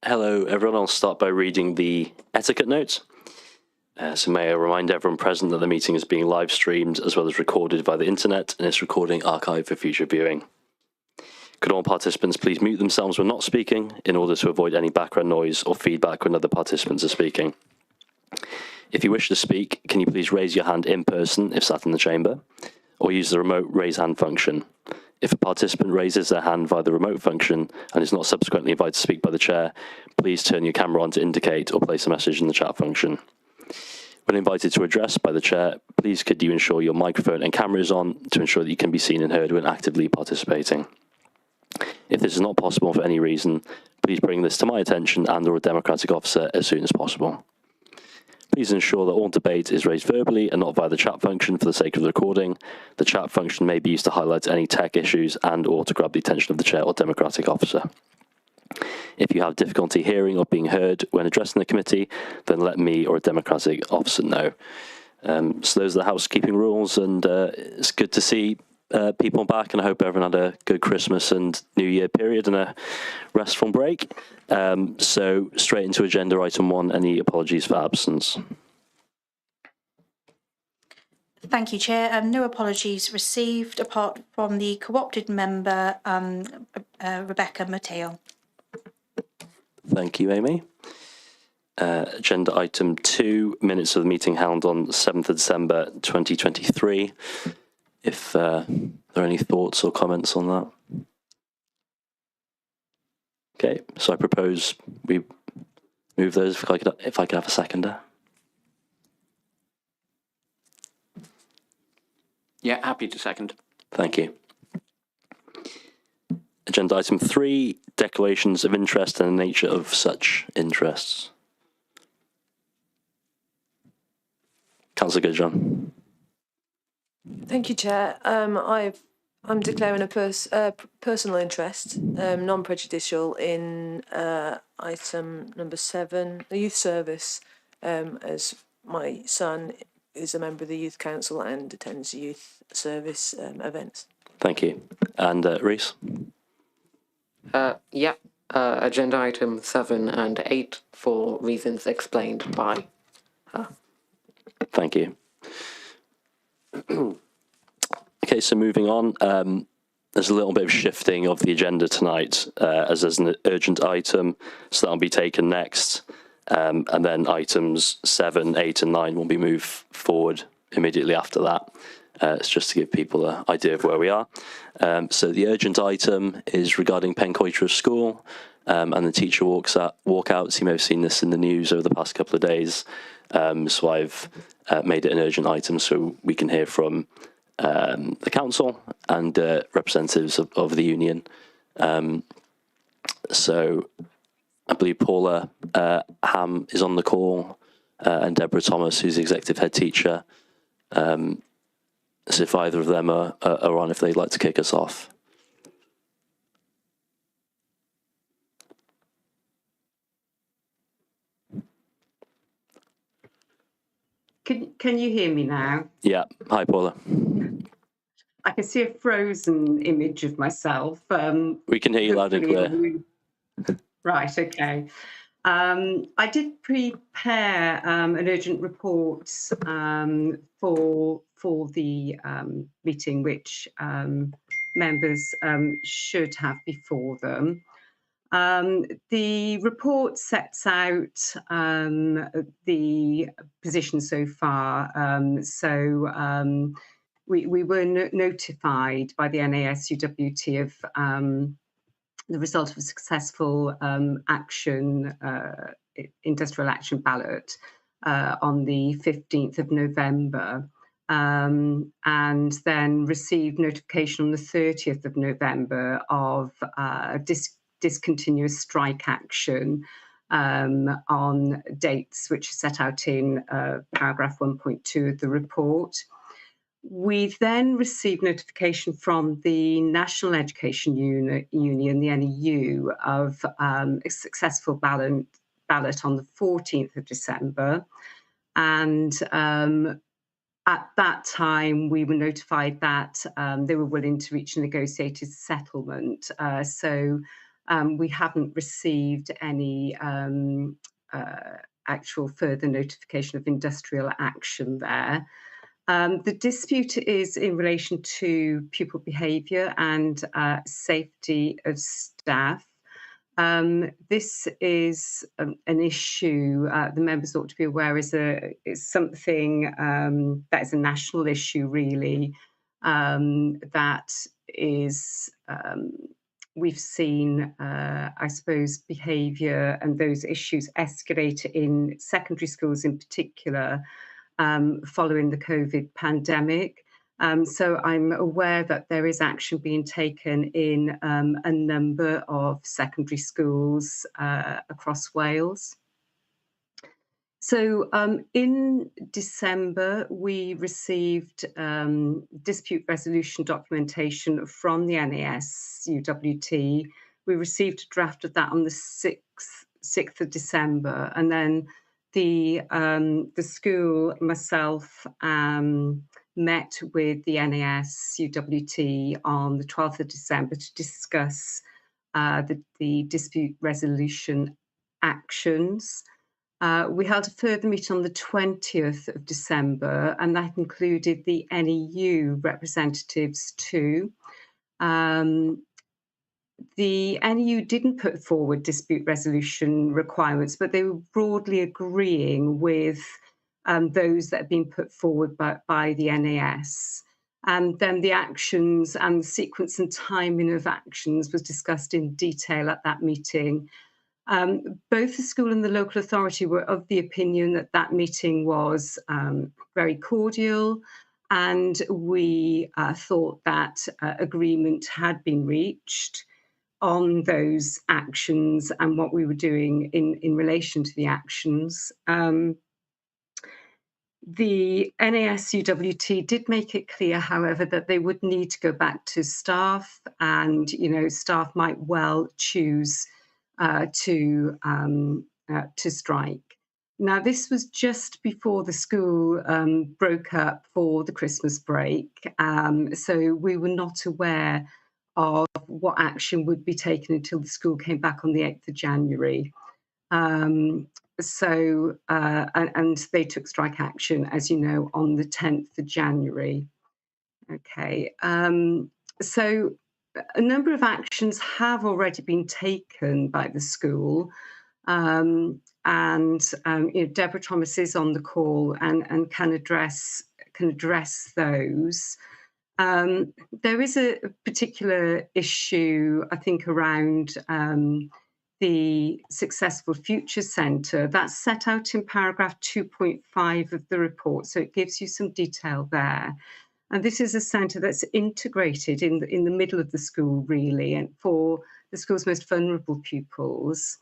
Hello, everyone. I'll start by reading the etiquette note. So may I remind everyone present that the meeting is being live streamed as well as recorded via the internet and is recording archived for future viewing. Could all participants please mute themselves when not speaking in order to avoid any background noise or feedback when other participants are speaking. If you wish to speak, can you please raise your hand in person if sat in the chamber, or use the remote raise hand function. If a participant raises their hand via the remote function and is not subsequently invited to speak by the chair, please turn your camera on to indicate or place a message in the chat function. When invited to address by the chair, please could you ensure your microphone and camera is on to ensure that you can be seen and heard when actively participating. If this is not possible for any reason, please bring this to my attention and or a democratic officer as soon as possible. Please ensure that all debate is raised verbally and not via the chat function for the sake of the recording. The chat function may be used to highlight any tech issues and or to grab the attention of the chair or democratic officer. If you have difficulty hearing or being heard when addressing the committee, then let me or a democratic officer know. So those are the housekeeping rules, and it's good to see people back, and I hope everyone had a good Christmas and New Year period and a restful break. So straight into agenda item 1, any apologies for absence? Thank you, Chair. No apologies received apart from the co-opted member, Rebecca Mateo. Thank you, Amy. Agenda item 2, minutes of the meeting held on 7th of December 2023. If there are any thoughts or comments on that. Okay, so I propose we move those if I could have a seconder. Yeah, happy to second. Thank you. Agenda item 3, declarations of interest and the nature of such interests. Councillor Goodjohn. Thank you, Chair. I'm declaring a personal interest, non-prejudicial, in item number 7, the youth service, as my son is a member of the youth council and attends youth service events. Thank you. And Reese? Yeah, agenda item 7 and 8 for reasons explained by her. Thank you. Okay, so moving on, there's a little bit of shifting of the agenda tonight, as there's an urgent item, so that'll be taken next, and then items 7, 8 and 9 will be moved forward immediately after that. It's just to give people an idea of where we are. So the urgent item is regarding Pencoitra School and the teacher walkouts. You may have seen this in the news over the past couple of days. So I've made it an urgent item so we can hear from the council and representatives of the union. So I believe Paula Ham is on the call, and Deborah Thomas, who's the executive head teacher. So if either of them are on, if they'd like to kick us off. Can you hear me now? Yeah. Hi, Paula. I can see a frozen image of myself. We can hear you loud and clear. Right, okay. I did prepare an urgent report for the meeting, which members should have before them. The report sets out the position so far. We were notified by the NASUWT of the result of a successful industrial action ballot on the 15th of November, and then received notification on the 30th of November of discontinuous strike action on dates which are set out in paragraph 1.2 of the report. We then received notification from the National Education Union, the NEU, of a successful ballot on the 14th of December. And at that time, we were notified that they were willing to reach a negotiated settlement. So We haven't received any actual further notification of industrial action there. The dispute is in relation to pupil behaviour and safety of staff. This is an issue the members ought to be aware is something that is a national issue, really. That is, we've seen, I suppose, behaviour and those issues escalate in secondary schools in particular following the COVID pandemic. So I'm aware that there is action being taken in a number of secondary schools across Wales. So in December, we received dispute resolution documentation from the NAS UWT. We received a draft of that on the 6th of December, and then the school, myself, met with the NAS UWT on the 12th of December to discuss the dispute resolution actions. We held a further meeting on the 20th of December, and that included the NEU representatives too. The NEU didn't put forward dispute resolution requirements, but they were broadly agreeing with those that have been put forward by the NAS. And then the actions and the sequence and timing of actions was discussed in detail at that meeting. Both the school and the local authority were of the opinion that that meeting was very cordial, and we thought that agreement had been reached on those actions and what we were doing in relation to the actions. The NAS UWT did make it clear, however, that they would need to go back to staff, and staff might well choose to strike. Now, this was just before the school broke up for the Christmas break, so we were not aware of what action would be taken until the school came back on the 8th of January. And they took strike action, as you know, on the 10th of January. Okay, so a number of actions have already been taken by the school, and Deborah Thomas is on the call and can address those. There is a particular issue, I think, around the Successful Future Centre. That's set out in paragraph 2.5 of the report, so it gives you some detail there. And this is a centre that's integrated in the middle of the school, really, and for the school's most vulnerable pupils.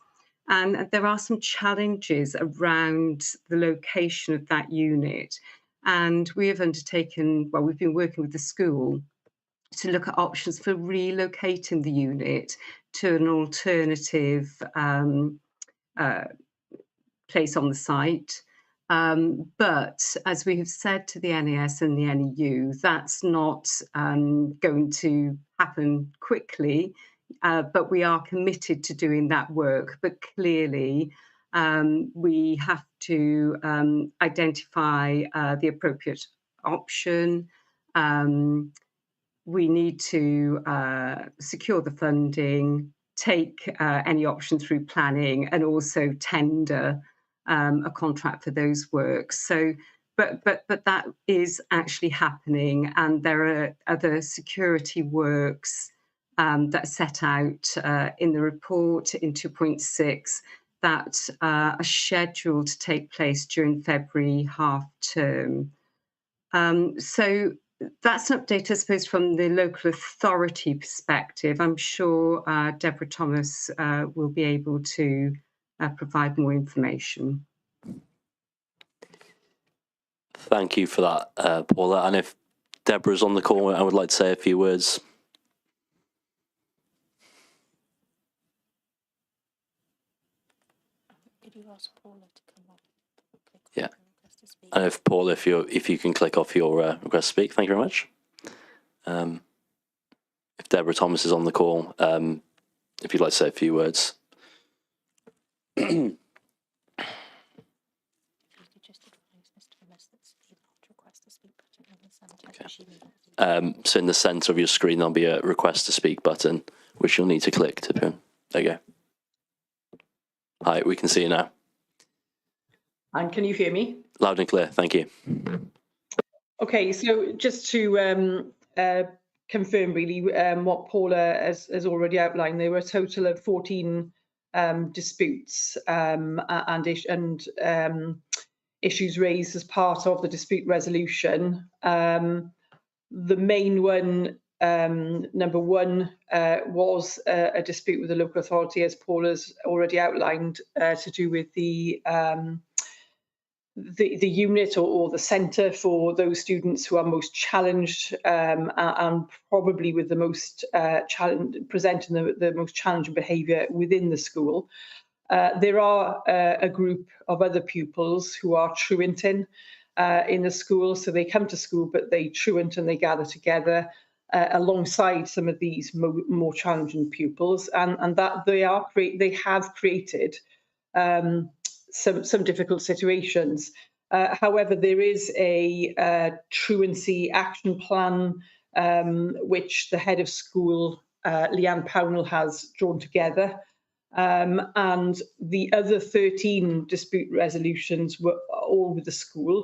And there are some challenges around the location of that unit. And we have undertaken, well, we've been working with the school to look at options for relocating the unit to an alternative place on the site. But as we have said to the NAS and the NEU, that's not going to happen quickly, but we are committed to doing that work. But clearly, we have to identify the appropriate option. We need to secure the funding, take any option through planning, and also tender a contract for those works. So, but that is actually happening, and there are other security works that are set out in the report in 2.6 that are scheduled to take place during February half term. So that's an update, I suppose, from the local authority perspective. I'm sure Deborah Thomas will be able to provide more information. Thank you for that, Paula. And if Deborah's on the call, I would like to say a few words. Yeah. And if Paula, if you can click off your request to speak, thank you very much. If Deborah Thomas is on the call, if you'd like to say a few words. So in the centre of your screen, there'll be a request to speak button, which you'll need to click to pin. There you go. Hi, we can see you now. And can you hear me? Loud and clear, thank you. Okay, so just to confirm really what Paula has already outlined, there were a total of 14 disputes and issues raised as part of the dispute resolution. The main one, number one, was a dispute with the local authority, as Paula's already outlined, to do with the unit or the centre for those students who are most challenged and probably with the most presenting the most challenging behaviour within the school. There are a group of other pupils who are truanting in the school, so they come to school but they truant and they gather together alongside some of these more challenging pupils, and that they have created some difficult situations. However, there is a truancy action plan which the head of school, Leanne Pownell, has drawn together. And the other 13 dispute resolutions were all with the school.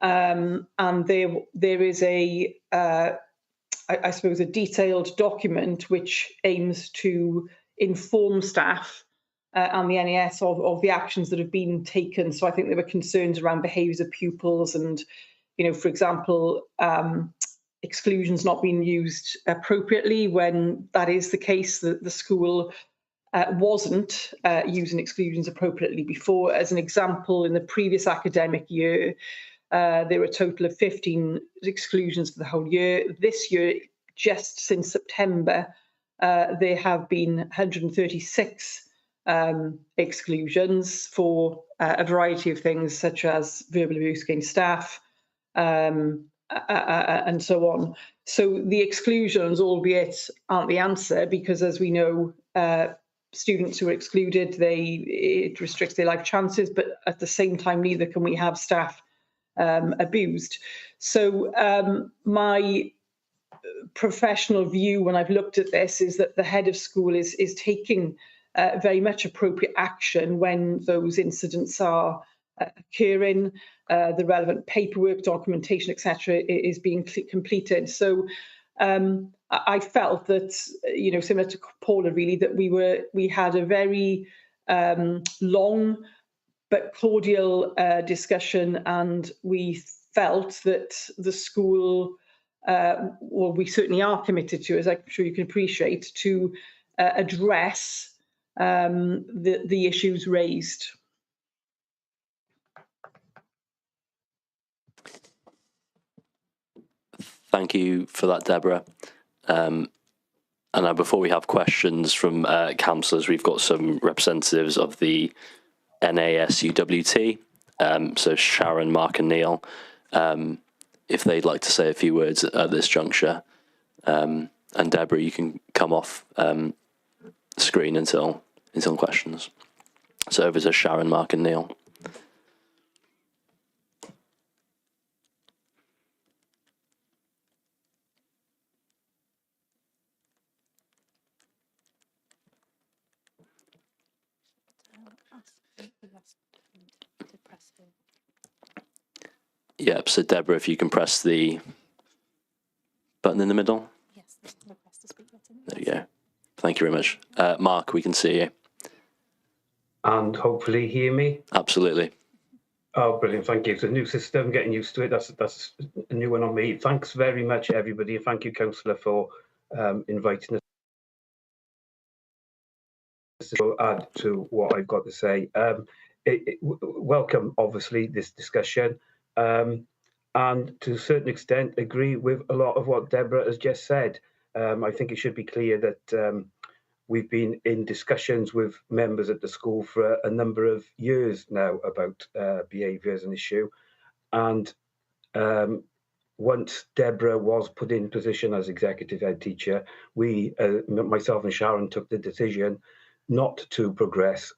And there is I suppose, a detailed document which aims to inform staff and the NES of the actions that have been taken. So I think there were concerns around behaviours of pupils and, for example, exclusions not being used appropriately when that is the case, that the school wasn't using exclusions appropriately before. As an example, in the previous academic year, there were a total of 15 exclusions for the whole year. This year, just since September, there have been 136 exclusions for a variety of things, such as verbal abuse against staff and so on. So the exclusions, albeit, aren't the answer, because as we know, students who are excluded, it restricts their life chances, but at the same time, neither can we have staff abused. So my professional view when I've looked at this is that the head of school is taking very much appropriate action when those incidents are occurring. The relevant paperwork, documentation, etc., is being completed. So I felt that, similar to Paula, really, that we had a very long but cordial discussion, and we felt that the school, well, we certainly are committed to, as I'm sure you can appreciate, to address the issues raised. Thank you for that, Deborah. And now, before we have questions from councillors, we've got some representatives of the NASUWT, so Sharon, Mark and Neil, if they'd like to say a few words at this juncture. And Deborah, you can come off screen until questions. So over to Sharon, Mark and Neil. Yep, so Deborah, if you can press the button in the middle. Yes, the request to speak button. There you go. Thank you very much. Mark, we can see you. And hopefully hear me. Absolutely. Oh, brilliant. Thank you. It's a new system, getting used to it. That's a new one on me. Thanks very much, everybody. And thank you, Councillor, for inviting us to add to what I've got to say. Welcome, obviously, this discussion. And to a certain extent, agree with a lot of what Deborah has just said. I think it should be clear that we've been in discussions with members at the school for a number of years now about behaviour as an issue. And once Deborah was put in position as executive head teacher, we, myself and Sharon, took the decision not to progress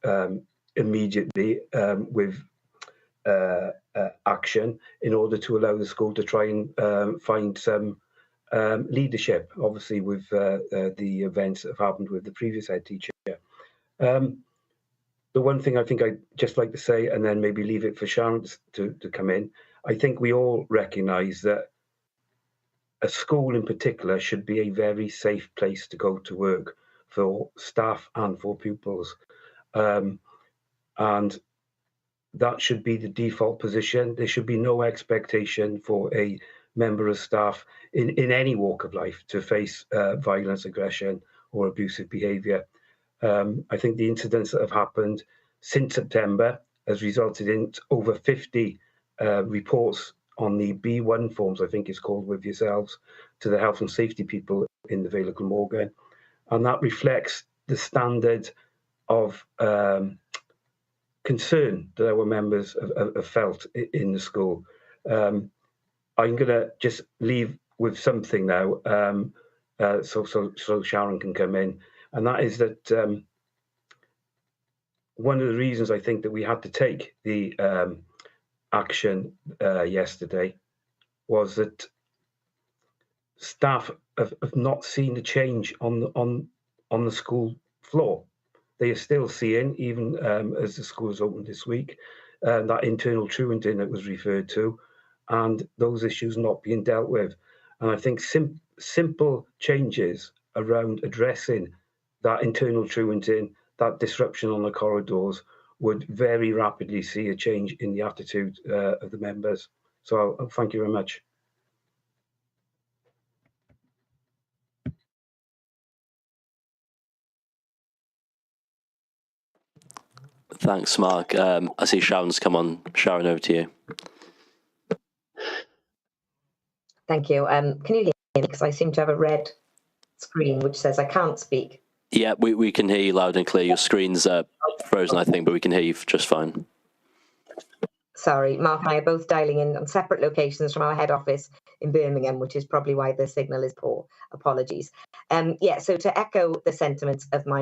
immediately with action in order to allow the school to try and find some leadership, obviously with the events that have happened with the previous head teacher. The one thing I think I'd just like to say, and then maybe leave it for Sharon to come in, I think we all recognise that a school in particular should be a very safe place to go to work for staff and for pupils. And that should be the default position. There should be no expectation for a member of staff in any walk of life to face violence, aggression, or abusive behaviour. I think the incidents that have happened since September has resulted in over 50 reports on the B1 forms, I think it's called, with yourselves, to the health and safety people in the Vale of Glamorgan. And that reflects the standard of concern that our members have felt in the school. I'm going to just leave with something now, so Sharon can come in, and that is that one of the reasons I think that we had to take the action yesterday was that staff have not seen the change on the school floor. They are still seeing, even as the school is opened this week, that internal truanting that was referred to, and those issues not being dealt with. And I think simple changes around addressing that internal truanting, that disruption on the corridors, would very rapidly see a change in the attitude of the members. So I'll thank you very much. Thanks, Mark. I see Sharon's come on. Sharon, over to you. Thank you. Can you hear me? Because I seem to have a red screen which says I can't speak. Yeah, we can hear you loud and clear. Your screen's frozen, I think, but we can hear you just fine. Sorry, Mark and I are both dialing in on separate locations from our head office in Birmingham, which is probably why the signal is poor. Apologies. Yeah, so to echo the sentiments of my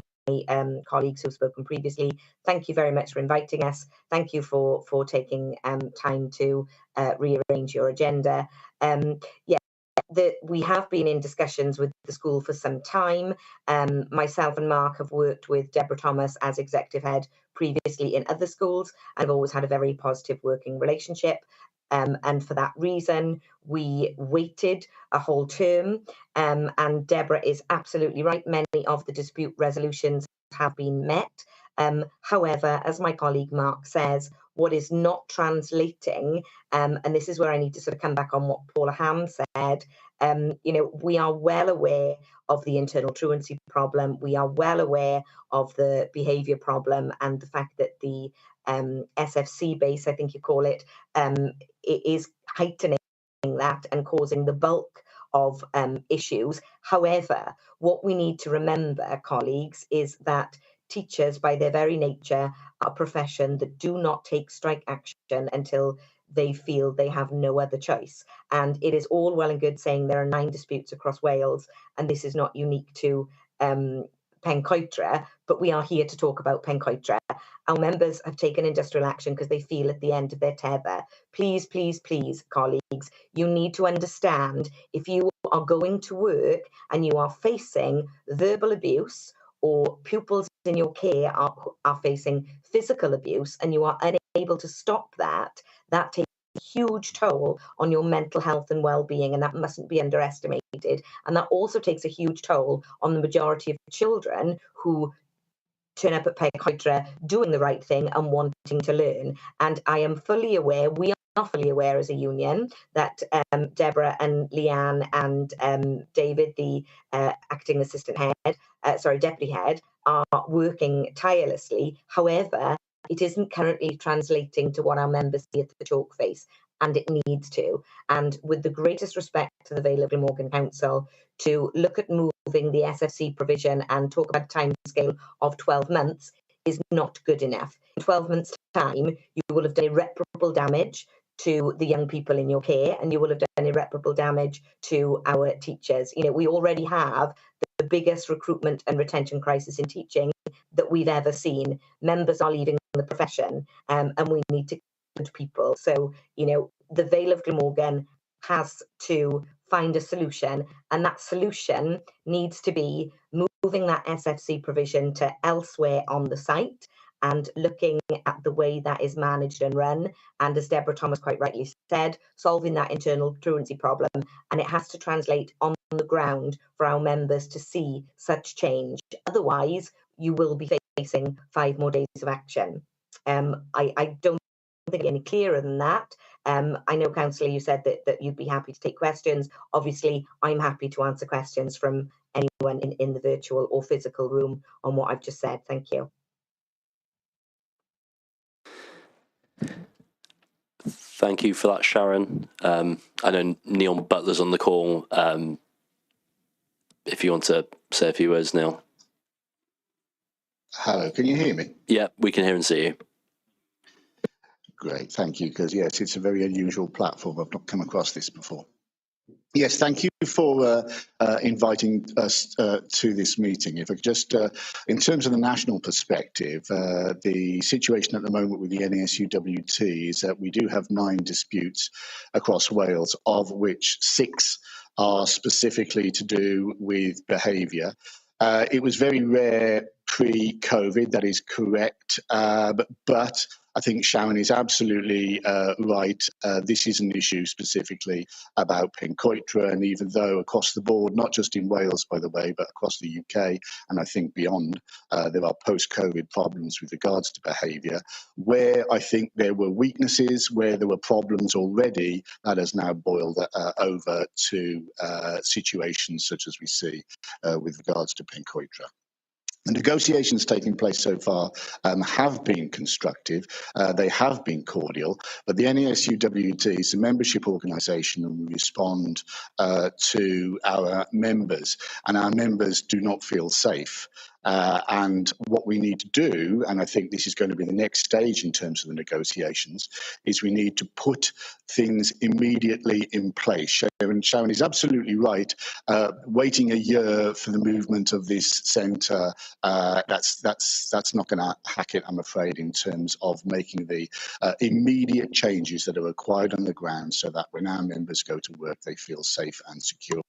colleagues who've spoken previously, thank you very much for inviting us. Thank you for taking time to rearrange your agenda. Yeah, we have been in discussions with the school for some time. Myself and Mark have worked with Deborah Thomas as executive head previously in other schools. I've always had a very positive working relationship. And for that reason, we waited a whole term. And Deborah is absolutely right. Many of the dispute resolutions have been met. However, as my colleague Mark says, what is not translating, and this is where I need to sort of come back on what Paula Ham said, we are well aware of the internal truancy problem. We are well aware of the behaviour problem and the fact that the SFC base, I think you call it, is heightening that and causing the bulk of issues. However, what we need to remember, colleagues, is that teachers, by their very nature, are a profession that do not take strike action until they feel they have no other choice. And it is all well and good saying there are 9 disputes across Wales, and this is not unique to Pencoedra, but we are here to talk about Pencoedra. Our members have taken industrial action because they feel at the end of their tether. Please, please, please, colleagues, you need to understand, if you are going to work and you are facing verbal abuse, or pupils in your care are facing physical abuse, and you are unable to stop that, that takes a huge toll on your mental health and well-being, and that mustn't be underestimated. And that also takes a huge toll on the majority of children who turn up at Pencoedra doing the right thing and wanting to learn. And I am fully aware, we are fully aware as a union, that Deborah and Leanne and David, the acting assistant head, deputy head, are working tirelessly. However, it isn't currently translating to what our members see at the chalk face, and it needs to. And with the greatest respect to the Vale of Glamorgan Council, to look at moving the SFC provision and talk about a timescale of 12 months is not good enough. In 12 months' time, you will have done irreparable damage to the young people in your care, and you will have done irreparable damage to our teachers. You know, we already have the biggest recruitment and retention crisis in teaching that we've ever seen. Members are leaving the profession, and we need to good people. So, you know, the Vale of Glamorgan has to find a solution, and that solution needs to be moving that SFC provision to elsewhere on the site and looking at the way that is managed and run. And as Deborah Thomas quite rightly said, solving that internal truancy problem. And it has to translate on the ground for our members to see such change. Otherwise, you will be facing 5 more days of action. I don't think any clearer than that. I know, Councillor, you said that you'd be happy to take questions. Obviously, I'm happy to answer questions from anyone in the virtual or physical room on what I've just said. Thank you. Thank you for that, Sharon. I know Neil Butler's on the call. If you want to say a few words, Neil. Hello, can you hear me? Yeah, we can hear and see you. Great, thank you, because yes, it's a very unusual platform. I've not come across this before. Yes, thank you for inviting us to this meeting. If I could just, in terms of the national perspective, the situation at the moment with the NASUWT is that we do have 9 disputes across Wales, of which 6 are specifically to do with behaviour. It was very rare pre-COVID, that is correct, but I think Sharon is absolutely right. This is an issue specifically about Pencoitra, and even though across the board, not just in Wales, by the way, but across the UK, and I think beyond, there are post-COVID problems with regards to behaviour, where I think there were weaknesses, where there were problems already, that has now boiled over to situations such as we see with regards to Pencoitra. The negotiations taking place so far have been constructive, they have been cordial, but the NASUWT is a membership organisation and we respond to our members, and our members do not feel safe. And what we need to do, and I think this is going to be the next stage in terms of the negotiations, is we need to put things immediately in place. Sharon is absolutely right. Waiting a year for the movement of this centre, that's not going to hack it, I'm afraid, in terms of making the immediate changes that are required on the ground, so that when our members go to work, they feel safe and secure.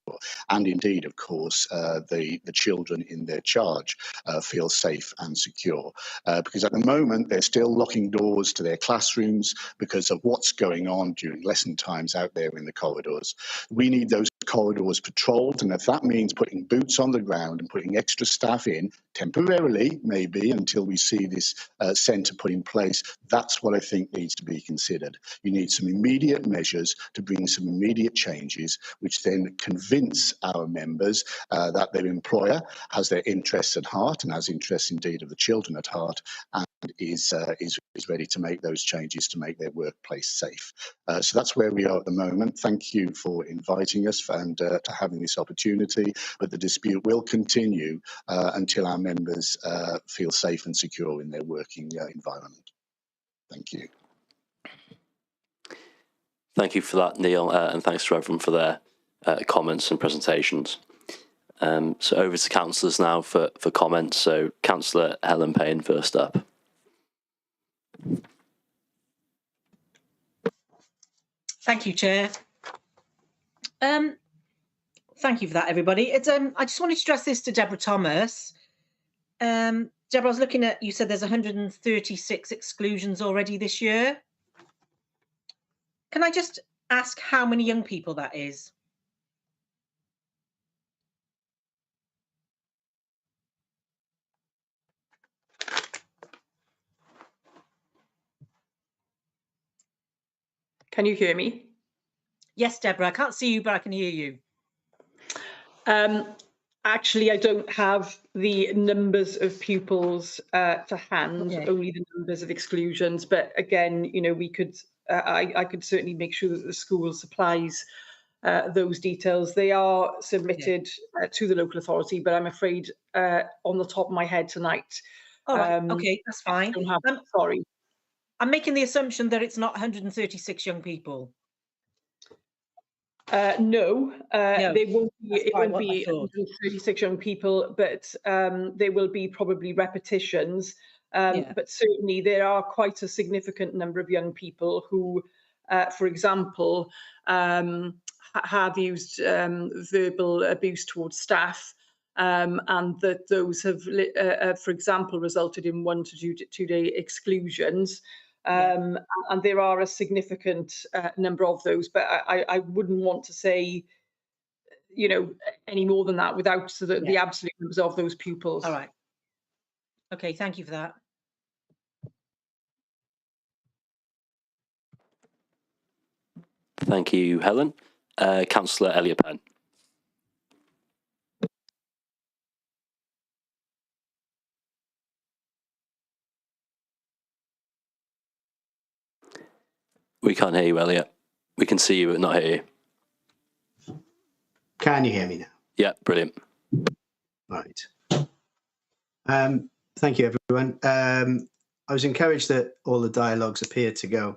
And indeed, of course, the children in their charge feel safe and secure. Because at the moment, they're still locking doors to their classrooms because of what's going on during lesson times out there in the corridors. We need those corridors patrolled, and if that means putting boots on the ground and putting extra staff in, temporarily maybe, until we see this centre put in place, that's what I think needs to be considered. You need some immediate measures to bring some immediate changes, which then convince our members that their employer has their interests at heart and has interests indeed of the children at heart, and is ready to make those changes to make their workplace safe. So that's where we are at the moment. Thank you for inviting us and to having this opportunity, but the dispute will continue until our members feel safe and secure in their working environment. Thank you. Thank you for that, Neil, and thanks to everyone for their comments and presentations. So over to councillors now for comments. So Councillor Helen Payne first up. Thank you, Chair. Thank you for that, everybody. It's I just wanted to stress this to Deborah Thomas. Deborah, I was looking at, you said there's 136 exclusions already this year. Can I just ask how many young people that is? Can you hear me? Yes, Deborah, I can't see you, but I can hear you. Actually, I don't have the numbers of pupils to hand, Okay. only the numbers of exclusions. But again, you know, we could, I could certainly make sure that the school supplies those details. They are submitted to the local authority, but I'm afraid on the top of my head tonight. All right, okay, that's fine. I don't have, sorry. I'm making the assumption that it's not 136 young people. No, No, they won't be. that's It fine, won't what I be thought. 136 young people, but there will be probably repetitions. Yeah. But certainly there are quite a significant number of young people who, for example, have used verbal abuse towards staff, and that those have, for example, resulted in 1 to 2 day exclusions. And there are a significant number of those, but I wouldn't want to say, you know, any more than that without the absolute numbers of those pupils. All right. Okay, thank you for that. Thank you, Helen. Councillor Elliot Penn. We can't hear you, Elliot. We can see you, but not hear you. Can you hear me now? Yeah, brilliant. Right. Thank you, everyone. I was encouraged that all the dialogues appeared to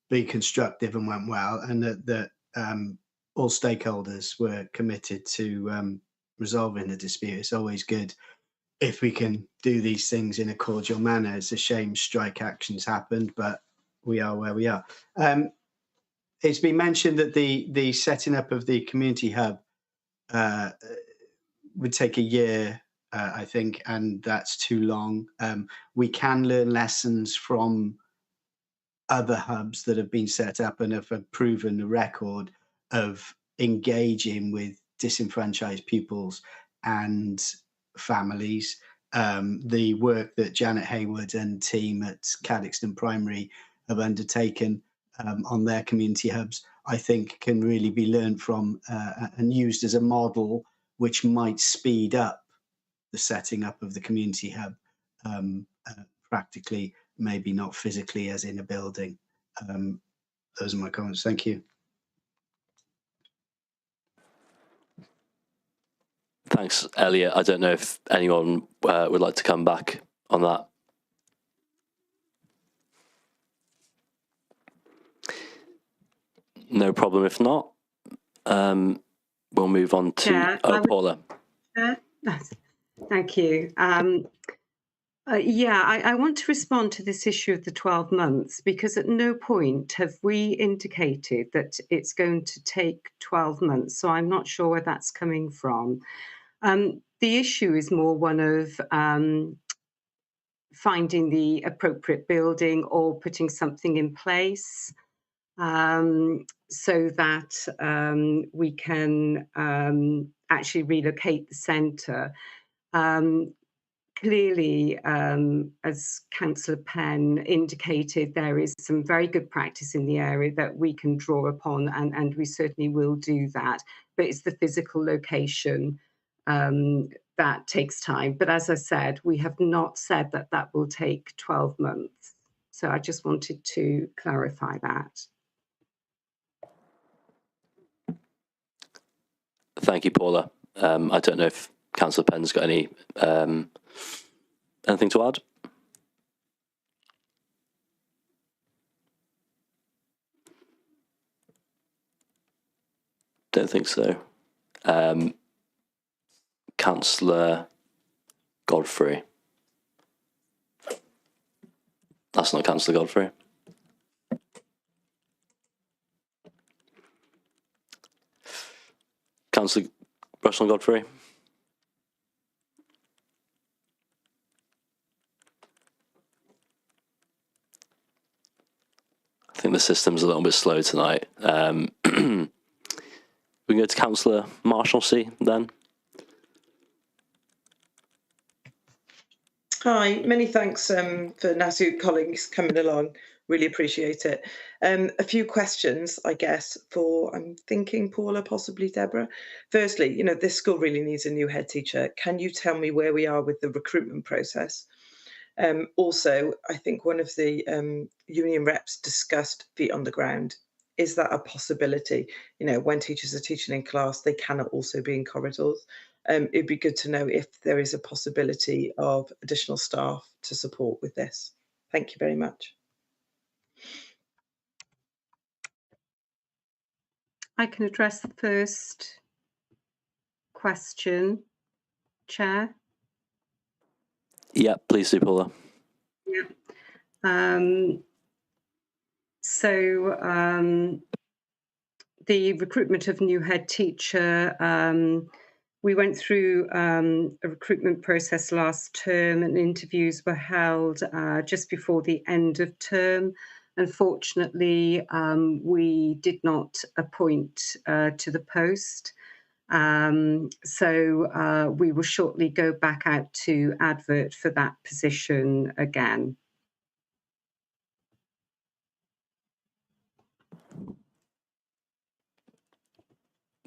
be constructive and went well, and that all stakeholders were committed to resolving the dispute. It's always good if we can do these things in a cordial manner. It's a shame strike actions happened, but we are where we are. It's been mentioned that the setting up of the community hub would take a year, I think, and that's too long. We can learn lessons from other hubs that have been set up and have proven the record of engaging with disenfranchised pupils and families. The work that Janet Hayward and team at Caddixton Primary have undertaken on their community hubs, I think can really be learned from and used as a model which might speed up the setting up of the community hub practically, maybe not physically as in a building. Those are my comments. Thank you. Thanks, Elliot. I don't know if anyone would like to come back on that. No problem if not. We'll move on to Paula. Thank you. I want to respond to this issue of the 12 months, because at no point have we indicated that it's going to take 12 months. So I'm not sure where that's coming from. The issue is more one of finding the appropriate building or putting something in place so that we can actually relocate the centre. Clearly, as Councillor Penn indicated, there is some very good practice in the area that we can draw upon, and we certainly will do that. But it's the physical location that takes time. But as I said, we have not said that that will take 12 months. So I just wanted to clarify that. Thank you, Paula. I don't know if Councillor Penn's got any anything to add? Don't think so. Councillor Godfrey. That's not Councillor Godfrey. Councillor Russell Godfrey. I think the system's a little bit slow tonight. We can go to Councillor Marshalsea then. Hi, many thanks for NASU colleagues coming along. Really appreciate it. A few questions, I guess, for, I'm thinking, Paula, possibly Deborah. Firstly, you know, this school really needs a new head teacher. Can you tell me where we are with the recruitment process? Also, I think one of the union reps discussed feet on the ground. Is that a possibility? You know, when teachers are teaching in class, they cannot also be in corridors. It'd be good to know if there is a possibility of additional staff to support with this. Thank you very much. I can address the first question, Chair. Yeah, please do, Paula. Yeah. The recruitment of new head teacher, we went through a recruitment process last term, and interviews were held just before the end of term. Unfortunately, we did not appoint to the post. We will shortly go back out to advert for that position again.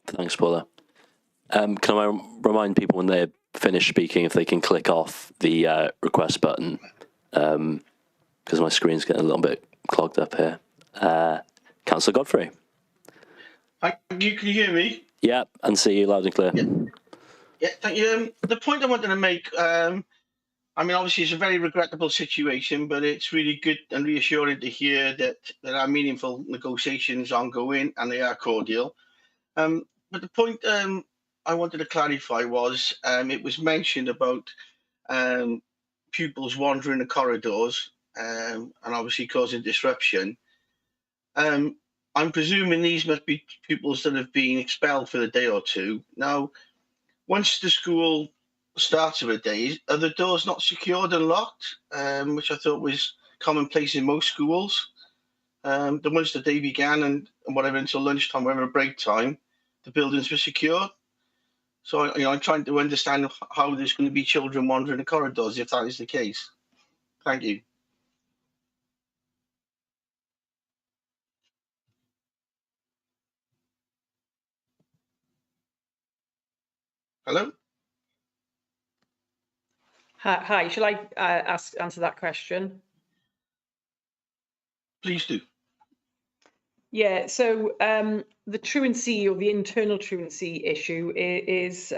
Thanks, Paula. Can I remind people when they're finished speaking if they can click off the request button, because my screen's getting a little bit clogged up here. Councillor Godfrey. Thank you. Can you hear me? Yeah, and see you loud and clear. Yeah, thank you. The point I wanted to make, I mean, obviously it's a very regrettable situation, but it's really good and reassuring to hear that there are meaningful negotiations ongoing and they are cordial. But the point I wanted to clarify was it was mentioned about pupils wandering the corridors and obviously causing disruption. I'm presuming these must be pupils that have been expelled for a day or two. Now, once the school starts of a day, are the doors not secured and locked, which I thought was commonplace in most schools? Then once the day began and whatever until lunchtime, whatever break time, the buildings were secured. So, I'm trying to understand how there's going to be children wandering the corridors if that is the case. Thank you. Hello? Hi, shall I answer that question? Please do. Yeah, so the truancy or the internal truancy issue is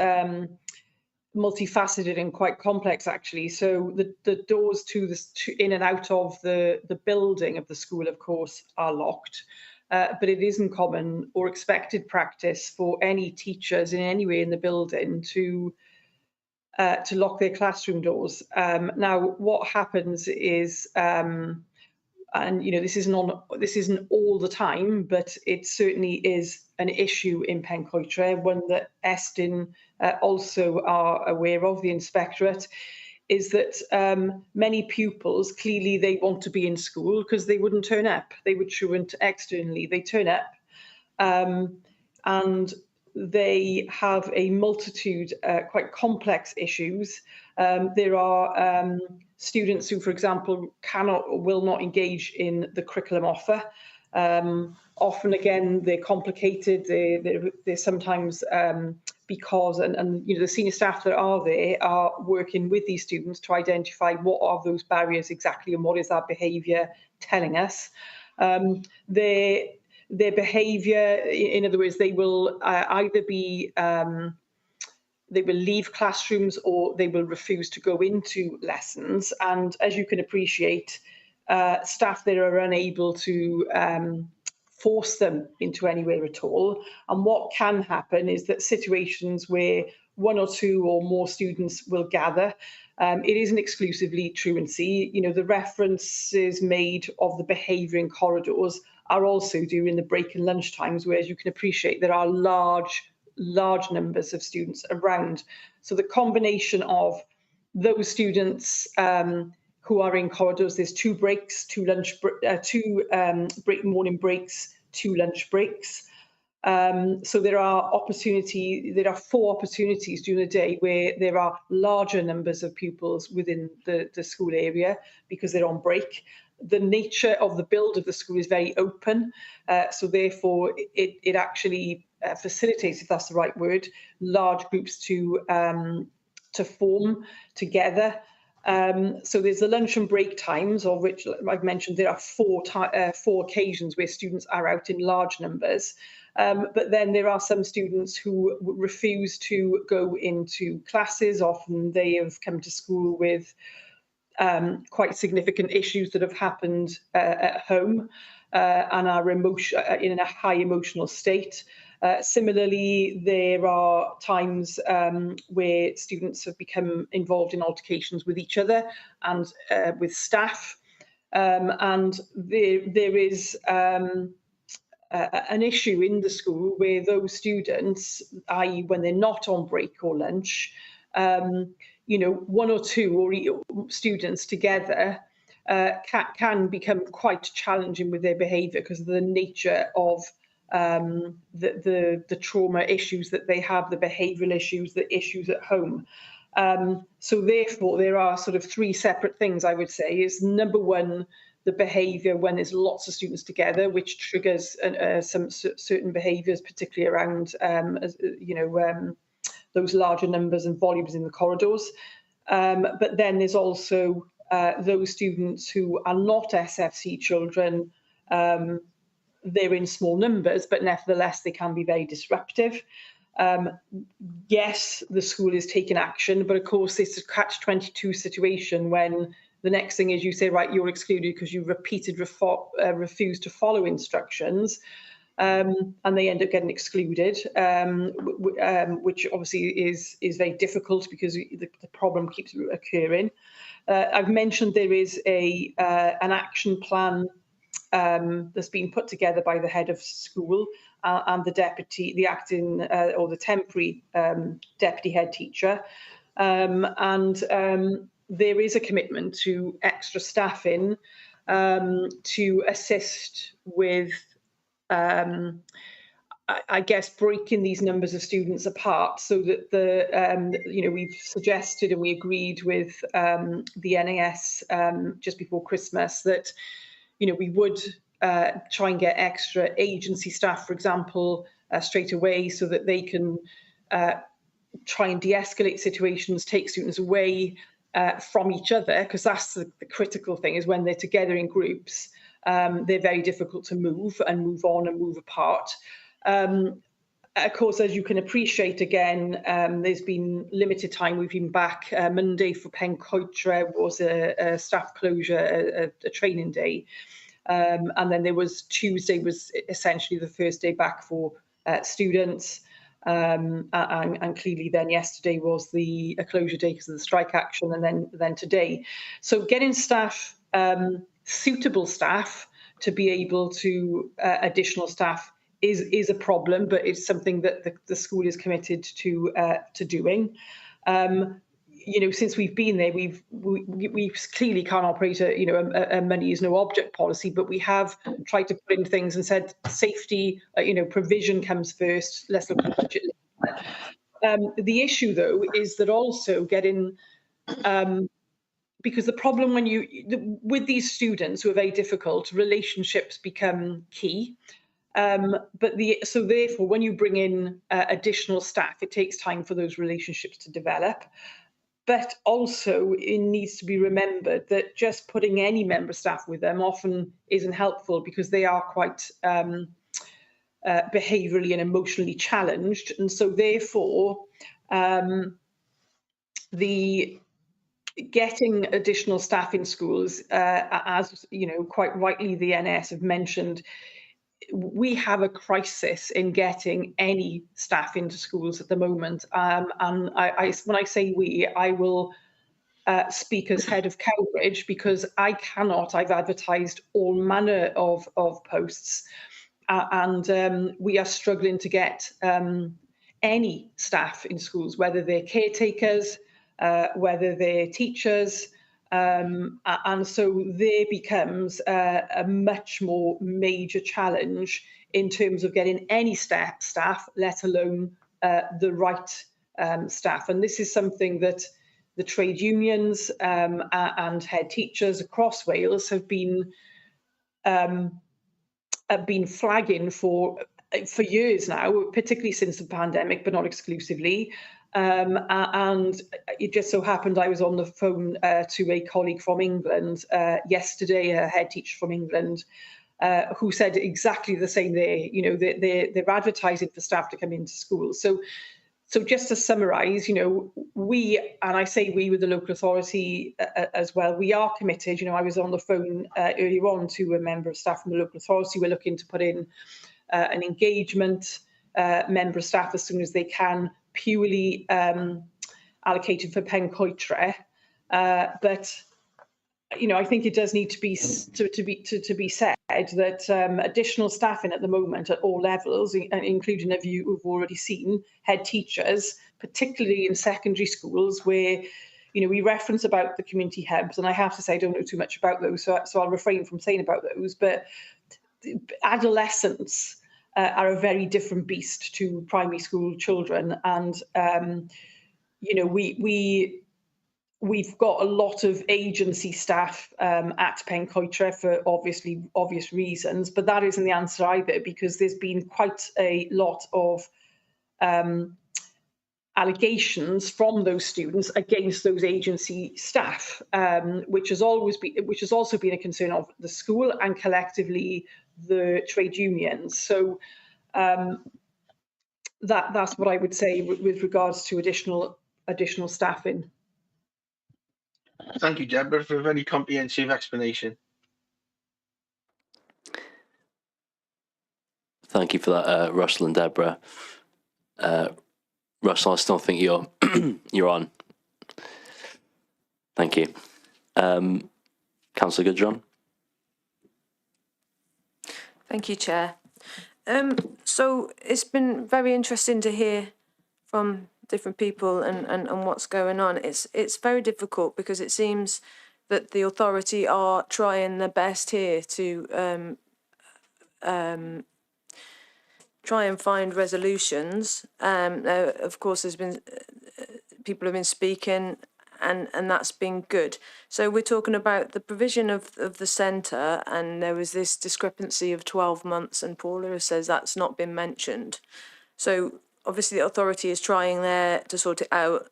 multifaceted and quite complex, actually. So the doors to in and out of the building of the school, of course, are locked. But it isn't common or expected practice for any teachers in any way in the building to lock their classroom doors. Now, what happens is, and this isn't all the time, but it certainly is an issue in Pencoitre, one that Estyn also are aware of, the inspectorate, is that many pupils, clearly they want to be in school because they wouldn't turn up. They would truant externally. They turn up and they have a multitude, quite complex issues. There are students who, for example, cannot or will not engage in the curriculum offer. Often, again, they're complicated. They're sometimes because, and the senior staff that are there are working with these students to identify what are those barriers exactly and what is that behaviour telling us. Their behaviour, in other words, they will either be they will leave classrooms or they will refuse to go into lessons. And as you can appreciate, staff there are unable to force them into anywhere at all. And what can happen is that situations where one or two or more students will gather, it isn't exclusively truancy. The references made of the behaviour in corridors are also during the break and lunch times, where, as you can appreciate, there are large numbers of students around. So the combination of those students who are in corridors, there's two breaks, morning breaks, 2 lunch breaks. So there are 4 opportunities during the day where there are larger numbers of pupils within the school area because they're on break. The nature of the build of the school is very open, so therefore it actually facilitates, if that's the right word, large groups to form together. So there's the lunch and break times, of which I've mentioned there are 4 occasions where students are out in large numbers. But then there are some students who refuse to go into classes. Often they have come to school with quite significant issues that have happened at home and are in a high emotional state. Similarly, there are times where students have become involved in altercations with each other and with staff. And there is an issue in the school where those students, i.e. when they're not on break or lunch, you know, one or two students together can become quite challenging with their behaviour because of the nature of the trauma issues that they have, the behavioural issues, the issues at home. So therefore, there are sort of three separate things I would say. Is number one, the behaviour when there's lots of students together, which triggers some certain behaviours, particularly around those larger numbers and volumes in the corridors. But then there's also those students who are not SFC children. They're in small numbers, but nevertheless, they can be very disruptive. Yes, the school is taking action, but of course, it's a catch-22 situation when the next thing is you say, right, you're excluded because you refuse to follow instructions, and they end up getting excluded, which obviously is very difficult because the problem keeps occurring. I've mentioned there is an action plan that's been put together by the head of school and the acting or the temporary deputy head teacher. There is a commitment to extra staffing to assist with, I guess, breaking these numbers of students apart so that we've suggested and we agreed with the NAS just before Christmas that, you know, we would try and get extra agency staff, for example, straight away so that they can try and de-escalate situations, take students away from each other, because that's the critical thing, is when they're together in groups, they're very difficult to move on and move apart. Of course, as you can appreciate, again, there's been limited time. We've been back. Monday for Pencoitra was a staff closure, a training day. And then there was Tuesday was essentially the first day back for students. And clearly then yesterday was a closure day because of the strike action, and then today. So getting staff, suitable staff, to be able to additional staff is a problem, but it's something that the school is committed to doing. You know, since we've been there, we clearly can't operate a money is no object policy, but we have tried to put in things and said safety, provision comes first. Let's look at the budget. The issue, though, is that also getting, because the problem with these students who are very difficult, relationships become key. So therefore, when you bring in additional staff, it takes time for those relationships to develop. But also, it needs to be remembered that just putting any member staff with them often isn't helpful because they are quite behaviourally and emotionally challenged. And so therefore, the getting additional staff in schools, as you know, quite rightly the NS have mentioned, we have a crisis in getting any staff into schools at the moment. And when I say we, I will speak as head of Cowbridge because I've advertised all manner of posts and we are struggling to get any staff in schools, whether they're caretakers, whether they're teachers, and so there becomes a much more major challenge in terms of getting any staff, let alone the right staff. And this is something that the trade unions and head teachers across Wales have been flagging for years now, particularly since the pandemic, but not exclusively. And it just so happened I was on the phone to a colleague from England yesterday, a head teacher from England, who said exactly the same there. You know, they're advertising for staff to come into schools. So So just to summarise, we, and I say we with the local authority as well, we are committed. I was on the phone earlier on to a member of staff from the local authority. We're looking to put in an engagement member of staff as soon as they can, purely allocated for Pencoitre. But I think it does need to be said that additional staffing at the moment at all levels, including a view we've already seen, head teachers, particularly in secondary schools where we reference about the community hubs, and I have to say I don't know too much about those, so I'll refrain from saying about those. But adolescents are a very different beast to primary school children, and we've got a lot of agency staff at Pencoitre for obvious reasons, but that isn't the answer either, because there's been quite a lot of allegations from those students against those agency staff, which has also been a concern of the school and collectively the trade unions. So that's what I would say with regards to additional staffing. Thank you, Deborah, for a very comprehensive explanation. Thank you for that, Russell and Deborah. Russell, I still think you're you're on. Thank you. Councillor Goodjohn. Thank you, Chair. So it's been very interesting to hear from different people and what's going on. It's very difficult because it seems that the authority are trying their best here to try and find resolutions. Of course, there's been people have been speaking, and that's been good. So we're talking about the provision of the centre, and there was this discrepancy of 12 months, and Paula says that's not been mentioned. So obviously the authority is trying there to sort it out,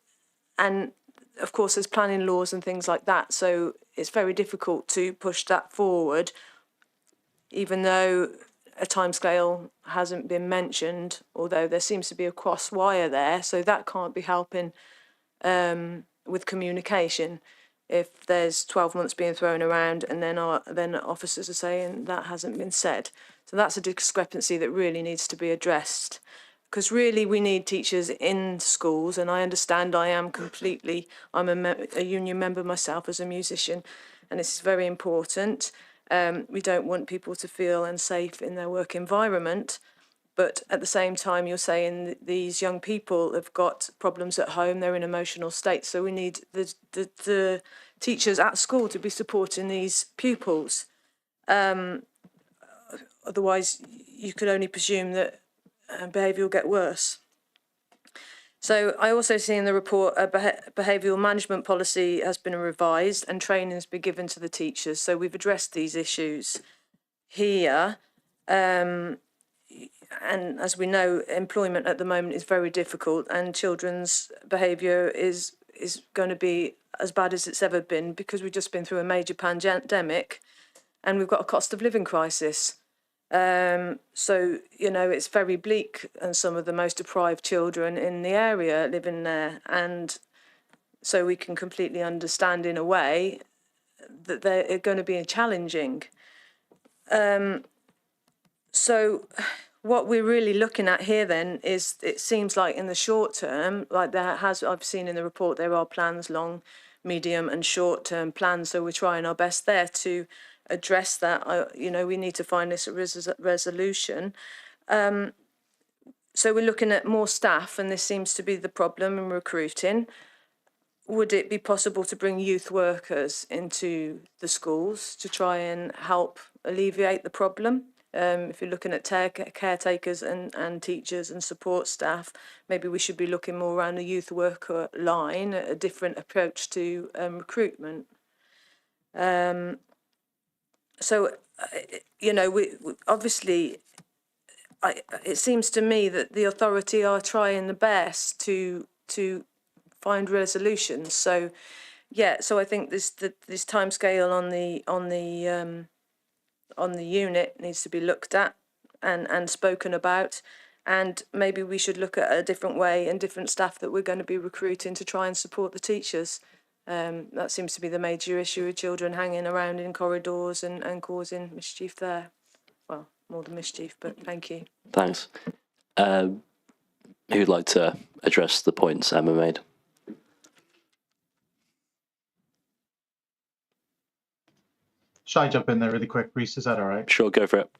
and of course there's planning laws and things like that, so it's very difficult to push that forward, even though a timescale hasn't been mentioned, although there seems to be a cross wire there, so that can't be helping with communication if there's 12 months being thrown around and then officers are saying that hasn't been said. So that's a discrepancy that really needs to be addressed, because really we need teachers in schools, and I understand I'm a union member myself as a musician, and this is very important. We don't want people to feel unsafe in their work environment, but at the same time you're saying these young people have got problems at home, they're in emotional states, so we need the teachers at school to be supporting these pupils. Otherwise you could only presume that behaviour will get worse. So I also see in the report a behavioural management policy has been revised and training has been given to the teachers. So we've addressed these issues here. And as we know, employment at the moment is very difficult, and children's behaviour is going to be as bad as it's ever been, because we've just been through a major pandemic and we've got a cost of living crisis. So, it's very bleak, and some of the most deprived children in the area living there. And so we can completely understand in a way that they're going to be challenging. So what we're really looking at here then is, it seems like in the short term, like I've seen in the report, there are plans, long, medium and short term plans. So we're trying our best there to address that. We need to find this resolution. So we're looking at more staff, and this seems to be the problem in recruiting. Would it be possible to bring youth workers into the schools to try and help alleviate the problem? If you're looking at caretakers and teachers and support staff, maybe we should be looking more around the youth worker line, a different approach to recruitment. So, we obviously, it seems to me that the authority are trying the best to find resolutions. So, so I think this timescale on the unit needs to be looked at and spoken about, and maybe we should look at a different way and different staff that we're going to be recruiting to try and support the teachers. That seems to be the major issue with children hanging around in corridors and causing mischief there. Well, more than mischief, but thank you. Thanks. Who'd like to address the points Emma made? Shall I jump in there really quick, Reese? Is that all right? Sure, go for it.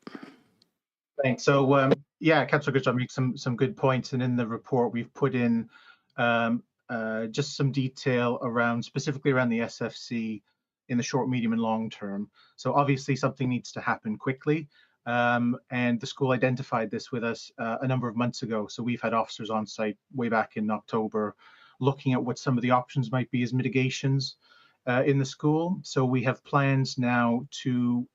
Thanks. So, yeah, Councillor Goodjob makes some good points, and in the report we've put in just some detail around, specifically around the SFC in the short, medium, and long term. So obviously something needs to happen quickly, and the school identified this with us a number of months ago. So we've had officers on site way back in October looking at what some of the options might be as mitigations in the school. So we have plans now to,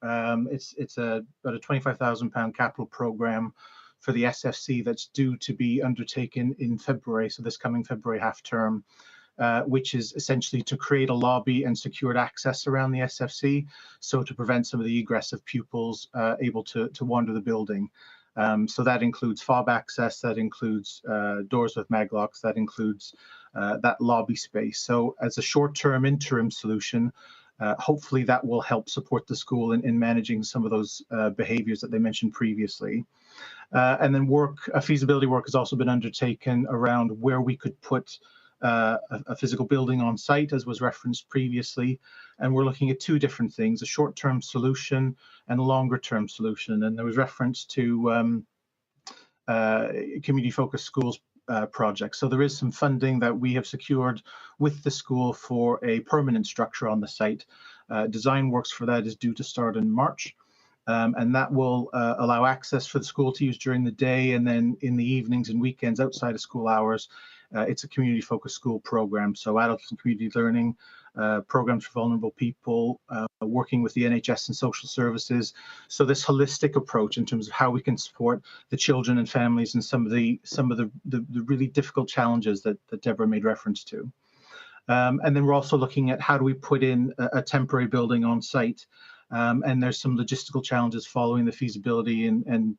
it's about a £25,000 capital program for the SFC that's due to be undertaken in February, so this coming February half term, which is essentially to create a lobby and secured access around the SFC, so to prevent some of the egress of pupils able to wander the building. So that includes fob access, that includes doors with maglocks, that includes that lobby space. So as a short-term interim solution, hopefully that will help support the school in managing some of those behaviours that they mentioned previously. And then feasibility work has also been undertaken around where we could put a physical building on site, as was referenced previously. And we're looking at two different things, a short-term solution and a longer-term solution. And there was reference to community-focused schools project. So there is some funding that we have secured with the school for a permanent structure on the site. Design works for that is due to start in March. And that will allow access for the school to use during the day, and then in the evenings and weekends outside of school hours. It's a community-focused school program, so adults and community learning, programs for vulnerable people, working with the NHS and social services. So this holistic approach in terms of how we can support the children and families and some of the really difficult challenges that Deborah made reference to. And then we're also looking at how do we put in a temporary building on site. And there's some logistical challenges following the feasibility and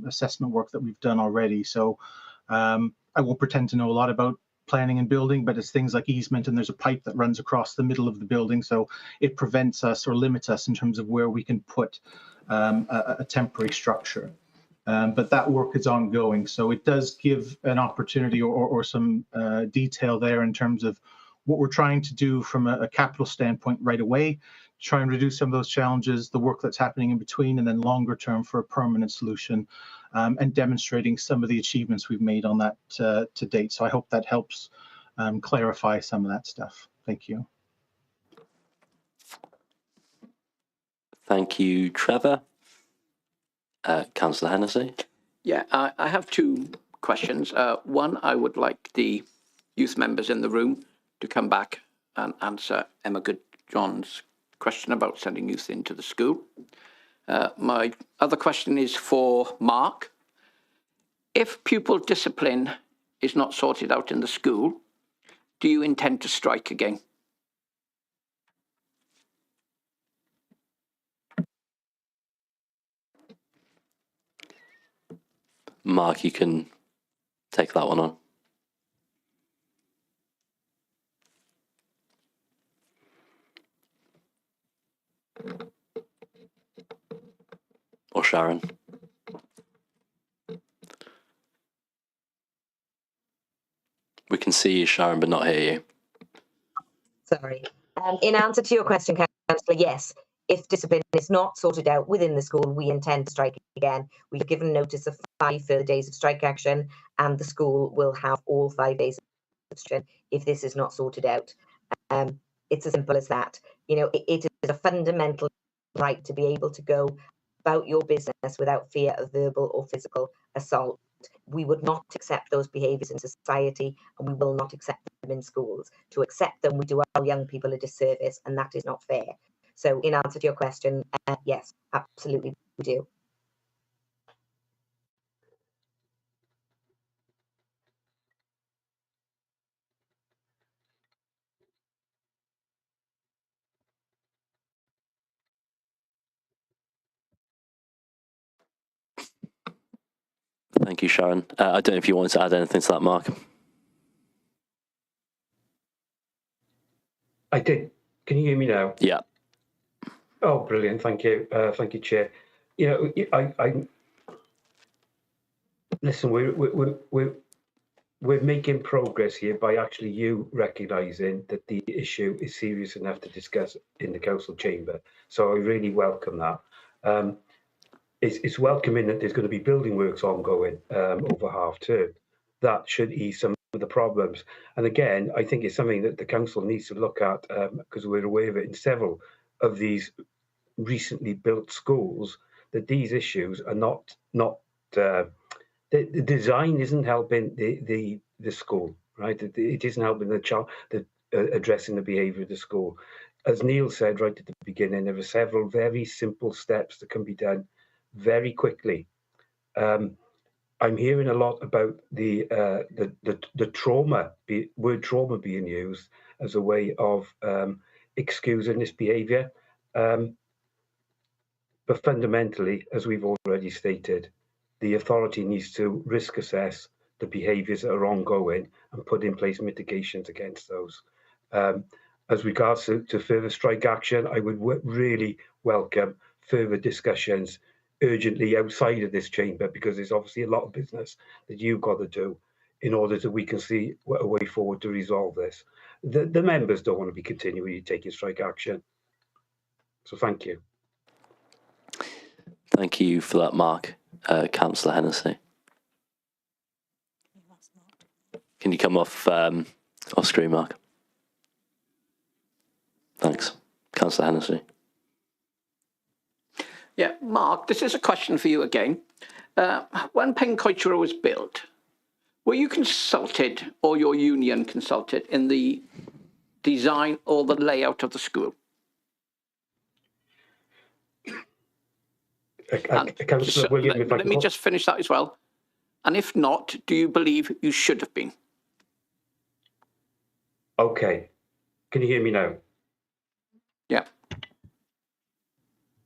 assessment work that we've done already. So I won't pretend to know a lot about planning and building, but it's things like easement, and there's a pipe that runs across the middle of the building. So it prevents us or limits us in terms of where we can put a temporary structure. But that work is ongoing. So it does give an opportunity or some detail there in terms of what we're trying to do from a capital standpoint right away, try and reduce some of those challenges, the work that's happening in between, and then longer term for a permanent solution, and demonstrating some of the achievements we've made on that to date. So I hope that helps clarify some of that stuff. Thank you. Thank you, Trevor. Councillor Hennessy. Yeah, I have two questions. One, I would like the youth members in the room to come back and answer Emma Goodjohn's question about sending youth into the school. My other question is for Mark. If pupil discipline is not sorted out in the school, do you intend to strike again? Mark, you can take that one on. Or Sharon. We can see you, Sharon, but not hear you. Sorry. In answer to your question, Councillor, yes, if discipline is not sorted out within the school, we intend to strike again. We've given notice of 5 further days of strike action, and the school will have all 5 days of strike if this is not sorted out. It's as simple as that. You know, it is a fundamental right to be able to go about your business without fear of verbal or physical assault. We would not accept those behaviours in society, and we will not accept them in schools. To accept them, we do our young people a disservice, and that is not fair. So in answer to your question, yes, absolutely we do. Thank you, Sharon. I don't know if you wanted to add anything to that, Mark. I did. Can you hear me now? Yeah. Oh, brilliant. Thank you. Thank you, Chair. You know, I listen, we're making progress here by actually you recognising that the issue is serious enough to discuss in the council chamber. So I really welcome that. It's welcoming that there's going to be building works ongoing over half term. That should ease some of the problems. And again, I think it's something that the council needs to look at because we're aware of it in several of these recently built schools, that these issues are not the design isn't helping the school, right? It isn't helping the child, addressing the behaviour of the school. As Neil said right at the beginning, there are several very simple steps that can be done very quickly. I'm hearing a lot about the trauma, word trauma being used as a way of excusing this behaviour. But fundamentally, as we've already stated, the authority needs to risk assess the behaviours that are ongoing and put in place mitigations against those. As regards to further strike action, I would really welcome further discussions urgently outside of this chamber, because there's obviously a lot of business that you've got to do in order that we can see a way forward to resolve this. The members don't want to be continually taking strike action. So thank you. Thank you for that, Mark. Councillor Hennessy. Can you come off screen, Mark? Thanks. Councillor Hennessy. Yeah, Mark, this is a question for you again. When Pencoitra was built, were you consulted or your union consulted in the design or the layout of the school? Councillor William, let me just finish that as well. And if not, do you believe you should have been? Okay. Can you hear me now? Yeah.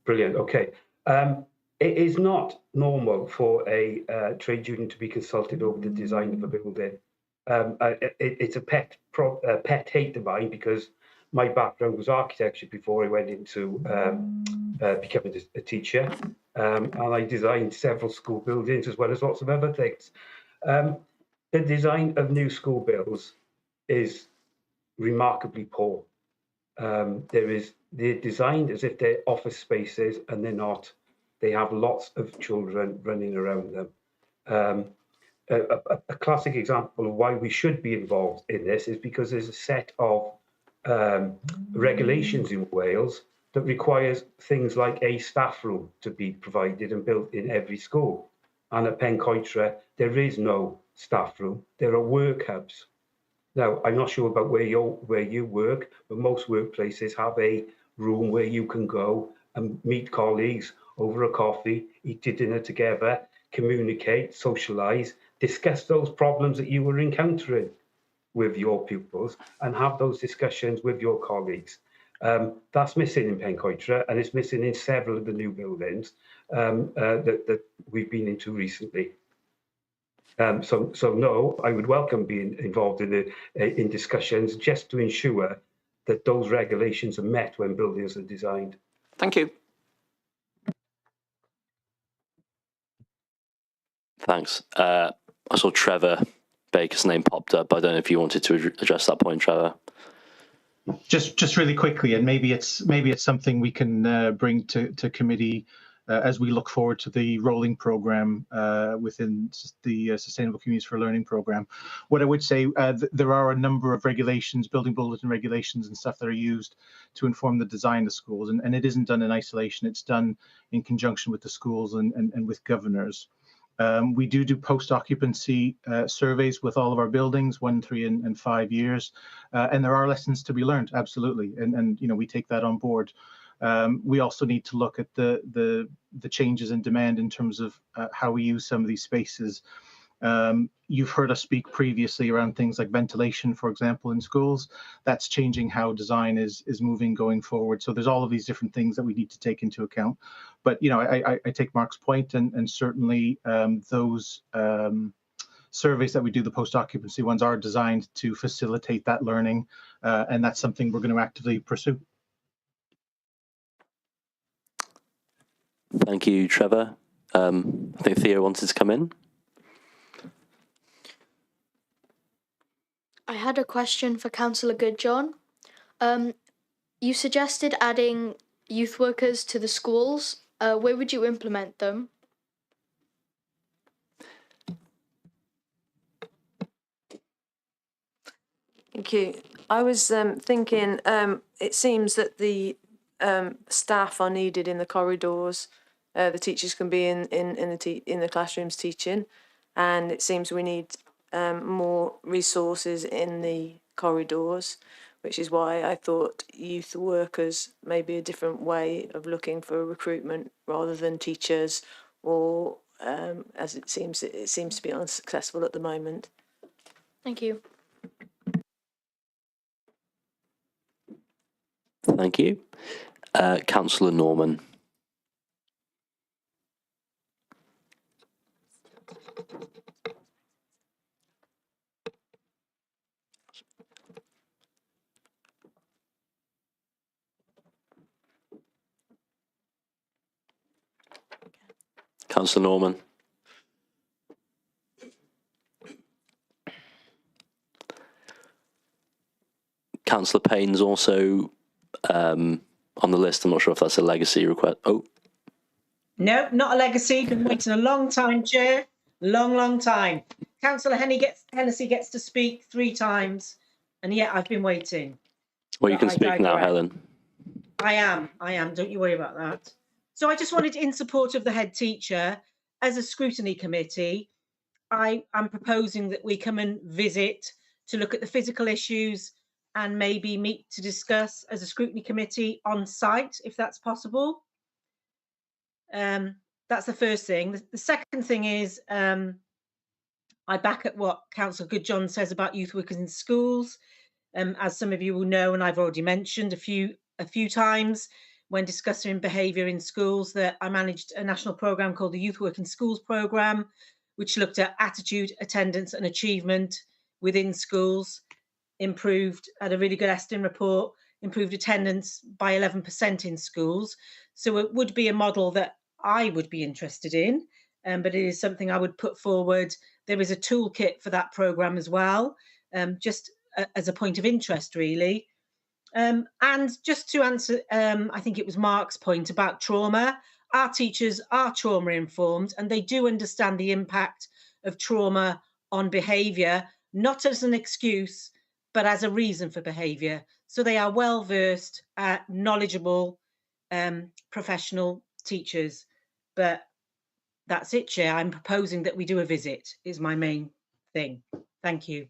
Brilliant. Okay. It is not normal for a trade union to be consulted over the design of a building. It's a pet hate of mine, because my background was architecture before I went into becoming a teacher, and I designed several school buildings as well as lots of other things. The design of new school builds is remarkably poor. They're designed as if they're office spaces, and they're not. They have lots of children running around them. A classic example of why we should be involved in this is because there's a set of regulations in Wales that requires things like a staff room to be provided and built in every school. And at Pencoitra, there is no staff room. There are work hubs. Now, I'm not sure about where you work, but most workplaces have a room where you can go and meet colleagues over a coffee, eat your dinner together, communicate, socialise, discuss those problems that you were encountering with your pupils, and have those discussions with your colleagues. That's missing in Pencoitra, and it's missing in several of the new buildings that we've been into recently. So no, I would welcome being involved in discussions just to ensure that those regulations are met when buildings are designed. Thank you. Thanks. I saw Trevor Baker's name popped up. I don't know if you wanted to address that point, Trevor. Just really quickly, and maybe it's something we can bring to committee as we look forward to the rolling programme within the Sustainable Communities for Learning programme. What I would say, there are a number of regulations, building bulletin regulations and stuff that are used to inform the design of schools, and it isn't done in isolation. It's done in conjunction with the schools and with governors. We do post-occupancy surveys with all of our buildings, 1, 3, and 5 years, and there are lessons to be learned, absolutely, and you know, we take that on board. We also need to look at the changes in demand in terms of how we use some of these spaces. You've heard us speak previously around things like ventilation, for example, in schools. That's changing how design is moving going forward. So there's all of these different things that we need to take into account. But, you know, I take Mark's point, and certainly those surveys that we do, the post-occupancy ones, are designed to facilitate that learning, and that's something we're going to actively pursue. Thank you, Trevor. I think Theo wanted to come in. I had a question for Councillor Goodjohn. You suggested adding youth workers to the schools. Where would you implement them? Thank you. I was thinking, it seems that the staff are needed in the corridors. The teachers can be in the classrooms teaching, and it seems we need more resources in the corridors, which is why I thought youth workers may be a different way of looking for recruitment rather than teachers, or as it seems to be unsuccessful at the moment. Thank you. Thank you. Councillor Norman. Councillor Norman. Councillor Payne's also on the list. I'm not sure if that's a legacy request. Oh. No, not a legacy. Been waiting a long time, Chair. Long time. Councillor Hennessy gets to speak 3 times, and yet I've been waiting. Well, you can speak now, Helen. I am. Don't you worry about that. So I just wanted, in support of the head teacher, as a scrutiny committee, I am proposing that we come and visit to look at the physical issues and maybe meet to discuss as a scrutiny committee on site, if that's possible. That's the first thing. The second thing is, I back at what Councillor Goodjohn says about youth workers in schools. As some of you will know, and I've already mentioned a few times when discussing behaviour in schools, that I managed a national programme called the Youth Work in Schools programme, which looked at attitude, attendance and achievement within schools, improved, had a really good Estin report, improved attendance by 11% in schools. So it would be a model that I would be interested in, but it is something I would put forward. There is a toolkit for that programme as well, just as a point of interest, really. And just to answer, I think it was Mark's point about trauma, our teachers are trauma informed and they do understand the impact of trauma on behaviour, not as an excuse, but as a reason for behaviour. So they are well versed, knowledgeable, professional teachers. But that's it, Chair. I'm proposing that we do a visit, is my main thing. Thank you.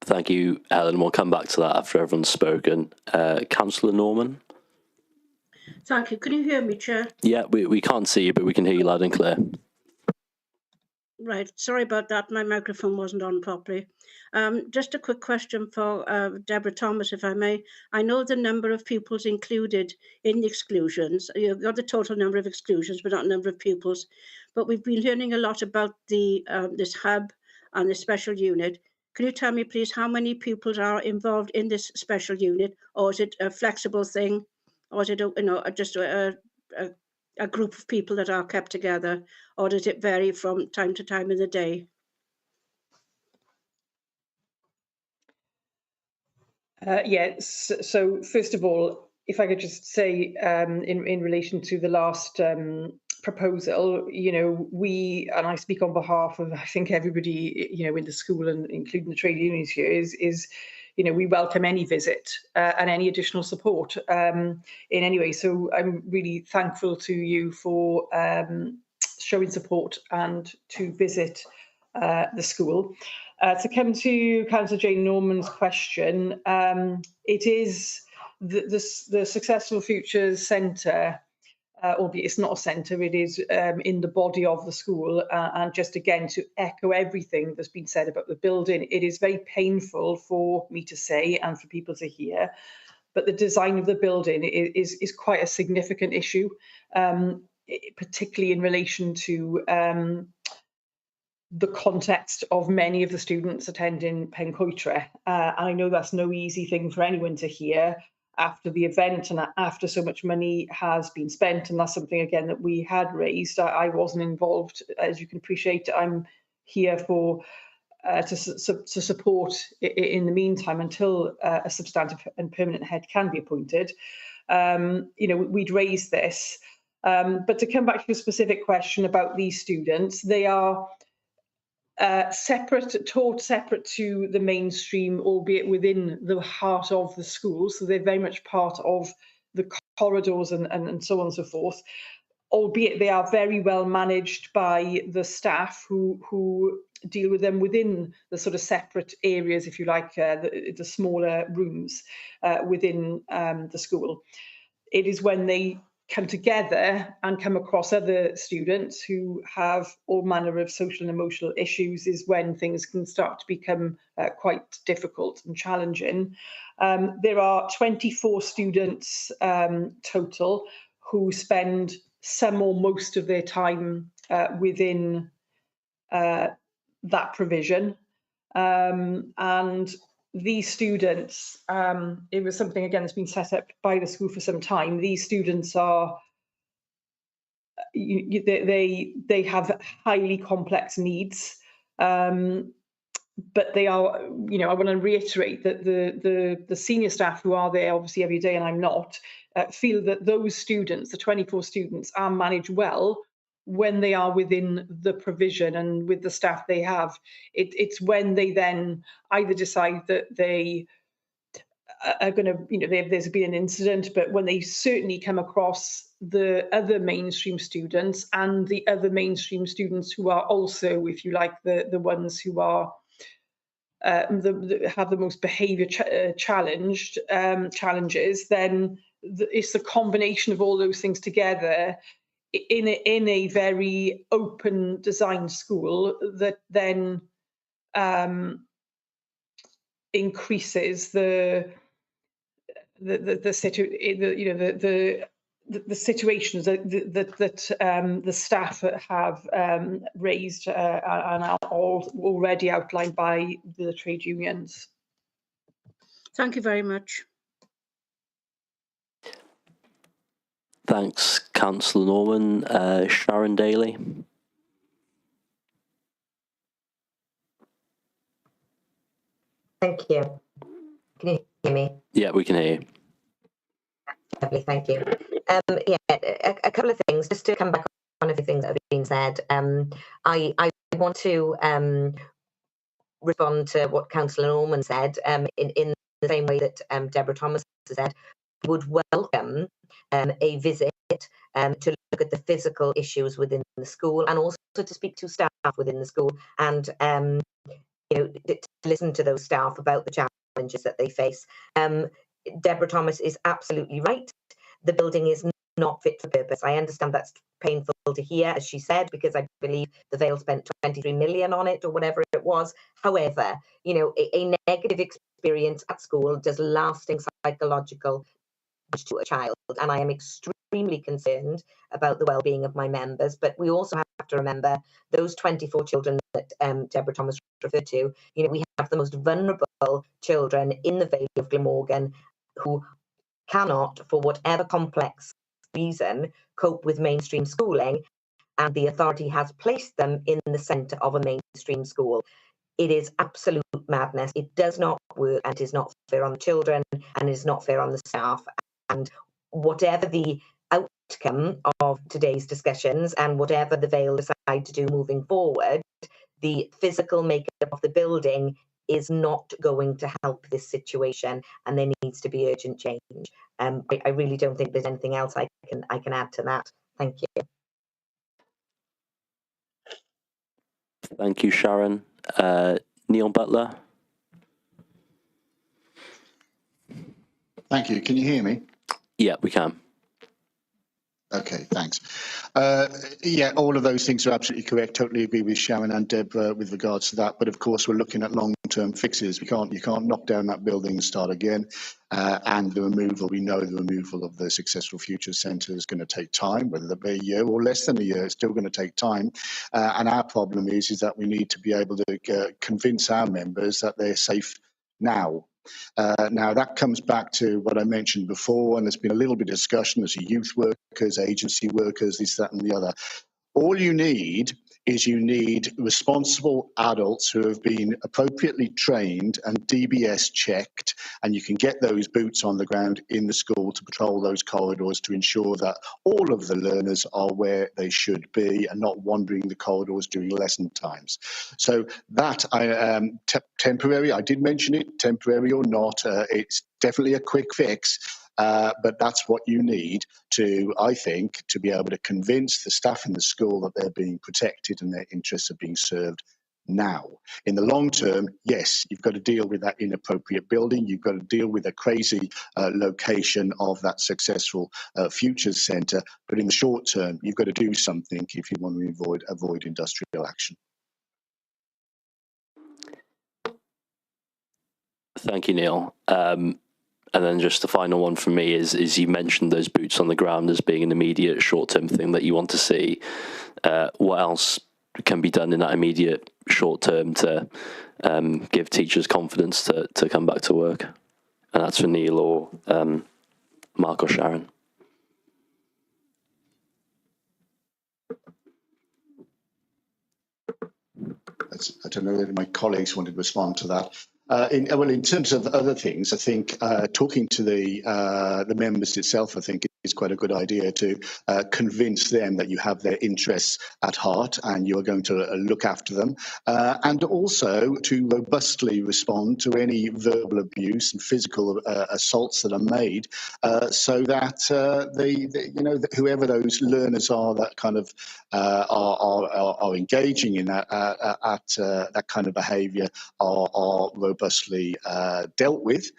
Thank you, Ellen. We'll come back to that after everyone's spoken. Councillor Norman. Thank you. Can you hear me, Chair? Yeah, we can't see you, but we can hear you loud and clear. Right. Sorry about that. My microphone wasn't on properly. Just a quick question for Deborah Thomas, if I may. I know the number of pupils included in the exclusions. You've got the total number of exclusions, but not number of pupils. But we've been hearing a lot about the this hub and the special unit. Can you tell me, please, how many pupils are involved in this special unit, or is it a flexible thing, or is it just a group of people that are kept together, or does it vary from time to time in the day? Yes. So first of all, if I could just say, in relation to the last proposal, we, and I speak on behalf of, I think, everybody, in the school and including the trade unions here, is we welcome any visit and any additional support in any way. So I'm really thankful to you for showing support and to visit the school. To come to Councillor Jane Norman's question, it is the Successful Futures Centre albeit it's not a centre, it is in the body of the school. And just again, to echo everything that's been said about the building, it is very painful for me to say and for people to hear, but the design of the building is quite a significant issue, particularly in relation to the context of many of the students attending Pencoitre. And I know that's no easy thing for anyone to hear after the event and after so much money has been spent. And that's something, again, that we had raised. I wasn't involved, as you can appreciate. I'm here for to support in the meantime until a substantive and permanent head can be appointed. We'd raised this. But to come back to your specific question about these students, they are taught separate to the mainstream, albeit within the heart of the school. So they're very much part of the corridors and so on and so forth, albeit they are very well managed by the staff who deal with them within the sort of separate areas, if you like, the smaller rooms within the school. It is when they come together and come across other students who have all manner of social and emotional issues is when things can start to become quite difficult and challenging. There are 24 students total who spend some or most of their time within that provision. And these students, it was something, again, that's been set up by the school for some time. These students are, they have highly complex needs, but they are, I want to reiterate that the senior staff who are there obviously every day, and I'm not, feel that those students, the 24 students, are managed well when they are within the provision and with the staff they have. It's when they then either decide that they are going to, there's been an incident, but when they certainly come across the other mainstream students and the other mainstream students who are also, if you like, the ones who are have the most behaviour challenges, then it's the combination of all those things together in a very open design school that then increases the situations that the staff have raised and are already outlined by the trade unions. Thank you very much. Thanks, Councillor Norman. Sharon Daly. Thank you. Can you hear me? Yeah, we can hear you. Lovely, thank you. A couple of things, just to come back on a few things that have been said. I want to respond to what Councillor Norman said in the same way that Deborah Thomas said. Would welcome a visit to look at the physical issues within the school and also to speak to staff within the school and to listen to those staff about the challenges that they face. Deborah Thomas is absolutely right. The building is not fit for purpose. I understand that's painful to hear, as she said, because I believe the Vale spent 23 million on it or whatever it was. However, a negative experience at school does lasting psychological damage to a child, and I am extremely concerned about the well-being of my members. But we also have to remember those 24 children that Deborah Thomas referred to. We have the most vulnerable children in the Vale of Glamorgan who cannot, for whatever complex reason, cope with mainstream schooling, and the authority has placed them in the centre of a mainstream school. It is absolute madness. It does not work, and it is not fair on the children, and it is not fair on the staff. And whatever the outcome of today's discussions and whatever the Vale decide to do moving forward, the physical makeup of the building is not going to help this situation, and there needs to be urgent change. I really don't think there's anything else I can add to that. Thank you. Thank you, Sharon. Neil Butler. Thank you. Can you hear me? Yeah, we can. Okay, thanks. Yeah, all of those things are absolutely correct. Totally agree with Sharon and Deborah with regards to that. But of course, we're looking at long-term fixes. You can't knock down that building and start again. And the removal, we know the removal of the Successful Future Centre is going to take time, whether it be a year or less than a year. It's still going to take time. And our problem is that we need to be able to convince our members that they're safe now. Now, that comes back to what I mentioned before, and there's been a little bit of discussion as youth workers, agency workers, this, that, and the other. All you need is responsible adults who have been appropriately trained and DBS checked, and you can get those boots on the ground in the school to patrol those corridors to ensure that all of the learners are where they should be and not wandering the corridors during lesson times. So that, temporary, I did mention it, temporary or not, it's definitely a quick fix. But that's what you need to, I think, to be able to convince the staff in the school that they're being protected and their interests are being served now. In the long term, yes, you've got to deal with that inappropriate building. You've got to deal with a crazy location of that Successful Futures Centre. But in the short term, you've got to do something if you want to avoid industrial action. Thank you, Neil. And then just the final one from me is you mentioned those boots on the ground as being an immediate short-term thing that you want to see. What else can be done in that immediate short term to give teachers confidence to come back to work? And that's for Neil or Mark or Sharon. I don't know whether my colleagues want to respond to that. In terms of other things, I think talking to the members itself, I think is quite a good idea to convince them that you have their interests at heart and you're going to look after them, and also to robustly respond to any verbal abuse and physical assaults that are made, so that whoever those learners are that kind of are engaging in that kind of behaviour are robustly dealt with,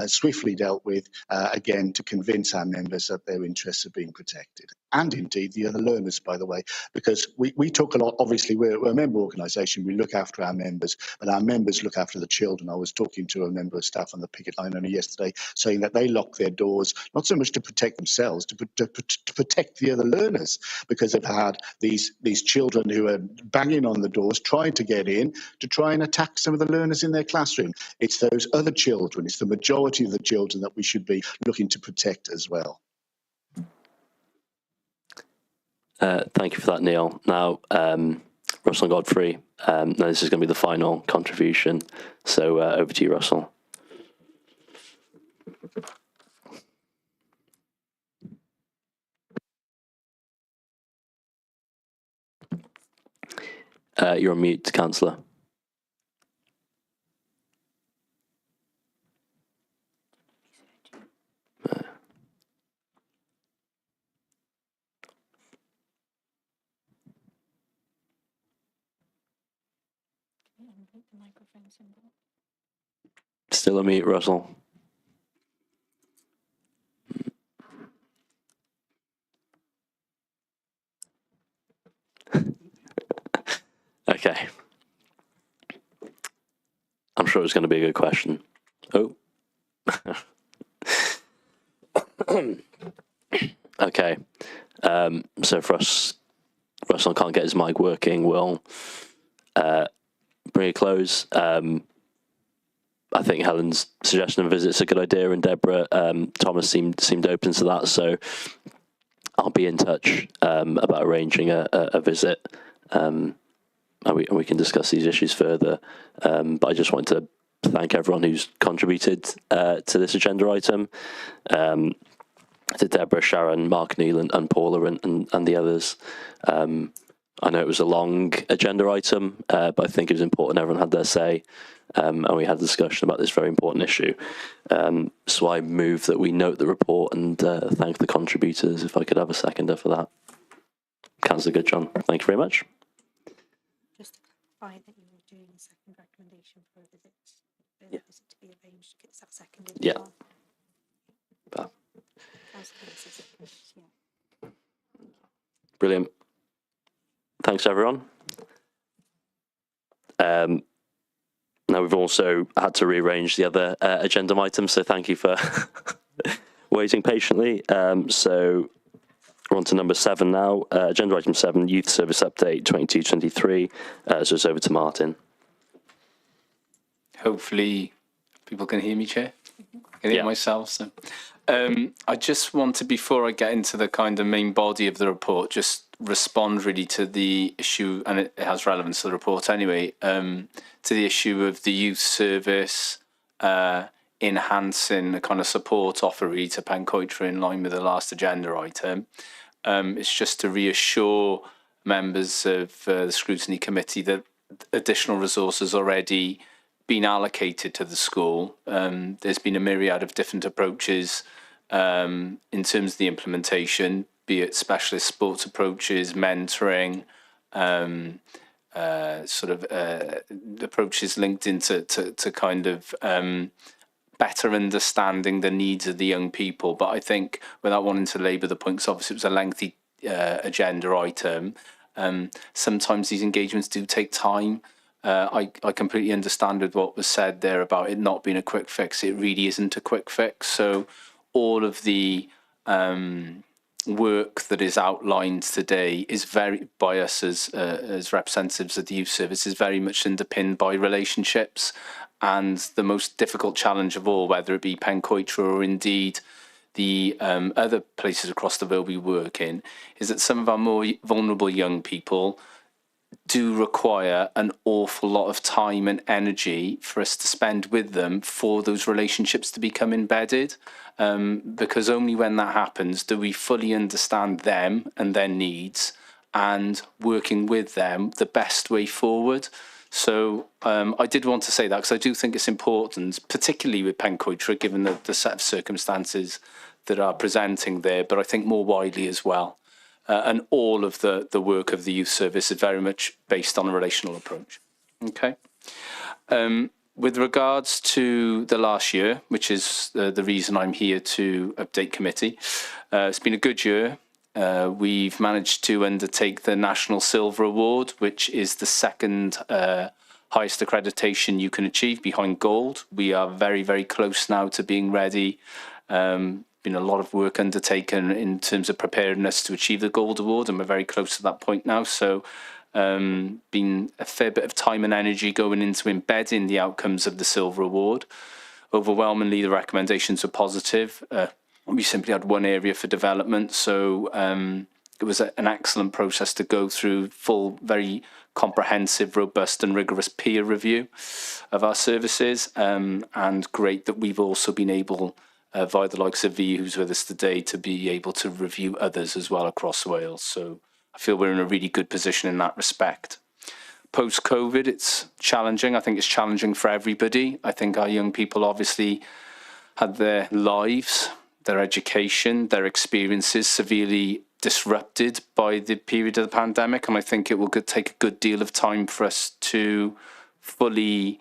swiftly dealt with, again, to convince our members that their interests are being protected. And indeed the other learners, by the way, because we talk a lot, obviously we're a member organisation, we look after our members, but our members look after the children. I was talking to a member of staff on the picket line only yesterday saying that they lock their doors, not so much to protect themselves, to protect the other learners, because they've had these children who are banging on the doors, trying to get in, to try and attack some of the learners in their classroom. It's those other children, it's the majority of the children that we should be looking to protect as well. Thank you for that, Neil. Now, Russell and Godfrey, now this is going to be the final contribution. So over to you, Russell. You're on mute, Councillor. Still on mute, Russell. Okay. I'm sure it's going to be a good question. Oh. Okay. So for us, Russell can't get his mic working. We'll bring a close. I think Helen's suggestion of visit's a good idea, and Deborah, Thomas seemed open to that. So I'll be in touch about arranging a visit, and we can discuss these issues further. But I just wanted to thank everyone who's contributed to this agenda item. To Deborah, Sharon, Mark, Neil, and Paula, and the others. I know it was a long agenda item, but I think it was important everyone had their say, and we had a discussion about this very important issue. So I move that we note the report and thank the contributors. If I could have a seconder for that. Councillor Goodjohn, thank you very much. Just to clarify that you were doing a second recommendation for a visit, Yeah. visit to be arranged. Is that seconded? Yeah. Well? Yeah. Brilliant. Thanks, everyone. Now we've also had to rearrange the other agenda items, so thank you for waiting patiently. So we're on to number 7 now. Agenda item 7, Youth Service Update 22-23. So it's over to Martin. Hopefully people can hear me, Chair. I can hear myself. So I just want to, before I get into the kind of main body of the report, just respond really to the issue, and it has relevance to the report anyway, to the issue of the youth service enhancing the kind of support offer really to Pencoitra in line with the last agenda item. It's just to reassure members of the Scrutiny Committee that additional resources already been allocated to the school. There's been a myriad of different approaches in terms of the implementation, be it specialist sports approaches, mentoring, approaches linked into to kind of better understanding the needs of the young people. But I think, without wanting to labour the point, because obviously it was a lengthy agenda item, sometimes these engagements do take time. I completely understand with what was said there about it not being a quick fix. It really isn't a quick fix. So all of the work that is outlined today is very, by us as representatives of the youth service, is very much underpinned by relationships. And the most difficult challenge of all, whether it be Pencoitra or indeed the other places across the Vale we work in, is that some of our more vulnerable young people do require an awful lot of time and energy for us to spend with them for those relationships to become embedded. Because only when that happens do we fully understand them and their needs, and working with them the best way forward. So I did want to say that because I do think it's important, particularly with Pencoitra, given the set of circumstances that are presenting there, but I think more widely as well. And all of the work of the youth service is very much based on a relational approach. Okay. With regards to the last year, which is the reason I'm here to update committee, it's been a good year. We've managed to undertake the National Silver Award, which is the second highest accreditation you can achieve behind gold. We are very, very close now to being ready. Been a lot of work undertaken in terms of preparedness to achieve the gold award, and we're very close to that point now. So been a fair bit of time and energy going into embedding the outcomes of the silver award. Overwhelmingly, the recommendations are positive. We simply had one area for development, so it was an excellent process to go through, full, very comprehensive, robust and rigorous peer review of our services, and great that we've also been able, via the likes of V, who's with us today, to be able to review others as well across Wales. So I feel we're in a really good position in that respect. Post-COVID, it's challenging. I think it's challenging for everybody. I think our young people obviously had their lives, their education, their experiences severely disrupted by the period of the pandemic. And I think it will take a good deal of time for us to fully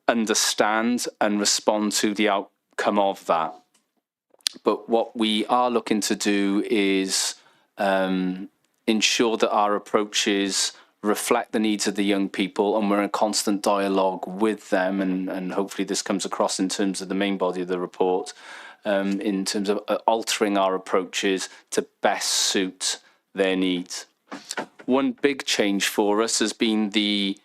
understand and respond to the outcome of that. But what we are looking to do is ensure that our approaches reflect the needs of the young people, and we're in constant dialogue with them, and hopefully this comes across in terms of the main body of the report, in terms of altering our approaches to best suit their needs. One big change for us has been the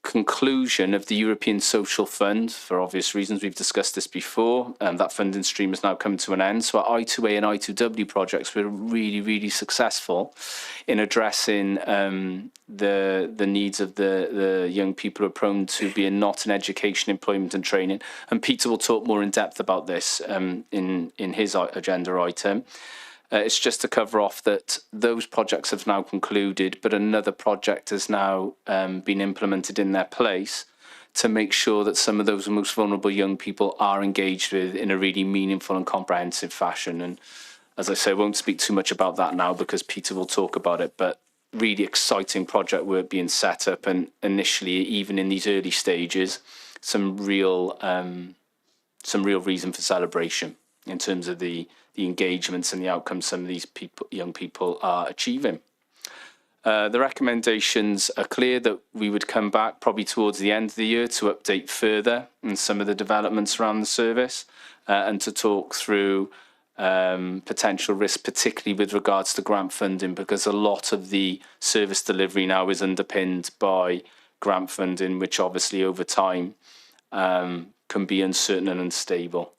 conclusion of the European Social Fund. For obvious reasons, we've discussed this before, and that funding stream has now come to an end. So our I2A and I2W projects were really, really successful in addressing the needs of the young people who are prone to being not in education, employment and training. And Peter will talk more in depth about this in his agenda item. It's just to cover off that those projects have now concluded, but another project has now been implemented in their place to make sure that some of those most vulnerable young people are engaged with in a really meaningful and comprehensive fashion. And as I say, I won't speak too much about that now because Peter will talk about it, but really exciting project work being set up, and initially, even in these early stages, some real reason for celebration in terms of the engagements and the outcomes some of these young people are achieving. The recommendations are clear that we would come back probably towards the end of the year to update further on some of the developments around the service and to talk through potential risks, particularly with regards to grant funding, because a lot of the service delivery now is underpinned by grant funding, which obviously over time can be uncertain and unstable.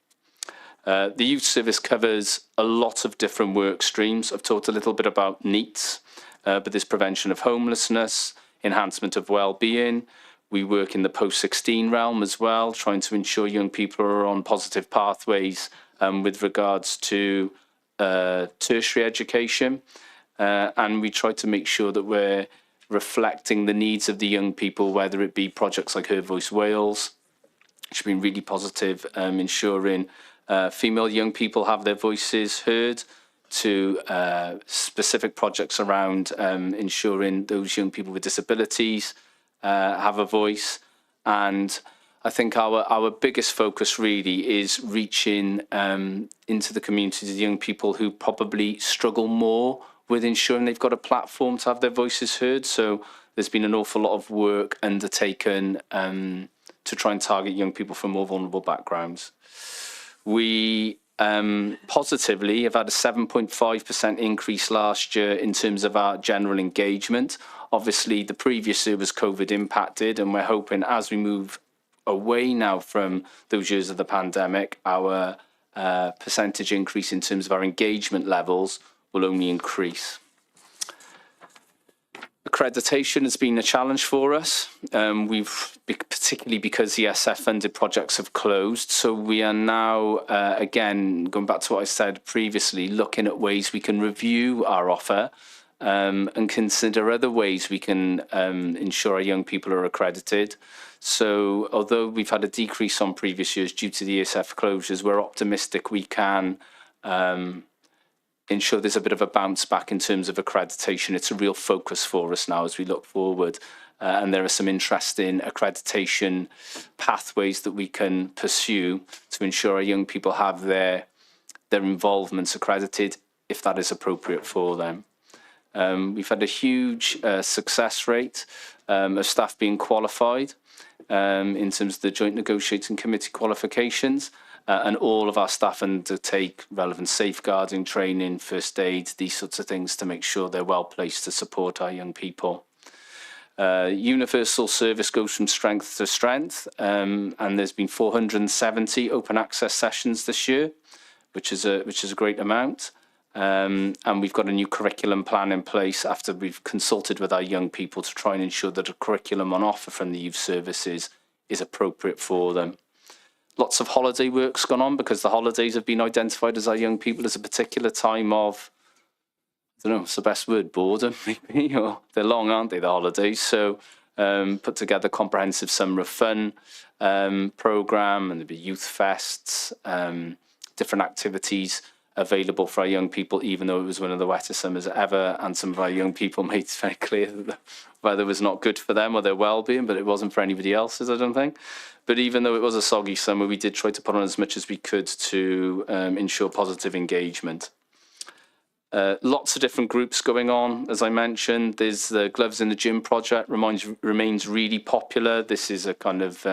The youth service covers a lot of different work streams. I've talked a little bit about NEETs, but there's prevention of homelessness, enhancement of well-being. We work in the post-16 realm as well, trying to ensure young people are on positive pathways with regards to tertiary education. And we try to make sure that we're reflecting the needs of the young people, whether it be projects like Her Voice Wales, which have been really positive, ensuring female young people have their voices heard, to specific projects around ensuring those young people with disabilities have a voice. And I think our biggest focus really is reaching into the communities of young people who probably struggle more with ensuring they've got a platform to have their voices heard. So there's been an awful lot of work undertaken to try and target young people from more vulnerable backgrounds. We positively have had a 7.5% increase last year in terms of our general engagement. Obviously, the previous year was COVID impacted, and we're hoping as we move away now from those years of the pandemic, our percentage increase in terms of our engagement levels will only increase. Accreditation has been a challenge for us. Particularly because the ESF-funded projects have closed. So we are now, again, going back to what I said previously, looking at ways we can review our offer and consider other ways we can ensure our young people are accredited. So although we've had a decrease on previous years due to the ESF closures, we're optimistic we can ensure there's a bit of a bounce back in terms of accreditation. It's a real focus for us now as we look forward. And there are some interesting accreditation pathways that we can pursue to ensure our young people have their involvements accredited if that is appropriate for them. We've had a huge success rate of staff being qualified in terms of the Joint Negotiating Committee qualifications. And all of our staff undertake relevant safeguarding training, first aid, these sorts of things to make sure they're well placed to support our young people. Universal service goes from strength to strength, and there's been 470 open access sessions this year, which is a great amount. And we've got a new curriculum plan in place after we've consulted with our young people to try and ensure that a curriculum on offer from the youth services is appropriate for them. Lots of holiday work's gone on because the holidays have been identified as our young people as a particular time of, I don't know, what's the best word, boredom maybe, or they're long, aren't they, the holidays? So put together a comprehensive summer of fun programme, and there'll be youth fests, different activities available for our young people, even though it was one of the wettest summers ever, and some of our young people made it very clear that the weather was not good for them or their well-being, but it wasn't for anybody else's, I don't think. But even though it was a soggy summer, we did try to put on as much as we could to ensure positive engagement. Lots of different groups going on, as I mentioned. There's the Gloves in the Gym project, remains really popular. This is a kind of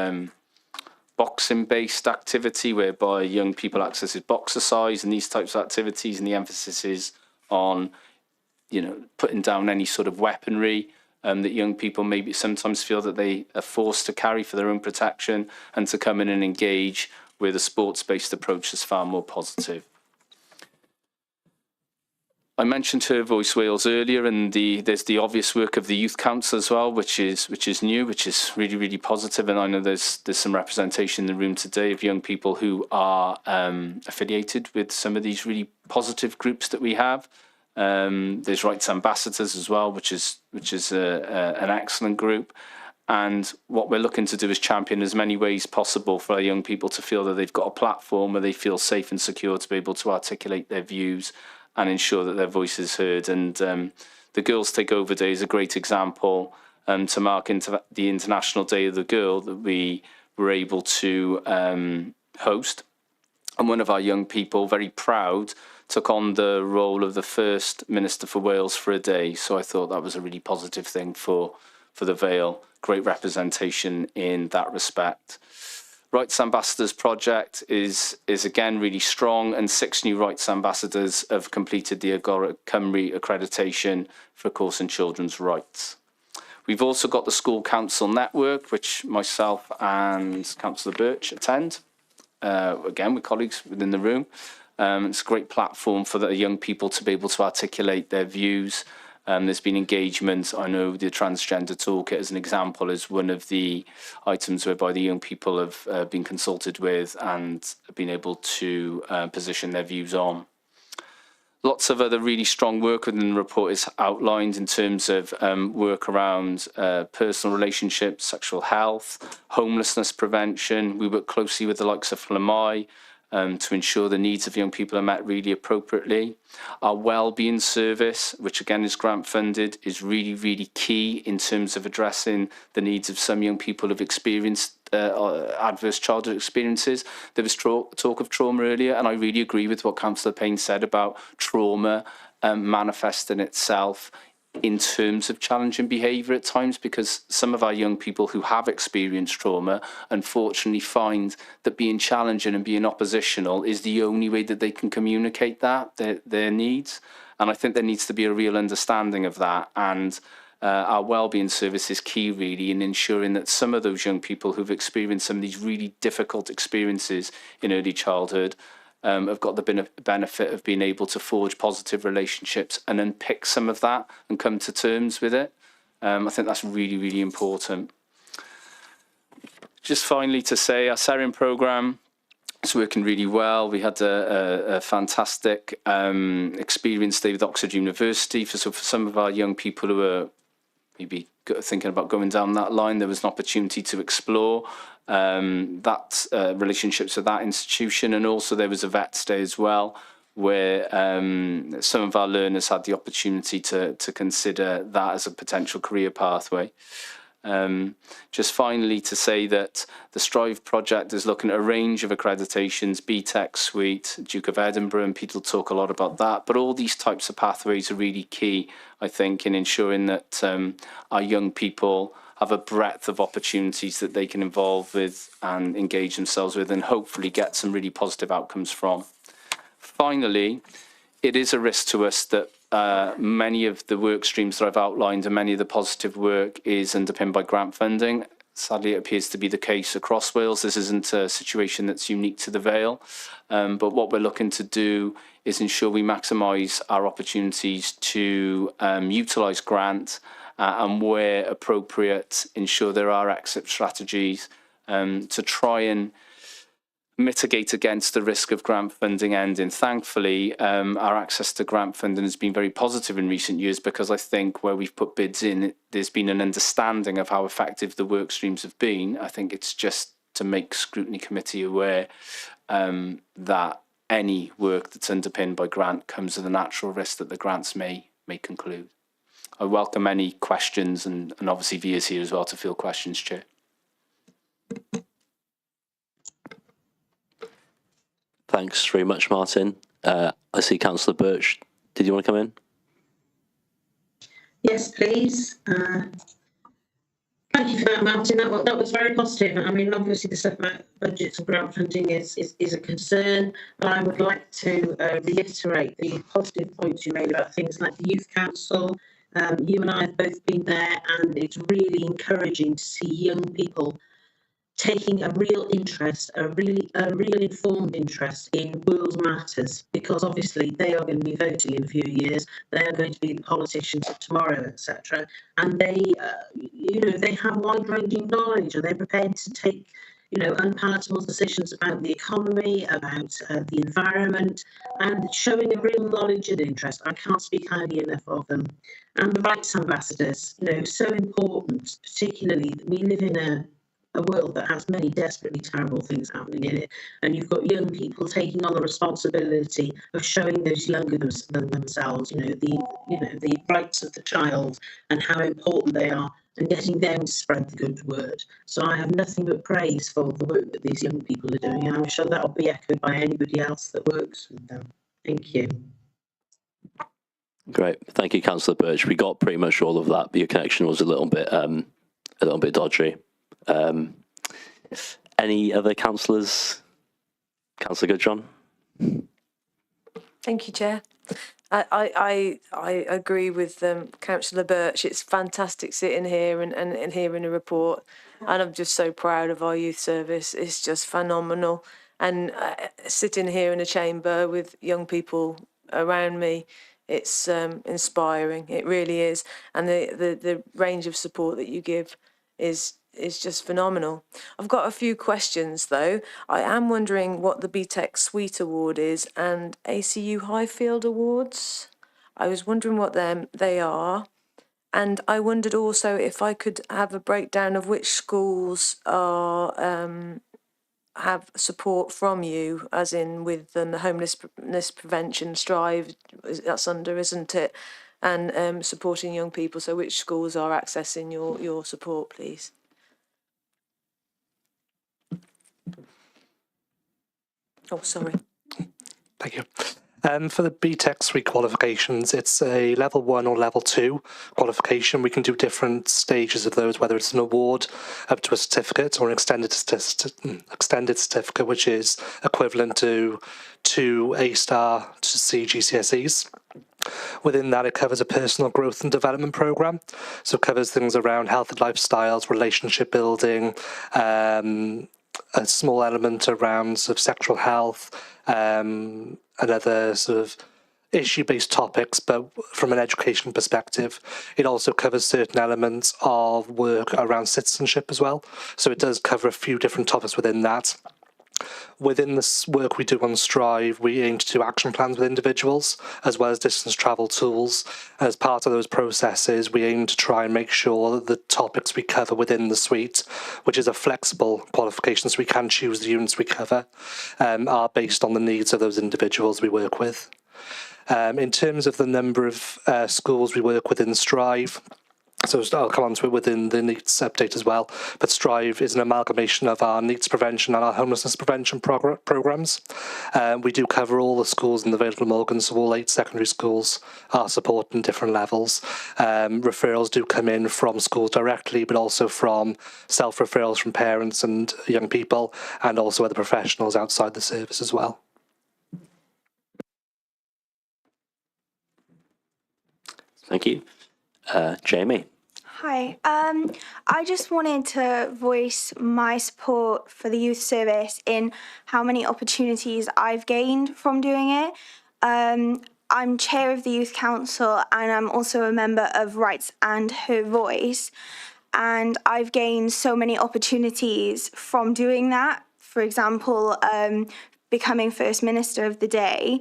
boxing-based activity whereby young people access boxercise and these types of activities, and the emphasis is on, putting down any sort of weaponry that young people maybe sometimes feel that they are forced to carry for their own protection, and to come in and engage with a sports-based approach that's far more positive. I mentioned Her Voice Wales earlier, and there's the obvious work of the Youth Council as well, which is new, which is really, really positive. And I know there's some representation in the room today of young people who are affiliated with some of these really positive groups that we have. There's Rights Ambassadors as well, which is an excellent group. And what we're looking to do is champion as many ways possible for our young people to feel that they've got a platform where they feel safe and secure to be able to articulate their views and ensure that their voice is heard. And the Girls Take Over Day is a great example to mark into the International Day of the Girl that we were able to host. And one of our young people, very proud took on the role of the first Minister for Wales for a day. So I thought that was a really positive thing for the Vale. Great representation in that respect. Rights Ambassadors project is again really strong, and 6 new Rights Ambassadors have completed the Agora Cymru accreditation for a course in children's rights. We've also got the School Council Network, which myself and Councillor Birch attend, again with colleagues within the room. It's a great platform for the young people to be able to articulate their views. There's been engagement. I know the transgender toolkit, as an example, is one of the items whereby the young people have been consulted with and been able to position their views on. Lots of other really strong work within the report is outlined in terms of work around personal relationships, sexual health, homelessness prevention. We work closely with the likes of Flamai to ensure the needs of young people are met really appropriately. Our wellbeing service, which again is grant funded, is really, really key in terms of addressing the needs of some young people who've experienced adverse childhood experiences. There was talk of trauma earlier, and I really agree with what Councillor Payne said about trauma manifesting itself in terms of challenging behaviour at times, because some of our young people who have experienced trauma unfortunately find that being challenging and being oppositional is the only way that they can communicate their needs. And I think there needs to be a real understanding of that, and our wellbeing service is key really in ensuring that some of those young people who've experienced some of these really difficult experiences in early childhood have got the benefit of being able to forge positive relationships and unpick some of that and come to terms with it. I think that's really, really important. Just finally to say, our SERIN programme is working really well. We had a fantastic experience day with Oxford University. For some of our young people who are maybe thinking about going down that line, there was an opportunity to explore relationships with that institution, and also there was a Vets Day as well, where some of our learners had the opportunity to consider that as a potential career pathway. Just finally to say that the Strive project is looking at a range of accreditations, BTEC Suite, Duke of Edinburgh, and Pete will talk a lot about that, but all these types of pathways are really key, I think, in ensuring that our young people have a breadth of opportunities that they can involve with and engage themselves with, and hopefully get some really positive outcomes from. Finally, it is a risk to us that many of the work streams that I've outlined and many of the positive work is underpinned by grant funding. Sadly, it appears to be the case across Wales. This isn't a situation that's unique to the Vale, but what we're looking to do is ensure we maximise our opportunities to utilise grant and where appropriate, ensure there are exit strategies to try and mitigate against the risk of grant funding ending. Thankfully, our access to grant funding has been very positive in recent years, because I think where we've put bids in, there's been an understanding of how effective the work streams have been. I think it's just to make Scrutiny Committee aware that any work that's underpinned by grant comes with a natural risk that the grants may conclude. I welcome any questions, and obviously Via's here as well to field questions, Chair. Thanks very much, Martin. I see Councillor Birch. Did you want to come in? Yes, please. Thank you for that, Martin. That was very positive. I mean, obviously the stuff about budgets and grant funding is a concern, but I would like to reiterate the positive points you made about things like the Youth Council. You and I have both been there, and it's really encouraging to see young people taking a real interest, a real informed interest in world matters, because obviously they are going to be voting in a few years. They are going to be the politicians of tomorrow, etc. And they, they have wide-ranging knowledge, and they're prepared to take, unpalatable decisions about the economy, about the environment, and showing a real knowledge and interest. I can't speak highly enough of them. And the rights ambassadors, so important, particularly that we live in a world that has many desperately terrible things happening in it, and you've got young people taking on the responsibility of showing those younger than themselves, the rights of the child and how important they are, and getting them to spread the good word. So I have nothing but praise for the work that these young people are doing, and I'm sure that will be echoed by anybody else that works with them. Thank you. Great, thank you, Councillor Birch. We got pretty much all of that, but your connection was a little bit dodgy. Any other councillors? Councillor Goodjohn? Thank you, Chair. I agree with Councillor Birch. It's fantastic sitting here and hearing a report, and I'm just so proud of our youth service. It's just phenomenal. And sitting here in a chamber with young people around me, it's inspiring. It really is. And the range of support that you give is just phenomenal. I've got a few questions though. I am wondering what the BTEC Suite Award is and ACU Highfield Awards. I was wondering what they are. And I wondered also if I could have a breakdown of which schools are have support from you, as in with the homelessness prevention Strive, that's under, isn't it? And supporting young people. So which schools are accessing your support, please? Oh, sorry. Thank you. For the BTEC Suite qualifications, it's a level 1 or level 2 qualification. We can do different stages of those, whether it's an award up to a certificate or an extended certificate, which is equivalent to 2 A-star to C GCSEs. Within that, it covers a personal growth and development program. So it covers things around healthy lifestyles, relationship building, a small element around sort of sexual health, and other sort of issue-based topics, but from an education perspective. It also covers certain elements of work around citizenship as well. So it does cover a few different topics within that. Within this work we do on Strive, we aim to do action plans with individuals, as well as distance travel tools. As part of those processes, we aim to try and make sure that the topics we cover within the suite, which is a flexible qualification, so we can choose the units we cover, are based on the needs of those individuals we work with. In terms of the number of schools we work with in Strive, so I'll come on to it within the NEETS update as well, but Strive is an amalgamation of our NEETS prevention and our homelessness prevention programmes. We do cover all the schools in the Vale of Glamorgan, so all 8 secondary schools are supported in different levels. Referrals do come in from schools directly, but also from self-referrals from parents and young people, and also other professionals outside the service as well. Thank you. Jamie. Hi. I just wanted to voice my support for the youth service in how many opportunities I've gained from doing it. I'm chair of the Youth Council and I'm also a member of Rights and Her Voice. And I've gained so many opportunities from doing that. For example, becoming First Minister of the Day.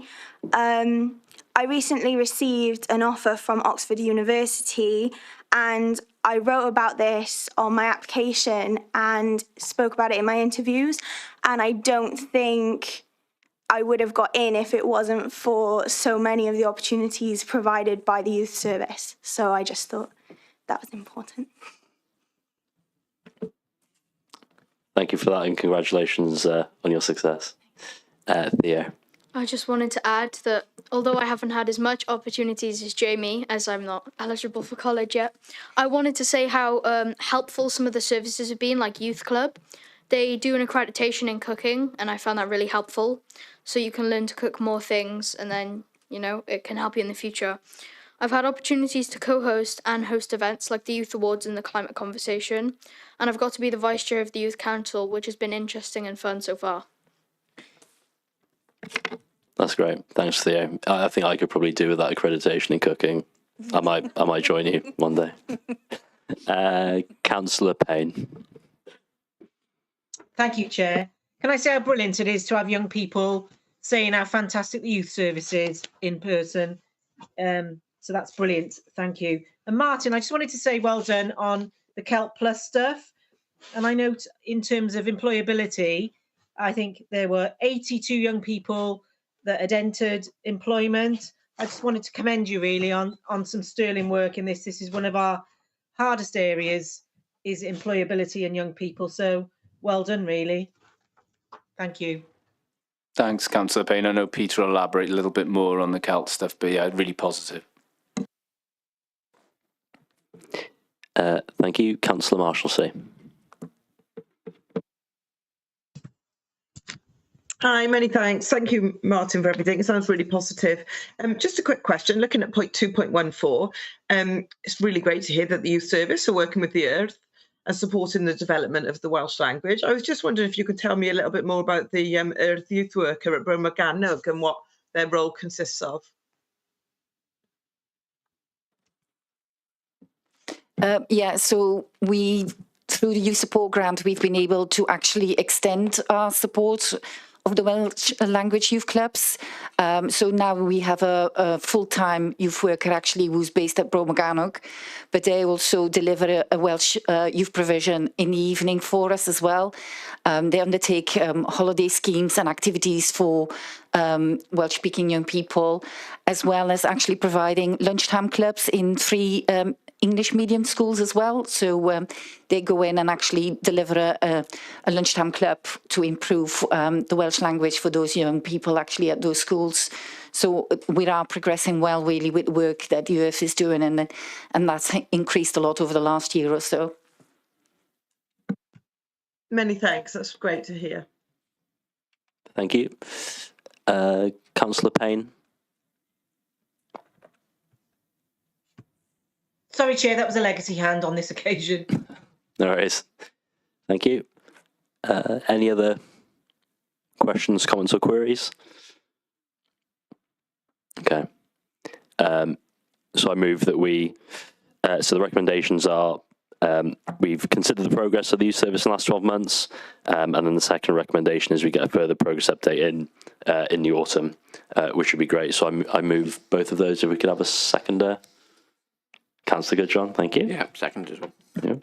I recently received an offer from Oxford University and I wrote about this on my application and spoke about it in my interviews, and I don't think I would have got in if it wasn't for so many of the opportunities provided by the youth service. So I just thought that was important. Thank you for that and congratulations on your success. Theo. I just wanted to add that although I haven't had as much opportunities as Jamie, as I'm not eligible for college yet, I wanted to say how helpful some of the services have been, like Youth Club. They do an accreditation in cooking, and I found that really helpful. So you can learn to cook more things, and then, you know, it can help you in the future. I've had opportunities to co-host and host events like the Youth Awards and the Climate Conversation, and I've got to be the Vice Chair of the Youth Council, which has been interesting and fun so far. That's great. Thanks, Theo. I think I could probably do with that accreditation in cooking. I might join you one day. Councillor Payne. Thank you, Chair. Can I say how brilliant it is to have young people saying how fantastic the youth service is in person? So that's brilliant. Thank you. And Martin, I just wanted to say well done on the Kelp Plus stuff. And I note in terms of employability, I think there were 82 young people that had entered employment. I just wanted to commend you really on some sterling work in this. This is one of our hardest areas, is employability and young people. So well done, really. Thank you. Thanks, Councillor Payne. I know Peter will elaborate a little bit more on the Celt stuff, but yeah, really positive. Thank you. Councillor Marshalsea. Hi, many thanks. Thank you, Martin, for everything. It sounds really positive. Just a quick question, looking at point 2.14, it's really great to hear that the youth service are working with the Earth and supporting the development of the Welsh language. I was just wondering if you could tell me a little bit more about the Earth Youth Worker at Glamorgan and what their role consists of. Yeah, so through the Youth Support Grant, we've been able to actually extend our support of the Welsh language youth clubs. So now we have a full-time youth worker actually who's based at Glamorgan, but they also deliver a Welsh youth provision in the evening for us as well. They undertake holiday schemes and activities for Welsh-speaking young people, as well as actually providing lunchtime clubs in 3 English medium schools as well. So they go in and actually deliver a lunchtime club to improve the Welsh language for those young people actually at those schools. So we are progressing well really with the work that the Earth is doing, and that's increased a lot over the last year or so. Many thanks. That's great to hear. Thank you. Councillor Payne. Sorry, Chair, that was a legacy hand on this occasion. No worries. Thank you. Any other questions, comments or queries? Okay. So I move that we, so the recommendations are, we've considered the progress of the youth service in the last 12 months, and then the second recommendation is we get a further progress update in the autumn, which would be great. So I move both of those. If we could have a seconder. Councillor Goodjohn, thank you. Yeah, second as well. Yeah.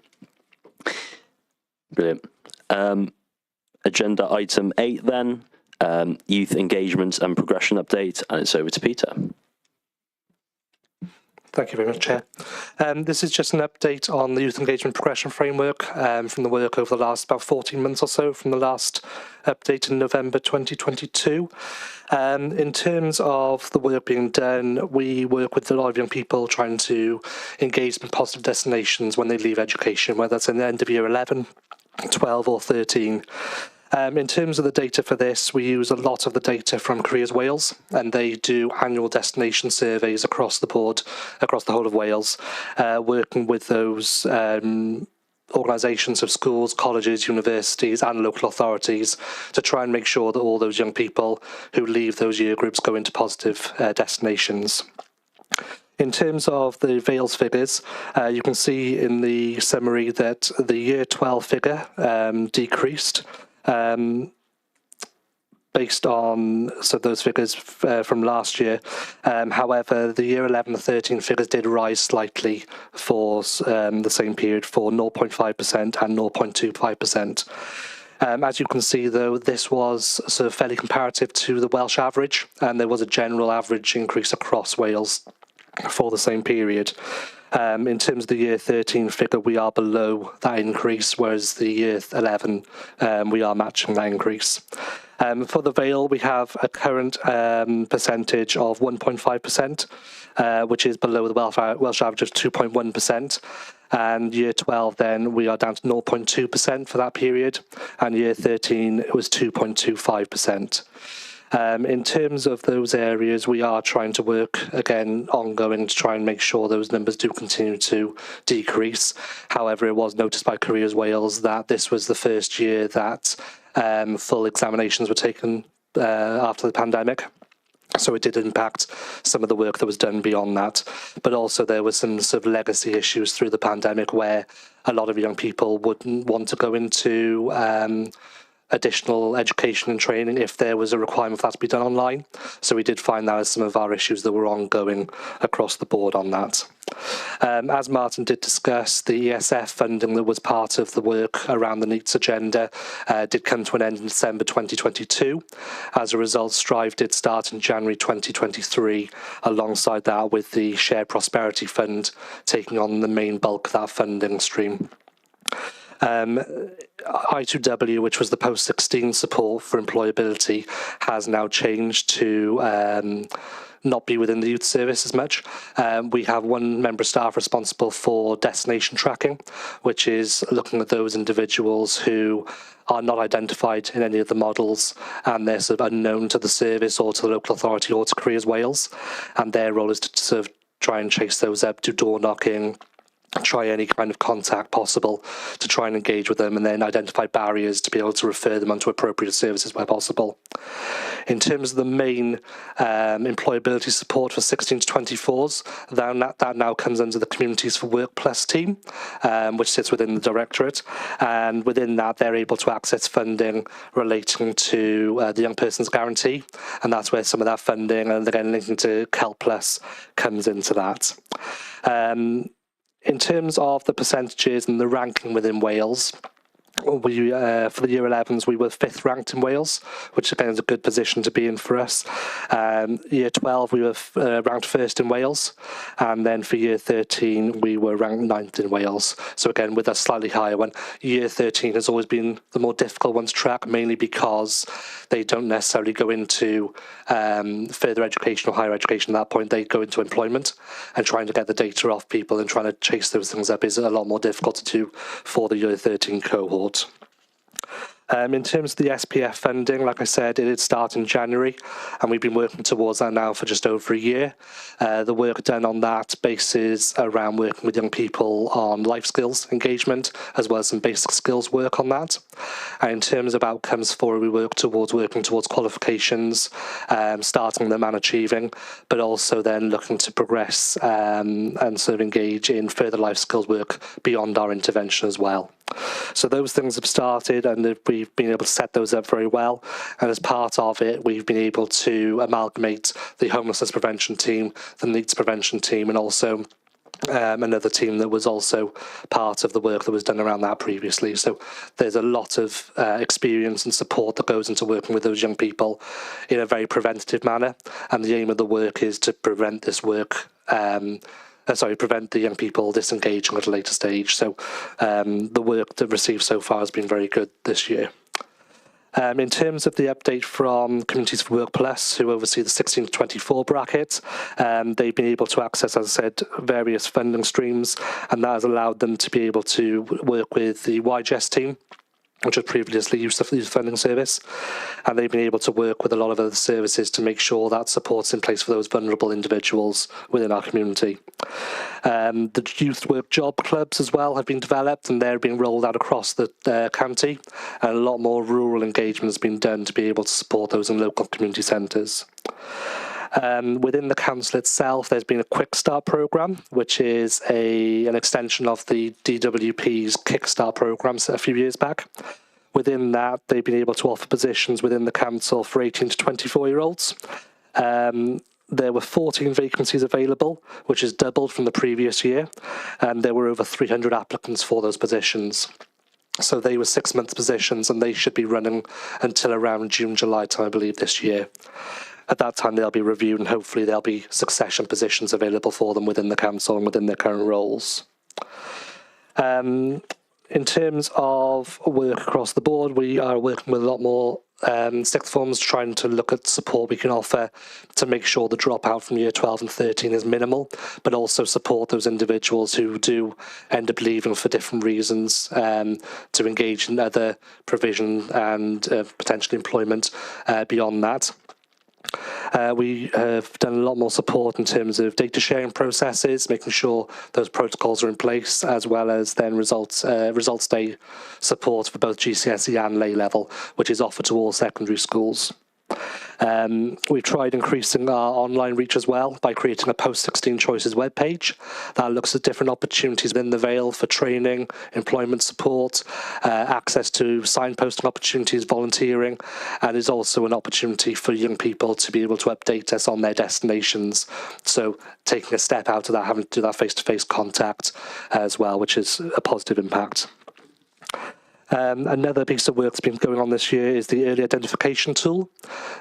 Brilliant. Agenda item 8 then, youth engagement and progression update, and it's over to Peter. Thank you very much, Chair. This is just an update on the Youth Engagement Progression Framework from the work over the last about 14 months or so, from the last update in November 2022. In terms of the work being done, we work with a lot of young people trying to engage in positive destinations when they leave education, whether that's in the end of year 11, 12 or 13. In terms of the data for this, we use a lot of the data from Careers Wales, and they do annual destination surveys across the board, across the whole of Wales, working with those organisations of schools, colleges, universities and local authorities to try and make sure that all those young people who leave those year groups go into positive destinations. In terms of the Vales figures, you can see in the summary that the year 12 figure decreased. Based on those figures from last year. However, the year 11 and 13 figures did rise slightly for the same period for 0.5% and 0.25%. As you can see, though, this was sort of fairly comparative to the Welsh average, and there was a general average increase across Wales for the same period. In terms of the year 13 figure, we are below that increase, whereas the year 11, we are matching that increase. For the Vale, we have a current percentage of 1.5%, which is below the Welsh average of 2.1%. And year 12, then, we are down to 0.2% for that period, and year 13, it was 2.25%. In terms of those areas, we are trying to work, again, ongoing to try and make sure those numbers do continue to decrease. However, it was noticed by Careers Wales that this was the first year that full examinations were taken after the pandemic. So it did impact some of the work that was done beyond that. But also there was some sort of legacy issues through the pandemic where a lot of young people wouldn't want to go into additional education and training if there was a requirement for that to be done online. So we did find that as some of our issues that were ongoing across the board on that. As Martin did discuss, the ESF funding that was part of the work around the NEETs agenda did come to an end in December 2022. As a result, Strive did start in January 2023, alongside that with the Shared Prosperity Fund taking on the main bulk of that funding stream. I2W, which was the post-16 support for employability, has now changed to not be within the youth service as much. We have one member of staff responsible for destination tracking, which is looking at those individuals who are not identified in any of the models and they're sort of unknown to the service or to the local authority or to Careers Wales. And their role is to sort of try and chase those up, do door knocking, try any kind of contact possible to try and engage with them and then identify barriers to be able to refer them onto appropriate services where possible. In terms of the main employability support for 16 to 24s, that now comes under the Communities for Work Plus team, which sits within the Directorate. And within that, they're able to access funding relating to the Young Person's Guarantee. And that's where some of that funding, and again linking to CEL Plus, comes into that. In terms of the percentages and the ranking within Wales, we for the year 11s we were 5th ranked in Wales, which again is a good position to be in for us. Year 12 we were ranked 1st in Wales, and then for year 13 we were ranked 9th in Wales. So again with a slightly higher one. Year 13 has always been the more difficult one to track, mainly because they don't necessarily go into further education or higher education at that point. They go into employment, and trying to get the data off people and trying to chase those things up is a lot more difficult to do for the year 13 cohort. In terms of the SPF funding, like I said, it did start in January, and we've been working towards that now for just over a year. The work done on that bases around working with young people on life skills engagement, as well as some basic skills work on that. And in terms of outcomes for it, we work towards working towards qualifications, starting them and achieving, but also then looking to progress and sort of engage in further life skills work beyond our intervention as well. So those things have started, and we've been able to set those up very well. And as part of it, we've been able to amalgamate the homelessness prevention team, the needs prevention team, and also another team that was also part of the work that was done around that previously. So there's a lot of experience and support that goes into working with those young people in a very preventative manner. And the aim of the work is to prevent this work prevent the young people disengaging at a later stage. So the work that received so far has been very good this year. In terms of the update from Communities for Work Plus, who oversee the 16 to 24 bracket, they've been able to access, as I said, various funding streams, and that has allowed them to be able to work with the YGS team, which was previously Youth Funding Service, and they've been able to work with a lot of other services to make sure that support's in place for those vulnerable individuals within our community. The youth work job clubs as well have been developed, and they're being rolled out across the county, and a lot more rural engagement has been done to be able to support those in local community centres. Within the council itself, there's been a Quick Start programme, which is an extension of the DWP's Kickstart programmes a few years back. Within that, they've been able to offer positions within the council for 18 to 24-year-olds. There were 14 vacancies available, which is doubled from the previous year, and there were over 300 applicants for those positions. So they were 6-month positions, and they should be running until around June, July time, I believe, this year. At that time, they'll be reviewed, and hopefully there'll be succession positions available for them within the council and within their current roles. In terms of work across the board, we are working with a lot more sixth forms, trying to look at support we can offer to make sure the dropout from year 12 and 13 is minimal, but also support those individuals who do end up leaving for different reasons to engage in other provision and potential employment beyond that. We have done a lot more support in terms of data sharing processes, making sure those protocols are in place, as well as then results day support for both GCSE and lay level, which is offered to all secondary schools. We've tried increasing our online reach as well by creating a post-16 choices webpage that looks at different opportunities within the Vale for training, employment support, access to signposting opportunities, volunteering, and is also an opportunity for young people to be able to update us on their destinations. So taking a step out of that, having to do that face-to-face contact as well, which is a positive impact. Another piece of work that's been going on this year is the early identification tool.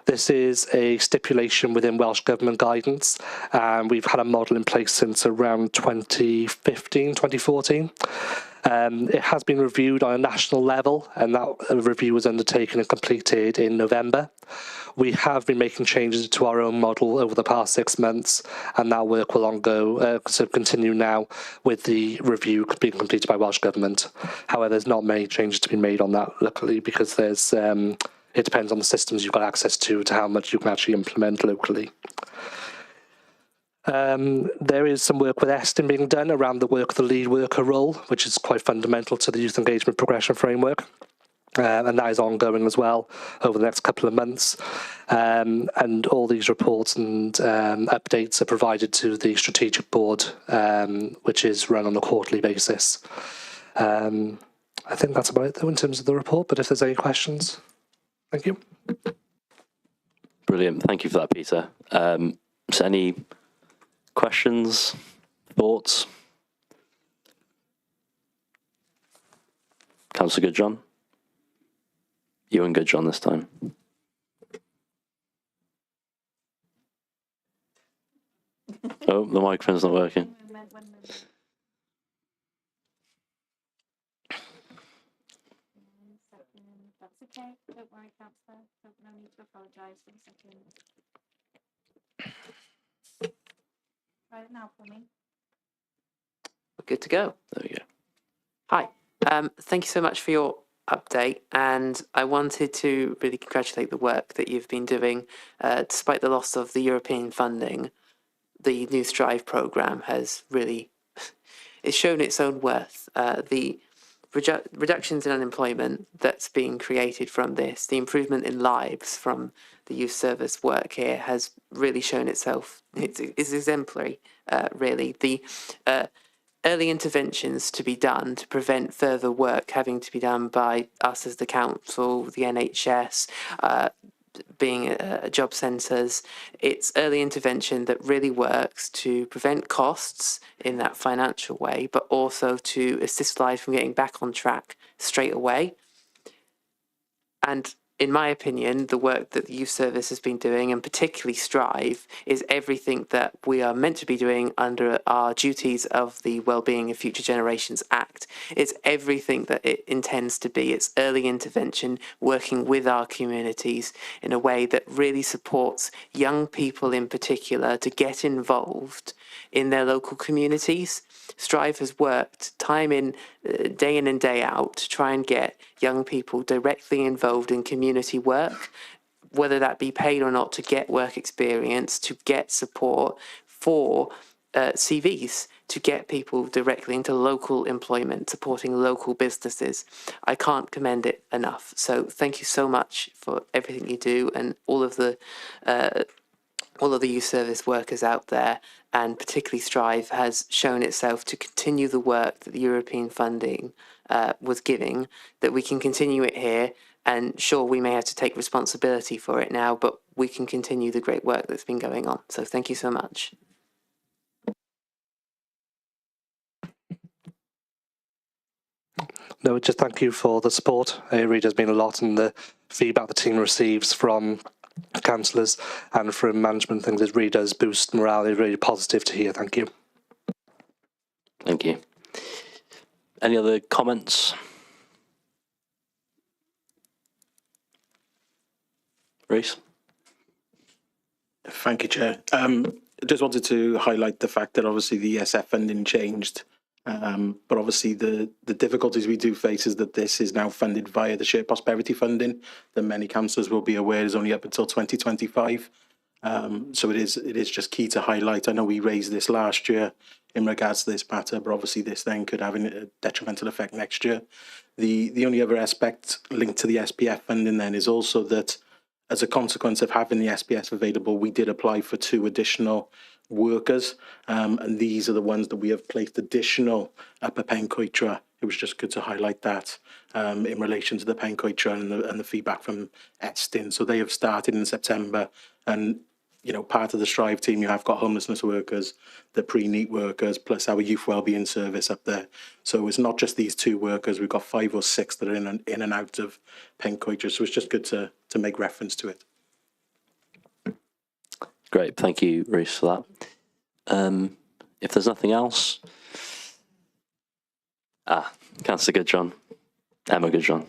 This is a stipulation within Welsh Government guidance, and we've had a model in place since around 2015, 2014. It has been reviewed on a national level, and that review was undertaken and completed in November. We have been making changes to our own model over the past 6 months, and that work will continue now with the review being completed by Welsh Government. However, there's not many changes to be made on that, luckily, because there's it depends on the systems you've got access to how much you can actually implement locally. There is some work with Estin being done around the work of the lead worker role, which is quite fundamental to the Youth Engagement Progression Framework. And that is ongoing as well over the next couple of months. And all these reports and updates are provided to the strategic board, which is run on a quarterly basis. I think that's about it, though, in terms of the report. But if there's any questions, thank you. Brilliant. Thank you for that, Peter. So any questions, thoughts? Councillor Goodjohn? You and Goodjohn this time. Oh, the microphone's not working. That's okay. Don't worry, Councillor. No need to apologise for the second. Try it now for me. Good to go. There we go. Hi. Thank you so much for your update, and I wanted to really congratulate the work that you've been doing. Despite the loss of the European funding, the New Strive programme has really it's shown its own worth. The reductions in unemployment that's being created from this, the improvement in lives from the youth service work here has really shown itself. It's exemplary, really. The early interventions to be done to prevent further work having to be done by us as the council, the NHS, being job centres. It's early intervention that really works to prevent costs in that financial way, but also to assist lives from getting back on track straight away. And in my opinion, the work that the youth service has been doing, and particularly Strive, is everything that we are meant to be doing under our duties of the Wellbeing of Future Generations Act. It's everything that it intends to be. It's early intervention, working with our communities in a way that really supports young people in particular to get involved in their local communities. Strive has worked day in and day out to try and get young people directly involved in community work, whether that be paid or not, to get work experience, to get support for CVs, to get people directly into local employment, supporting local businesses. I can't commend it enough. So thank you so much for everything you do, and all of the youth service workers out there, and particularly Strive has shown itself to continue the work that the European funding was giving, that we can continue it here. And sure, we may have to take responsibility for it now, but we can continue the great work that's been going on. So thank you so much. No, just thank you for the support. It really has been a lot, and the feedback the team receives from councillors and from management things, it really does boost morale. It's really positive to hear. Thank you. Thank you. Any other comments? Reece? Thank you, Chair. I just wanted to highlight the fact that obviously the ESF funding changed, but obviously the difficulties we do face is that this is now funded via the shared prosperity funding that many councillors will be aware is only up until 2025. So it is just key to highlight. I know we raised this last year in regards to this matter, but obviously this then could have a detrimental effect next year. The only other aspect linked to the SPF funding then is also that as a consequence of having the SPS available, we did apply for 2 additional workers, and these are the ones that we have placed additional Upper Pencoitra. It was just good to highlight that in relation to the Pencoitra and the feedback from Estin. So they have started in September, and you know, part of the Strive team, you have got homelessness workers, the pre-NEET workers, plus our youth wellbeing service up there. So it's not just these 2 workers, we've got 5 or 6 that are in and out of Pencoitra. So it's just good to make reference to it. Great, thank you, Reece, for that. If there's nothing else, Councillor Goodjohn. Emma Goodjohn.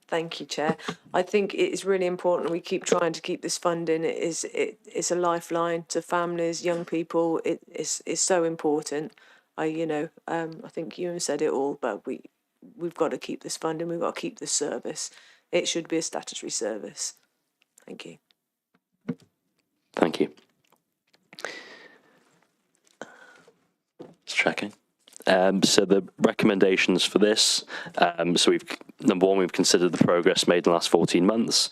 Thank you, Chair. I think it is really important we keep trying to keep this funding. It's a lifeline to families, young people. It's so important. I think you said it all, but we've got to keep this funding. We've got to keep this service. It should be a statutory service. Thank you. Thank you. Just checking. So the recommendations for this, so number one, we've considered the progress made in the last 14 months,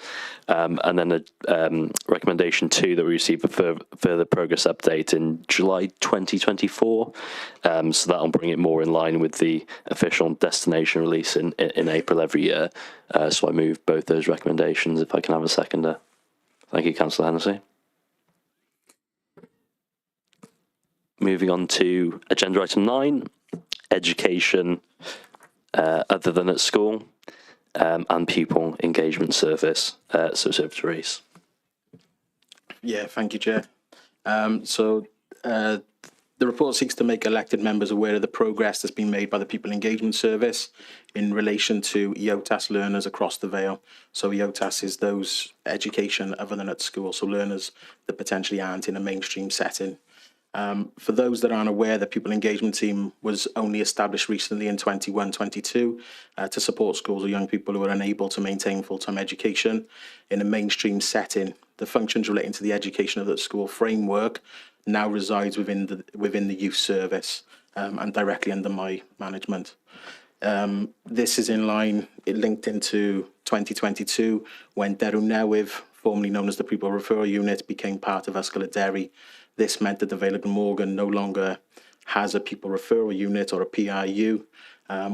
and then a recommendation 2 that we received a further progress update in July 2024. So that'll bring it more in line with the official destination release in April every year. So I move both those recommendations, if I can have a seconder. Thank you, Councillor Hennessy. Moving on to agenda item 9, education other than at school, and pupil engagement service. So over to Reece. Yeah, thank you, Chair. The report seeks to make elected members aware of the progress that's been made by the Pupil Engagement Service in relation to EOTAS learners across the Vale. So EOTAS is those education other than at school, so learners that potentially aren't in a mainstream setting. For those that aren't aware, the Pupil Engagement Team was only established recently in 21-22 to support schools or young people who are unable to maintain full-time education in a mainstream setting. The functions relating to the education of the school framework now resides within the youth service and directly under my management. This is in line, it linked into 2022 when Derw Newydd, formerly known as the Pupil Referral Unit, became part of Ysgol Derry. This meant that the Vale of Glamorgan no longer has a pupil referral unit or a PRU,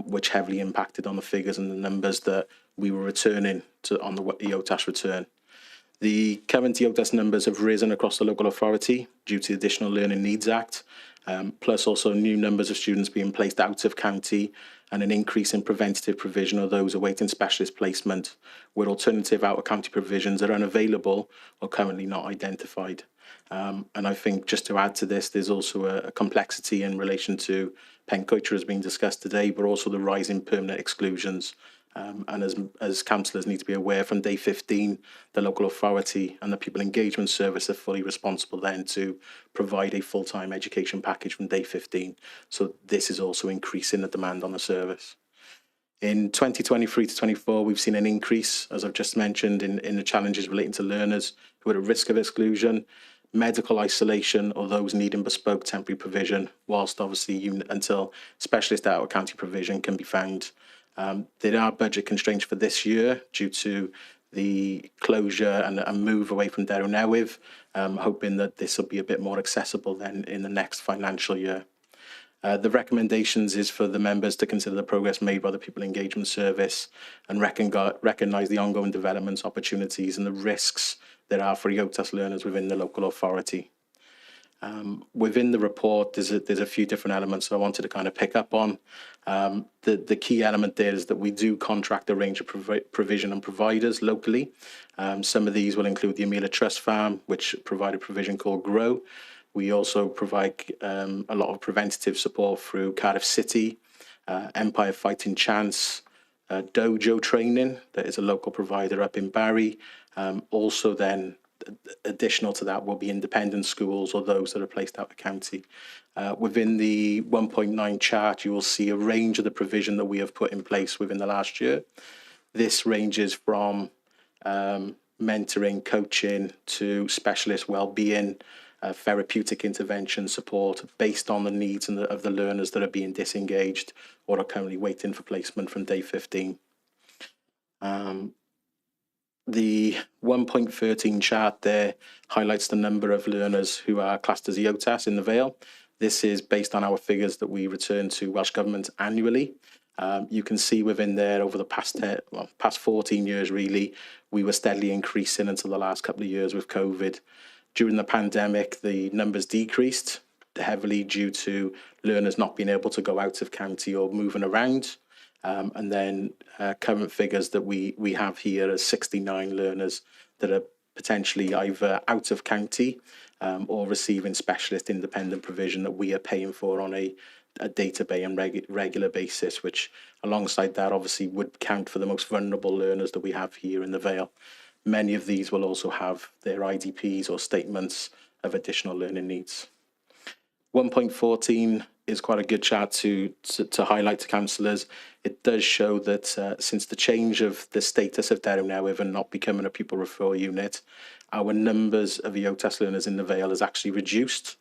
which heavily impacted on the figures and the numbers that we were returning to on the EOTAS return. The current EOTAS numbers have risen across the local authority due to the Additional Learning Needs Act, plus also new numbers of students being placed out of county and an increase in preventative provision of those awaiting specialist placement, where alternative out-of-county provisions are unavailable or currently not identified. And I think just to add to this, there's also a complexity in relation to Pencoitra has been discussed today, but also the rise in permanent exclusions. And as councillors need to be aware, from day 15, the local authority and the Pupil Engagement Service are fully responsible then to provide a full-time education package from day 15. So this is also increasing the demand on the service. In 2023 to 24, we've seen an increase, as I've just mentioned, in the challenges relating to learners who are at risk of exclusion, medical isolation, or those needing bespoke temporary provision, whilst obviously until specialist out-of-county provision can be found. There are budget constraints for this year due to the closure and move away from Derw Newydd, hoping that this will be a bit more accessible then in the next financial year. The recommendations is for the members to consider the progress made by the Pupil Engagement Service and recognise the ongoing developments, opportunities and the risks there are for EOTAS learners within the local authority. Within the report, there's a few different elements that I wanted to kind of pick up on. The key element there is that we do contract a range of provision and providers locally. Some of these will include the Amelia Trust Farm, which provide a provision called Grow. We also provide a lot of preventative support through Cardiff City, Empire Fighting Chance, Dojo Training, that is a local provider up in Barry. Also then, additional to that will be independent schools or those that are placed out of county. Within the 1.9 chart, you will see a range of the provision that we have put in place within the last year. This ranges from mentoring, coaching to specialist wellbeing, therapeutic intervention support based on the needs of the learners that are being disengaged or are currently waiting for placement from day 15. The 1.13 chart there highlights the number of learners who are classed as EOTAS in the Vale. This is based on our figures that we return to Welsh Government annually. You can see within there over the past 14 years, really, we were steadily increasing until the last couple of years with COVID. During the pandemic, the numbers decreased heavily due to learners not being able to go out of county or moving around. And then current figures that we have here are 69 learners that are potentially either out of county or receiving specialist independent provision that we are paying for on a a database and regular basis, which alongside that obviously would count for the most vulnerable learners that we have here in the Vale. Many of these will also have their IDPs or statements of additional learning needs. 1.14 is quite a good chart to highlight to councillors. It does show that since the change of the status of Dereham Newydd and not becoming a pupil referral unit, our numbers of EOTAS learners in the Vale has actually reduced.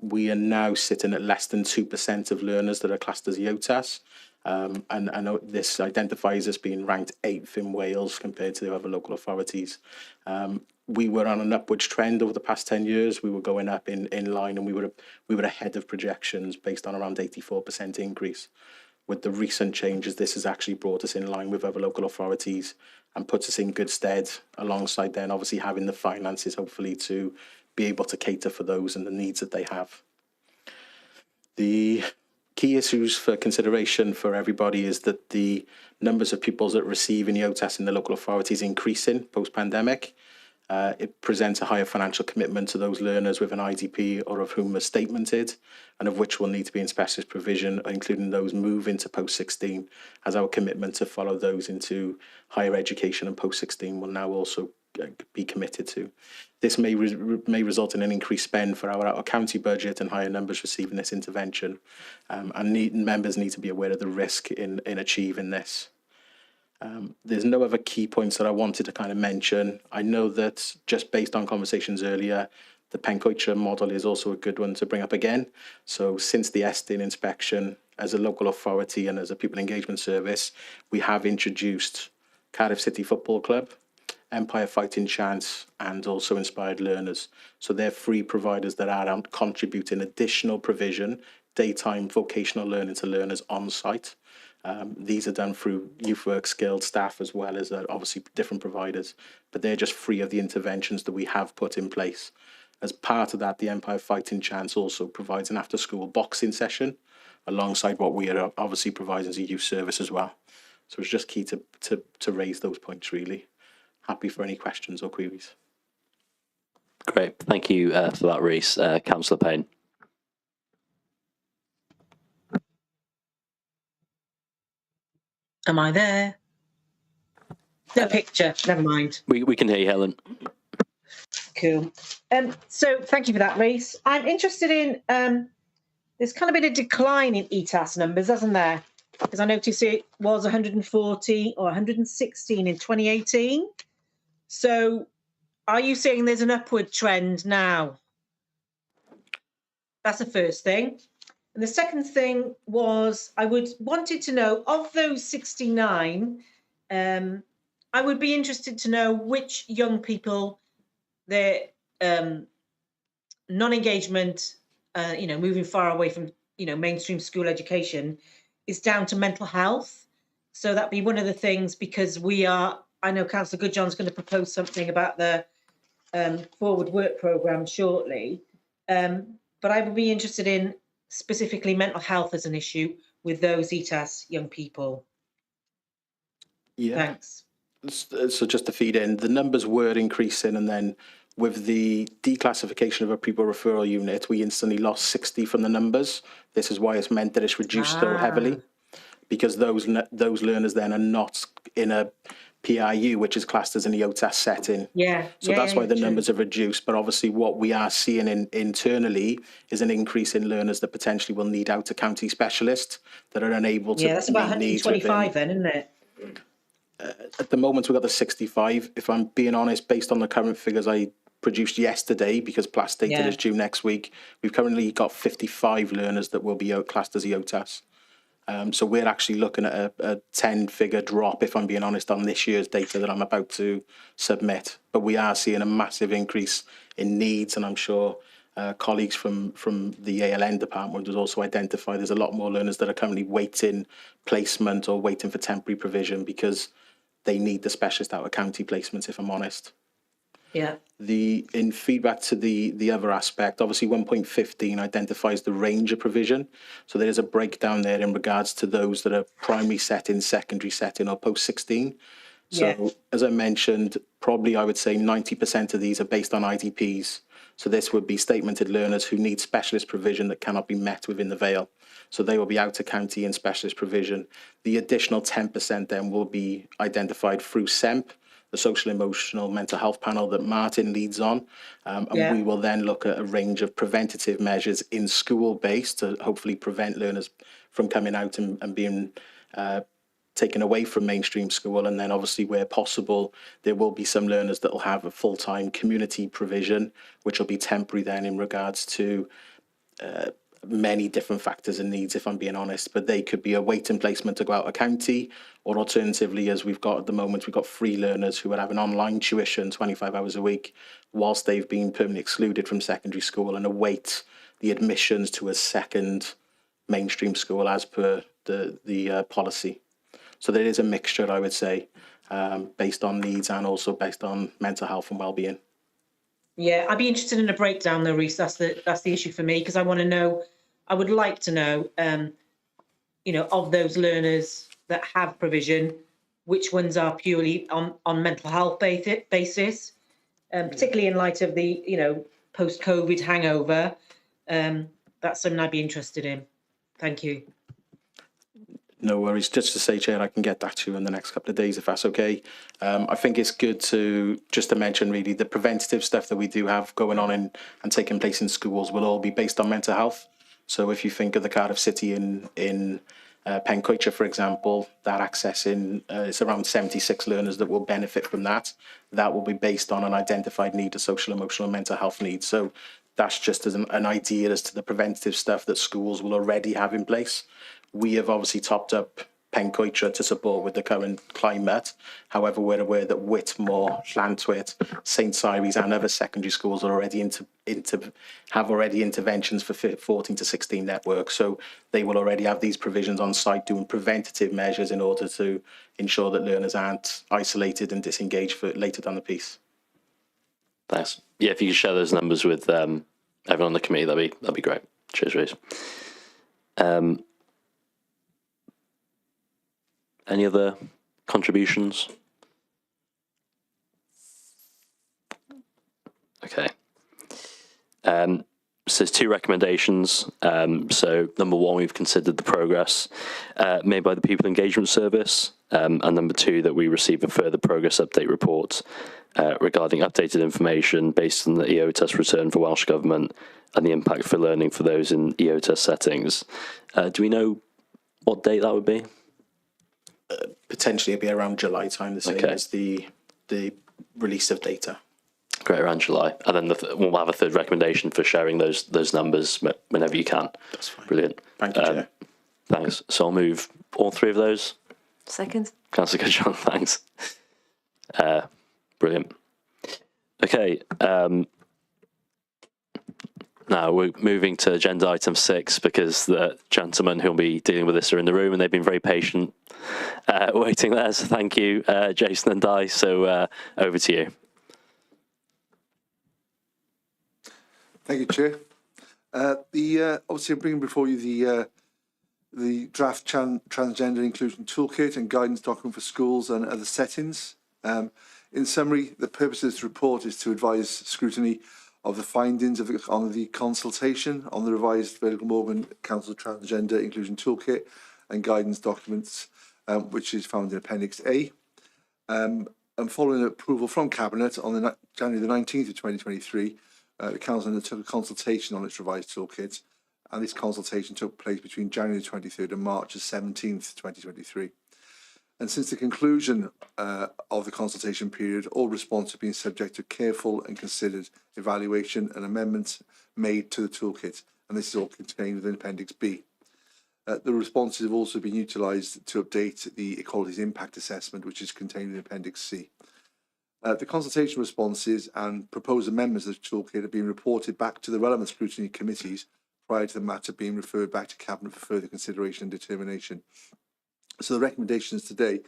We are now sitting at less than 2% of learners that are classed as EOTAS. And I know this identifies us being ranked 8th in Wales compared to the other local authorities. We were on an upwards trend over the past 10 years. We were going up in line, and we were ahead of projections based on around 84% increase. With the recent changes, this has actually brought us in line with other local authorities and puts us in good stead, alongside then obviously having the finances hopefully to be able to cater for those and the needs that they have. The key issues for consideration for everybody is that the numbers of pupils that receive an EOTAS in the local authority is increasing post-pandemic. It presents a higher financial commitment to those learners with an IDP or of whom are statemented, and of which will need to be in specialist provision, including those moving to post-16, as our commitment to follow those into higher education and post-16 will now also be committed to. This may result in an increased spend for our out-of-county budget and higher numbers receiving this intervention, and members need to be aware of the risk in achieving this. There's no other key points that I wanted to kind of mention. I know that just based on conversations earlier, the Pencoitre model is also a good one to bring up again. So since the Estin inspection, as a local authority and as a pupil engagement service, we have introduced Cardiff City Football Club, Empire Fighting Chance, and also Inspired Learners. So they're free providers that are contributing additional provision, daytime vocational learning to learners on site. These are done through youth work skilled staff as well as obviously different providers, but they're just free of the interventions that we have put in place. As part of that, the Empire Fighting Chance also provides an after-school boxing session alongside what we are obviously providing as a youth service as well. So it's just key to raise those points really. Happy for any questions or queries. Great, thank you for that, Rhys. Councillor Payne. Am I there? No picture, never mind. We can hear you, Helen. Cool. So thank you for that, Rhys. I'm interested in, there's kind of been a decline in ETAS numbers, hasn't there? Because I noticed it was 140 or 116 in 2018. So are you saying there's an upward trend now? That's the first thing. And the second thing was wanted to know, of those 69, I would be interested to know which young people their non-engagement, moving far away from, mainstream school education is down to mental health. So that'd be one of the things, because I know Councillor Goodjohn's going to propose something about the forward work programme shortly. But I would be interested in specifically mental health as an issue with those ETAS young people. Yeah. Thanks. So just to feed in, the numbers were increasing, and then with the declassification of a pupil referral unit, we instantly lost 60 from the numbers. This is why it's meant that it's reduced so heavily, because those learners then are not in a PIU, which is classed as an EOTAS setting. Yeah. So that's why the numbers have reduced. But obviously what we are seeing internally is an increase in learners that potentially will need out-of-county specialists that are unable to meet needs. Yeah, that's about 125 then, isn't it? At the moment, we've got the 65. If I'm being honest, based on the current figures I produced yesterday, because PLAS data is due next week, we've currently got 55 learners that will be classed as EOTAS. So we're actually looking at a 10-figure drop, if I'm being honest, on this year's data that I'm about to submit. But we are seeing a massive increase in needs, and I'm sure colleagues from the ALN department has also identified there's a lot more learners that are currently waiting placement or waiting for temporary provision because they need the specialist out-of-county placements, if I'm honest. Yeah. In feedback to the other aspect, obviously 1.15 identifies the range of provision. So there is a breakdown there in regards to those that are primary setting, secondary setting, or post-16. So as I mentioned, probably I would say 90% of these are based on IDPs. So this would be statemented learners who need specialist provision that cannot be met within the Vale. So they will be out of county in specialist provision. The additional 10% then will be identified through SEMP, the social, emotional, mental health panel that Martin leads on. And we will then look at a range of preventative measures in school based to hopefully prevent learners from coming out and being taken away from mainstream school. And then obviously where possible, there will be some learners that will have a full-time community provision, which will be temporary then in regards to many different factors and needs, if I'm being honest, but they could be a waiting placement to go out of county, or alternatively, as we've got at the moment, we've got free learners who would have an online tuition 25 hours a week whilst they've been permanently excluded from secondary school and await the admissions to a second mainstream school as per the policy. So there is a mixture, I would say, based on needs and also based on mental health and well-being. Yeah, I'd be interested in a breakdown though, Reece. That's the issue for me, because I want to know, I would like to know, you know, of those learners that have provision, which ones are purely on mental health basis, particularly in light of the, you know, post-COVID hangover. That's something I'd be interested in. Thank you. No worries. Just to say, Chair, I can get that to you in the next couple of days, if that's okay. I think it's good to just to mention really the preventative stuff that we do have going on and taking place in schools will all be based on mental health. So if you think of the Cardiff City in Pencoitre, for example, that accessing it's around 76 learners that will benefit from that. That will be based on an identified need of social, emotional, and mental health needs. So that's just as an idea as to the preventative stuff that schools will already have in place. We have obviously topped up Pencoitre to support with the current climate. However, we're aware that Whitmore, Llantwit, St Cyrie's and other secondary schools are already have already interventions for 14 to 16 networks. So they will already have these provisions on site doing preventative measures in order to ensure that learners aren't isolated and disengaged for later down the piece. Thanks. Yeah, if you could share those numbers with everyone on the committee, that'd be great. Cheers, Reece. Any other contributions? Okay. So there's two recommendations. So number one, we've considered the progress made by the People Engagement Service, and number two, that we receive a further progress update report regarding updated information based on the EOTS return for Welsh Government and the impact for learning for those in EOTS settings. Do we know what date that would be? Potentially it'd be around July time, the same as the release of data. Great, around July. And then we'll have a third recommendation for sharing those numbers whenever you can. That's fine. Brilliant. Thank you, Chair. Thanks. So I'll move all three of those. Second. Councillor Goodjohn, thanks. Brilliant. Okay. Now we're moving to agenda item 6 because the gentlemen who'll be dealing with this are in the room and they've been very patient waiting there. So thank you, Jason and Di. So over to you. Thank you, Chair. Obviously, I'm bringing before you the draft transgender inclusion toolkit and guidance document for schools and other settings. In summary, the purpose of this report is to advise Scrutiny of the findings on the consultation on the revised Vale Glamorgan Council Transgender Inclusion Toolkit and guidance documents, which is found in Appendix A. And following approval from Cabinet on January the 19th of 2023, the Council undertook a consultation on its revised toolkit, and this consultation took place between January 23rd and March 17th, 2023. And since the conclusion of the consultation period, all responses have been subject to careful and considered evaluation and amendments made to the toolkit, and this is all contained within Appendix B. The responses have also been utilised to update the Equalities Impact Assessment, which is contained in Appendix C. The consultation responses and proposed amendments of the toolkit have been reported back to the relevant scrutiny committees prior to the matter being referred back to Cabinet for further consideration and determination. So the recommendations today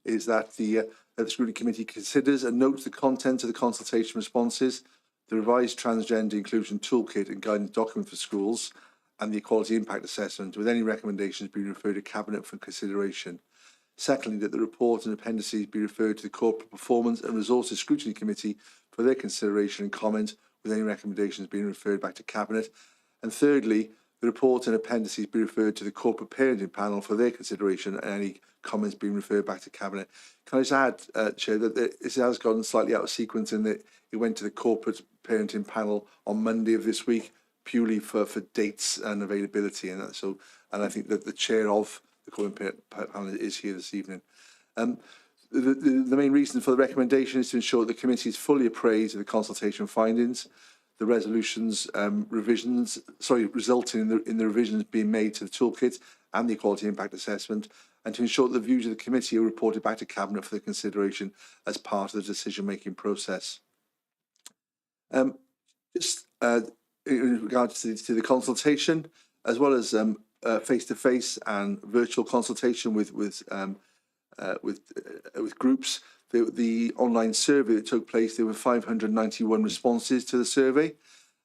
is that the Scrutiny Committee considers and notes the content of the consultation responses, the revised transgender inclusion toolkit and guidance document for schools, and the Equality Impact Assessment, with any recommendations being referred to Cabinet for consideration. Secondly, that the report and appendices be referred to the Corporate Performance and Resources Scrutiny Committee for their consideration and comment, with any recommendations being referred back to Cabinet. And thirdly, the report and appendices be referred to the Corporate Parenting Panel for their consideration and any comments being referred back to Cabinet. Can I just add, Chair, that this has gone slightly out of sequence in that it went to the Corporate Parenting Panel on Monday of this week, purely for dates and availability. And I think that the Chair of the Corporate Panel is here this evening. The main reason for the recommendation is to ensure that the committee is fully appraised of the consultation findings, the resolutions resulting in the revisions being made to the toolkit and the equality impact assessment, and to ensure that the views of the committee are reported back to Cabinet for their consideration as part of the decision-making process. In regards to the consultation, as well as face-to-face and virtual consultation with groups, the online survey that took place, there were 591 responses to the survey,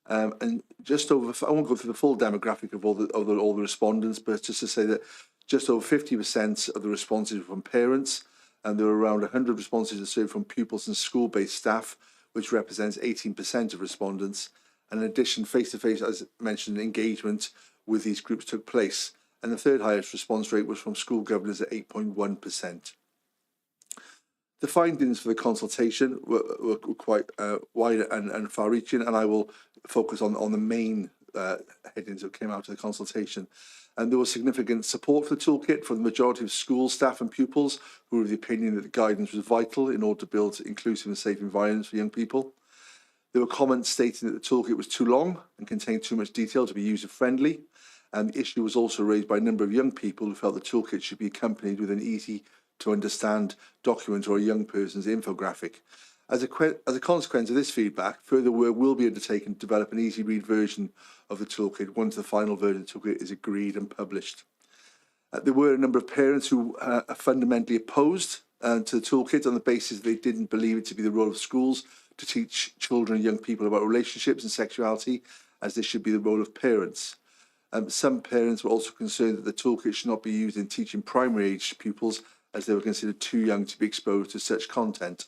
and just over, I won't go through the full demographic of all the respondents, but just to say that just over 50% of the responses were from parents, and there were around 100 responses received from pupils and school-based staff, which represents 18% of respondents. And in addition, face-to-face, as mentioned, engagement with these groups took place, and the third highest response rate was from school governors at 8.1%. The findings for the consultation were quite wide and far-reaching, and I will focus on the main headings that came out of the consultation. And there was significant support for the toolkit from the majority of school staff and pupils, who were of the opinion that the guidance was vital in order to build inclusive and safe environments for young people. There were comments stating that the toolkit was too long and contained too much detail to be user-friendly. And the issue was also raised by a number of young people who felt the toolkit should be accompanied with an easy-to-understand document or a young person's infographic. As a consequence of this feedback, further work will be undertaken to develop an easy-read version of the toolkit once the final version of the toolkit is agreed and published. There were a number of parents who are fundamentally opposed to the toolkit on the basis that they didn't believe it to be the role of schools to teach children and young people about relationships and sexuality, as this should be the role of parents. Some parents were also concerned that the toolkit should not be used in teaching primary-age pupils, as they were considered too young to be exposed to such content.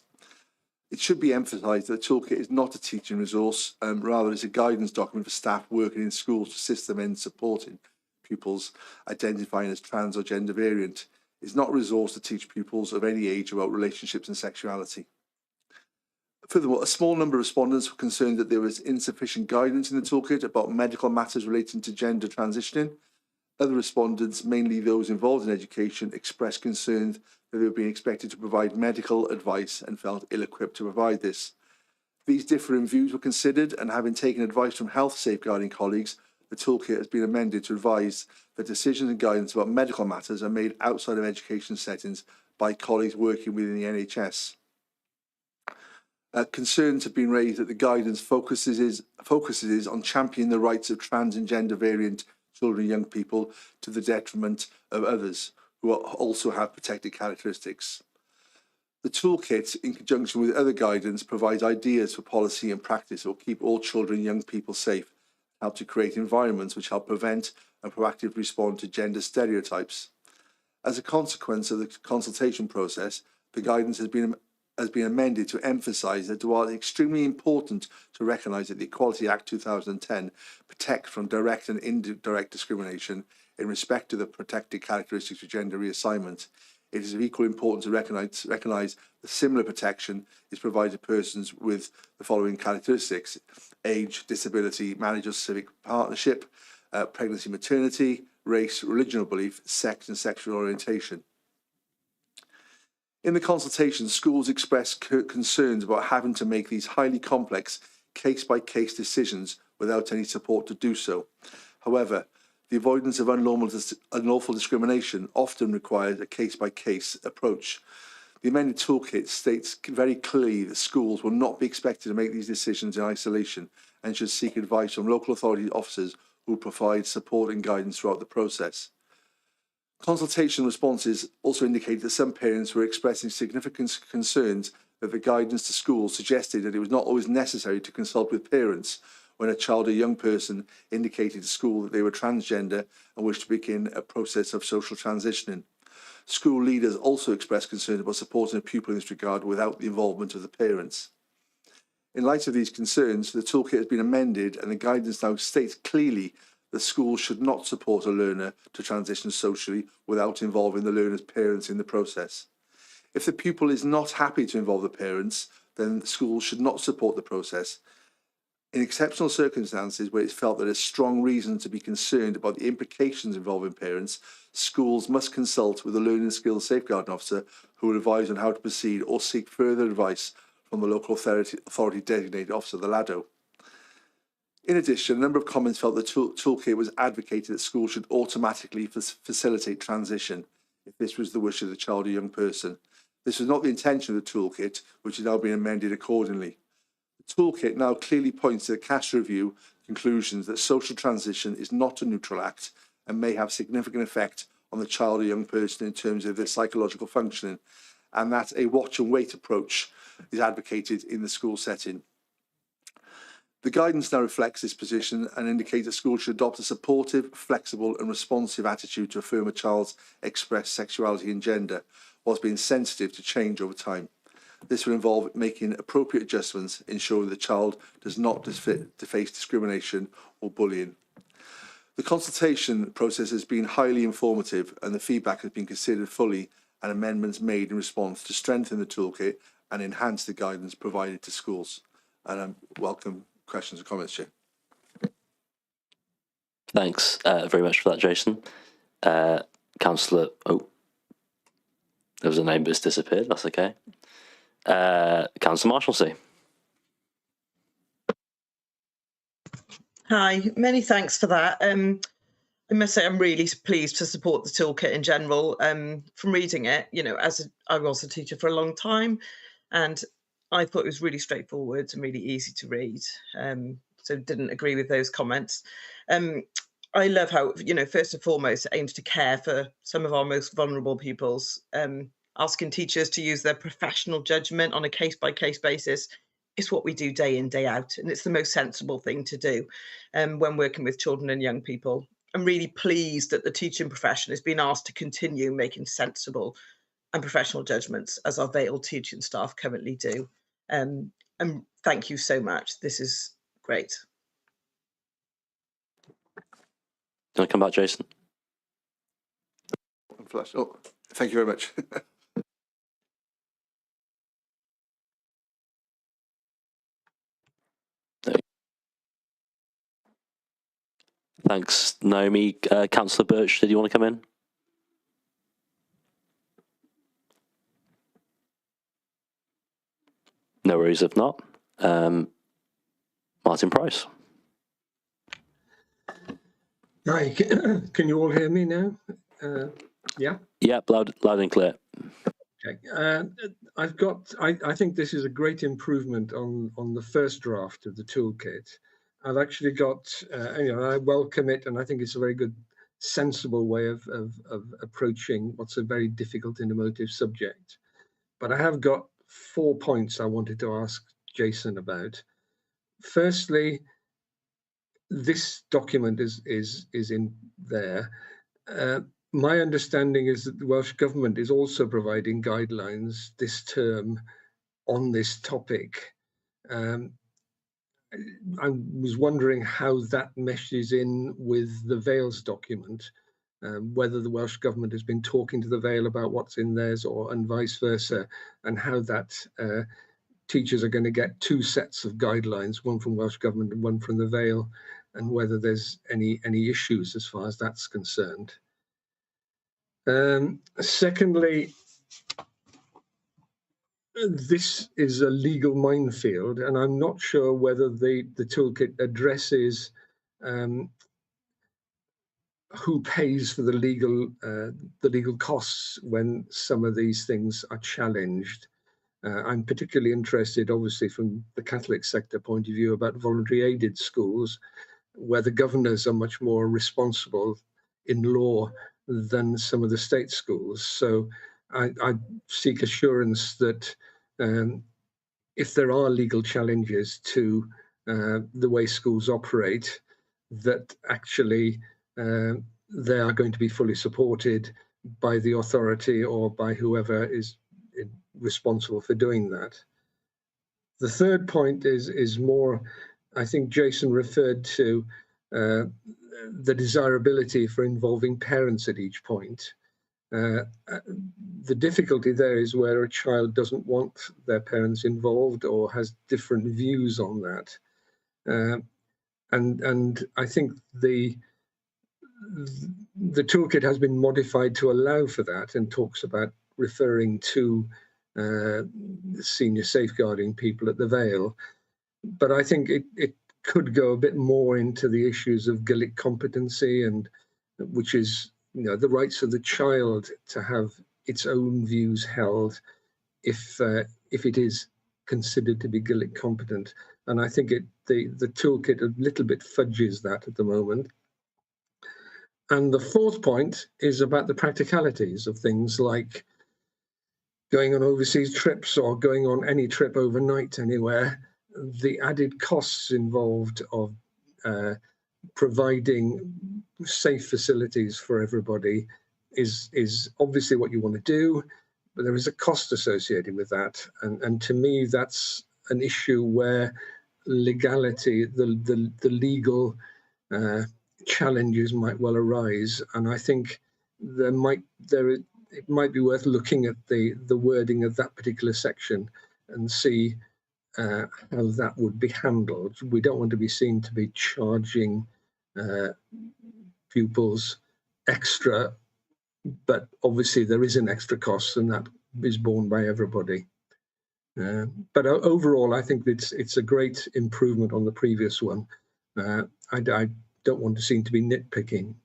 It should be emphasised that the toolkit is not a teaching resource, rather is a guidance document for staff working in schools to assist them in supporting pupils identifying as trans or gender variant. It's not a resource to teach pupils of any age about relationships and sexuality. Furthermore, a small number of respondents were concerned that there was insufficient guidance in the toolkit about medical matters relating to gender transitioning. Other respondents, mainly those involved in education, expressed concerns that they were being expected to provide medical advice and felt ill-equipped to provide this. These differing views were considered, and having taken advice from health safeguarding colleagues, the toolkit has been amended to advise that decisions and guidance about medical matters are made outside of education settings by colleagues working within the NHS. Concerns have been raised that the guidance focuses on championing the rights of trans and gender variant children and young people to the detriment of others who also have protected characteristics. The toolkit, in conjunction with other guidance, provides ideas for policy and practice that will keep all children and young people safe, help to create environments which help prevent and proactively respond to gender stereotypes. As a consequence of the consultation process, the guidance has been amended to emphasise that while it's extremely important to recognise that the Equality Act 2010 protects from direct and indirect discrimination in respect to the protected characteristics of gender reassignment, it is of equal importance to recognise that similar protection is provided to persons with the following characteristics: age, disability, marriage or civic partnership, pregnancy, maternity, race, religion or belief, sex and sexual orientation. In the consultation, schools expressed concerns about having to make these highly complex case-by-case decisions without any support to do so. However, the avoidance of unlawful discrimination often requires a case-by-case approach. The amended toolkit states very clearly that schools will not be expected to make these decisions in isolation and should seek advice from local authority officers who will provide support and guidance throughout the process. Consultation responses also indicated that some parents were expressing significant concerns that the guidance to schools suggested that it was not always necessary to consult with parents when a child or young person indicated to school that they were transgender and wished to begin a process of social transitioning. School leaders also expressed concern about supporting a pupil in this regard without the involvement of the parents. In light of these concerns, the toolkit has been amended and the guidance now states clearly that schools should not support a learner to transition socially without involving the learner's parents in the process. If the pupil is not happy to involve the parents, then schools should not support the process. In exceptional circumstances where it's felt that there's strong reason to be concerned about the implications involving parents, schools must consult with a learning skills safeguarding officer who will advise on how to proceed or seek further advice from the local authority designated officer, the LADO. In addition, a number of comments felt the toolkit was advocated that schools should automatically facilitate transition if this was the wish of the child or young person. This was not the intention of the toolkit, which has now been amended accordingly. The toolkit now clearly points to the CAS review conclusions that social transition is not a neutral act and may have significant effect on the child or young person in terms of their psychological functioning, and that a watch and wait approach is advocated in the school setting. The guidance now reflects this position and indicates that schools should adopt a supportive, flexible and responsive attitude to affirm a child's expressed sexuality and gender, whilst being sensitive to change over time. This will involve making appropriate adjustments, ensuring the child does not face discrimination or bullying. The consultation process has been highly informative and the feedback has been considered fully and amendments made in response to strengthen the toolkit and enhance the guidance provided to schools. And I welcome questions and comments, Chair. Thanks very much for that, Jason. Councillor, oh, there was a name but it's disappeared, that's okay. Councillor Marshalsea. Hi, many thanks for that. I must say I'm really pleased to support the toolkit in general. From reading it, you know, I was a teacher for a long time, and I thought it was really straightforward and really easy to read. So didn't agree with those comments. I love how, you know, first and foremost, it aims to care for some of our most vulnerable pupils. Asking teachers to use their professional judgment on a case-by-case basis is what we do day in, day out, and it's the most sensible thing to do when working with children and young people. I'm really pleased that the teaching profession has been asked to continue making sensible and professional judgments, as our Vale teaching staff currently do. And thank you so much. This is great. Do you want to come back, Jason? Oh, thank you very much. Thanks, Naomi. Councillor Birch, did you want to come in? No worries if not. Martin Price. Hi, can you all hear me now? Yeah? Yep, loud and clear. Okay. I think this is a great improvement on the first draft of the toolkit. I've actually got, I welcome it, and I think it's a very good, sensible way of approaching what's a very difficult and emotive subject. But I have got 4 points I wanted to ask Jason about. Firstly, this document is in there. My understanding is that the Welsh Government is also providing guidelines this term on this topic. I was wondering how that meshes in with the Vale's document, whether the Welsh Government has been talking to the Vale about what's in theirs and vice versa, and how that teachers are going to get 2 sets of guidelines, one from Welsh Government and one from the Vale, and whether there's any issues as far as that's concerned. Secondly, this is a legal minefield, and I'm not sure whether the toolkit addresses who pays for the legal costs when some of these things are challenged. I'm particularly interested, obviously, from the Catholic sector point of view, about voluntary aided schools, where the governors are much more responsible in law than some of the state schools. So I seek assurance that if there are legal challenges to the way schools operate, that actually they are going to be fully supported by the authority or by whoever is responsible for doing that. The third point is more, I think Jason referred to the desirability for involving parents at each point. The difficulty there is where a child doesn't want their parents involved or has different views on that. And I think the toolkit has been modified to allow for that and talks about referring to senior safeguarding people at the Vale. But I think it could go a bit more into the issues of Gaelic competency, and which is, you know, the rights of the child to have its own views held if it is considered to be Gaelic competent. And I think the toolkit a little bit fudges that at the moment. And the fourth point is about the practicalities of things like going on overseas trips or going on any trip overnight anywhere. The added costs involved of providing safe facilities for everybody is obviously what you want to do, but there is a cost associated with that. And to me, that's an issue where legality, the legal challenges might well arise. And I think it might be worth looking at the wording of that particular section and see how that would be handled. We don't want to be seen to be charging pupils extra, but obviously there is an extra cost, and that is borne by everybody. But overall, I think it's a great improvement on the previous one. I don't want to seem to be nitpicking.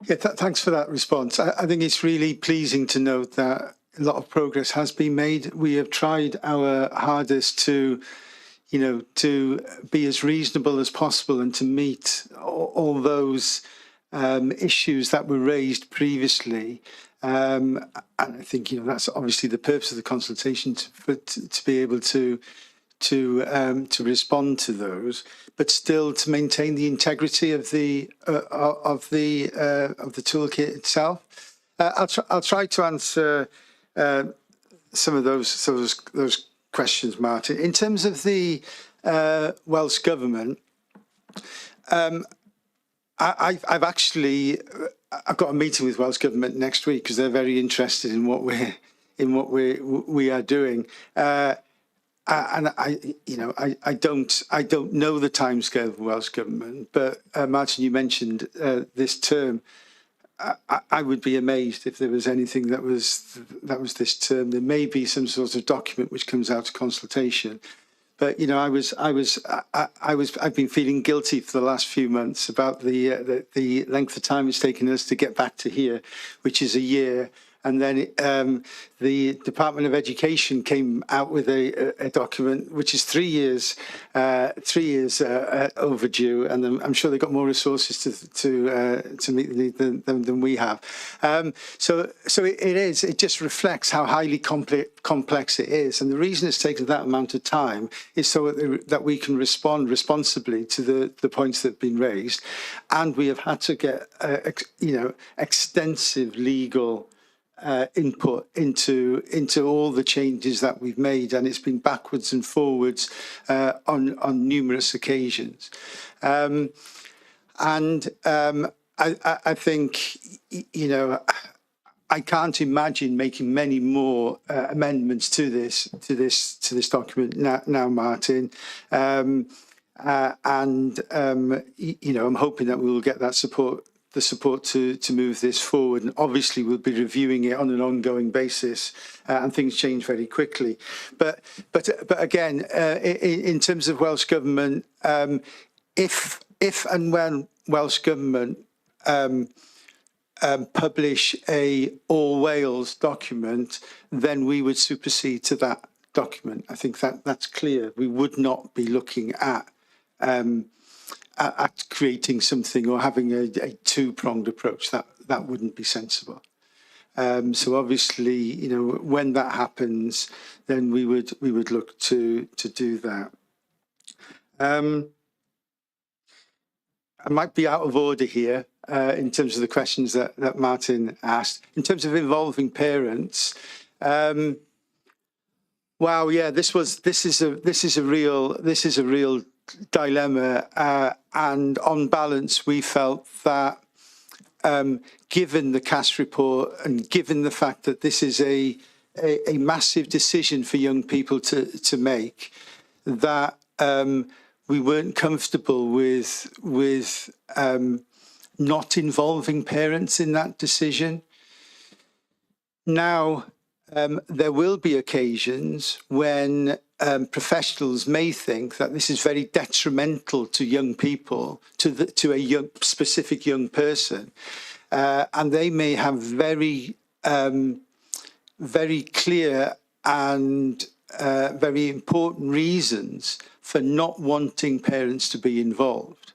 Yeah, thanks for that response. I think it's really pleasing to note that a lot of progress has been made. We have tried our hardest to, you know, to be as reasonable as possible and to meet all those issues that were raised previously. And I think, you know, that's obviously the purpose of the consultation, to be able to respond to those, but still to maintain the integrity of the toolkit itself. I'll try to answer some of those questions, Martin. In terms of the Welsh Government, I've got a meeting with Welsh Government next week because they're very interested in what we are doing. And I don't know the timescale of the Welsh Government, but Martin, you mentioned this term. I would be amazed if there was anything that was this term. There may be some sort of document which comes out of consultation, but you know, I've been feeling guilty for the last few months about the length of time it's taken us to get back to here, which is a year. And then the Department of Education came out with a document which is 3 years overdue, and I'm sure they've got more resources to meet the need than we have. So it just reflects how highly complex it is, and the reason it's taken that amount of time is so that we can respond responsibly to the points that have been raised, and we have had to get extensive legal input into all the changes that we've made, and it's been backwards and forwards on numerous occasions. I think, you know, I can't imagine making many more amendments to this document now, Martin. You know, I'm hoping that we will get that support to move this forward, and obviously we'll be reviewing it on an ongoing basis, and things change very quickly. But again, in terms of Welsh Government, if and when Welsh Government publish a All Wales document, then we would supersede to that document. I think that's clear. We would not be looking at creating something or having a two-pronged approach. That wouldn't be sensible. So obviously, you know, when that happens, then we would look to do that. I might be out of order here in terms of the questions that Martin asked. In terms of involving parents, wow, yeah, this is a real dilemma, and on balance, we felt that given the CAS report and given the fact that this is a massive decision for young people to make, that we weren't comfortable with not involving parents in that decision. Now, there will be occasions when professionals may think that this is very detrimental to young people, to a specific young person, and they may have very clear and very important reasons for not wanting parents to be involved.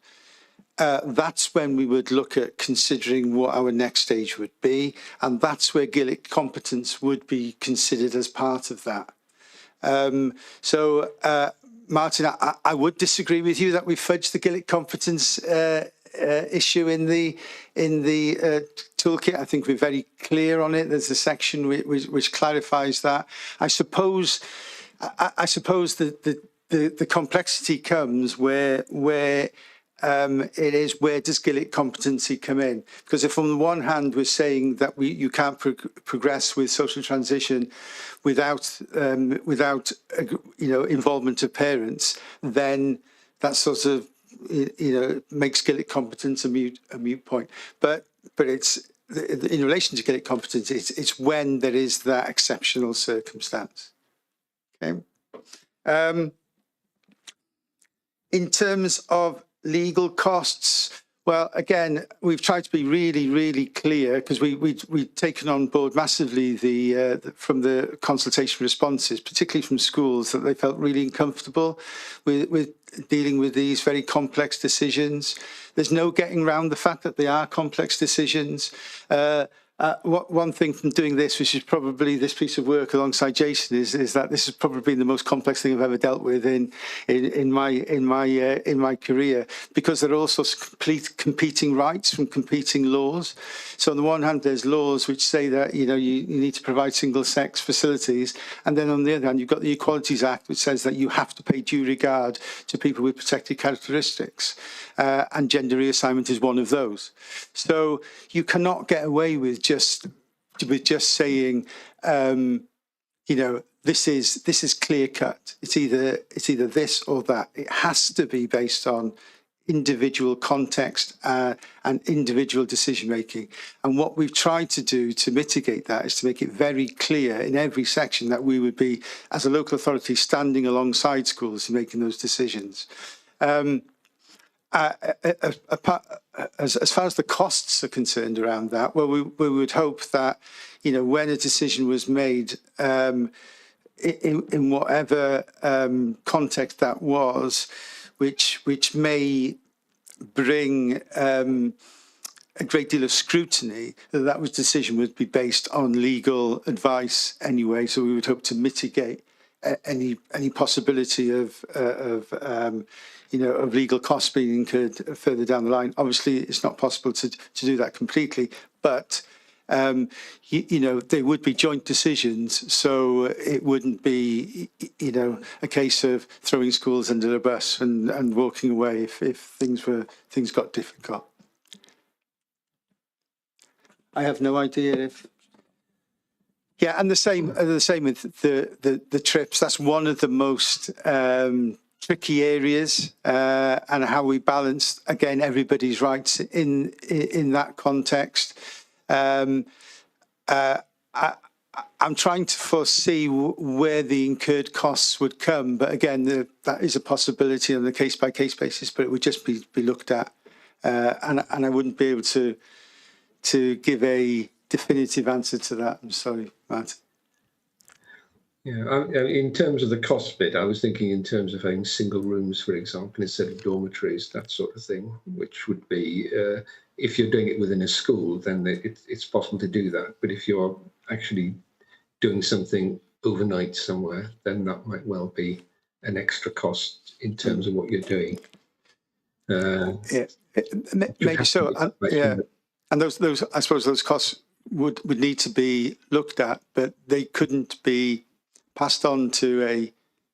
That's when we would look at considering what our next stage would be, and that's where Gillick competence would be considered as part of that. Martin, I would disagree with you that we fudged the Gillick competence issue in the toolkit. I think we're very clear on it. There's a section which clarifies that. I suppose the complexity comes where it is, where does Gillick competency come in? Because if on the one hand we're saying that you can't progress with social transition without involvement of parents, then that sort of makes Gillick competence a moot point. But it's in relation to Gillick competence, it's when there is that exceptional circumstance. Okay. In terms of legal costs, well, again, we've tried to be really, really clear because we've taken on board massively from the consultation responses, particularly from schools, that they felt really uncomfortable with dealing with these very complex decisions. There's no getting around the fact that they are complex decisions. One thing from doing this, which is probably this piece of work alongside Jason, is that this has probably been the most complex thing I've ever dealt with in my career, because there are also competing rights from competing laws. So on the one hand, there's laws which say that you need to provide single-sex facilities, and then on the other hand, you've got the Equalities Act, which says that you have to pay due regard to people with protected characteristics, and gender reassignment is one of those. So you cannot get away with just saying, this is clear cut. It's either this or that. It has to be based on individual context and individual decision making. And what we've tried to do to mitigate that is to make it very clear in every section that we would be, as a local authority, standing alongside schools in making those decisions. As far as the costs are concerned around that, well, we would hope that, when a decision was made, in whatever context that was, which may bring a great deal of scrutiny, that decision would be based on legal advice anyway. So we would hope to mitigate any possibility of legal costs being incurred further down the line. Obviously, it's not possible to do that completely, but they would be joint decisions, so it wouldn't be a case of throwing schools under the bus and walking away if things got difficult. I have no idea if. Yeah, and the same with the trips. That's one of the most tricky areas, and how we balance again everybody's rights in that context. I'm trying to foresee where the incurred costs would come, but again, that is a possibility on a case-by-case basis. But it would just be looked at, and I wouldn't be able to give a definitive answer to that. I'm sorry, Matt. Yeah, in terms of the cost bit, I was thinking in terms of having single rooms, for example, instead of dormitories, that sort of thing, which would be, if you're doing it within a school, then it's possible to do that. But if you're actually doing something overnight somewhere, then that might well be an extra cost in terms of what you're doing. Maybe so. Yeah, and those I suppose those costs would need to be looked at, but they couldn't be passed on to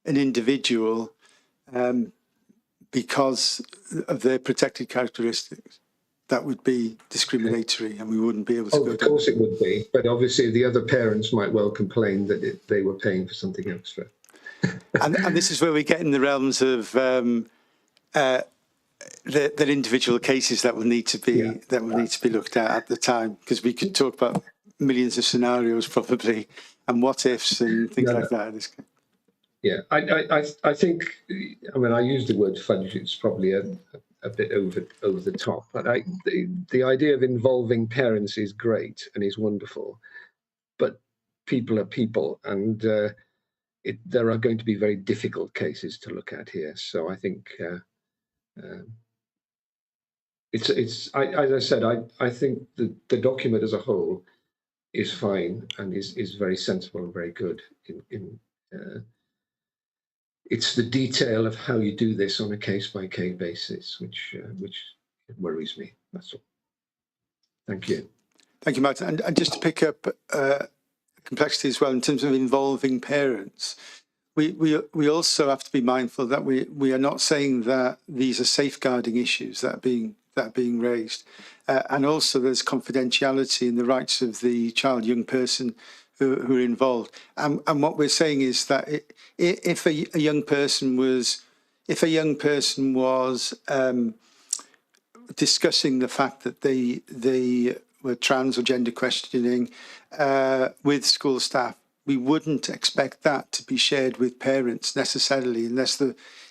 an individual because of their protected characteristics. That would be discriminatory, and we wouldn't be able to go down. Of course it would be, but obviously the other parents might well complain that they were paying for something extra. And this is where we get in the realms of the individual cases that will need to be looked at the time, because we could talk about millions of scenarios probably and what ifs and things like that. Yeah, I think, I mean, I use the word fudge, it's probably a bit over the top, but the idea of involving parents is great and is wonderful, but people are people, and there are going to be very difficult cases to look at here. So I think as I said, I think the document as a whole is fine and is very sensible and very good. It's the detail of how you do this on a case-by-case basis which worries me. That's all. Thank you. Thank you, Martin. And just to pick up complexity as well in terms of involving parents, we also have to be mindful that we are not saying that these are safeguarding issues that are being raised, and also there's confidentiality in the rights of the child, young person who are involved. And what we're saying is that if a young person was discussing the fact that they were trans or gender questioning with school staff, we wouldn't expect that to be shared with parents necessarily, unless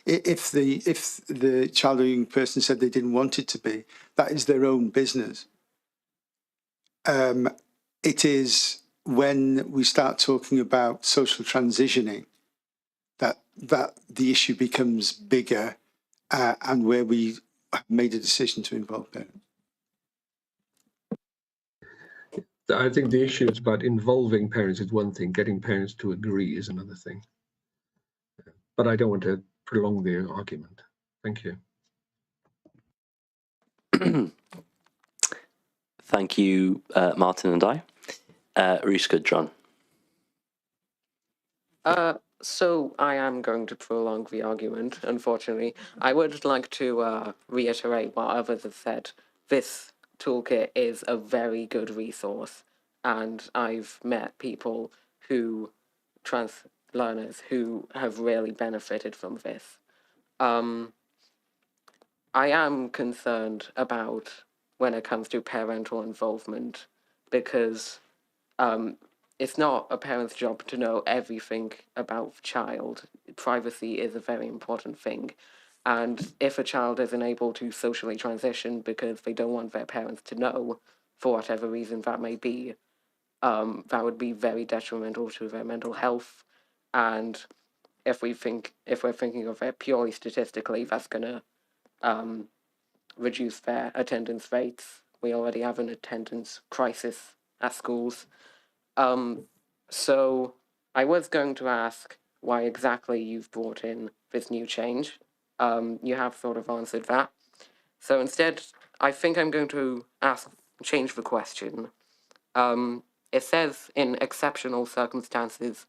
if the child or young person said they didn't want it to be. That is their own business. It is when we start talking about social transitioning that the issue becomes bigger, and where we have made a decision to involve parents. I think the issue is about involving parents is one thing, getting parents to agree is another thing. But I don't want to prolong the argument. Thank you. Thank you, Martin and I. Rhys Goodjohn. So I am going to prolong the argument, unfortunately. I would like to reiterate what others have said. This toolkit is a very good resource, and I've met people trans learners who have really benefited from this. I am concerned about when it comes to parental involvement, because it's not a parent's job to know everything about the child. Privacy is a very important thing. And if a child isn't able to socially transition because they don't want their parents to know, for whatever reason that may be, that would be very detrimental to their mental health. And if we're thinking of it purely statistically, that's going to reduce their attendance rates. We already have an attendance crisis at schools. So I was going to ask why exactly you've brought in this new change. You have sort of answered that. So instead, I think I'm going to change the question. It says in exceptional circumstances,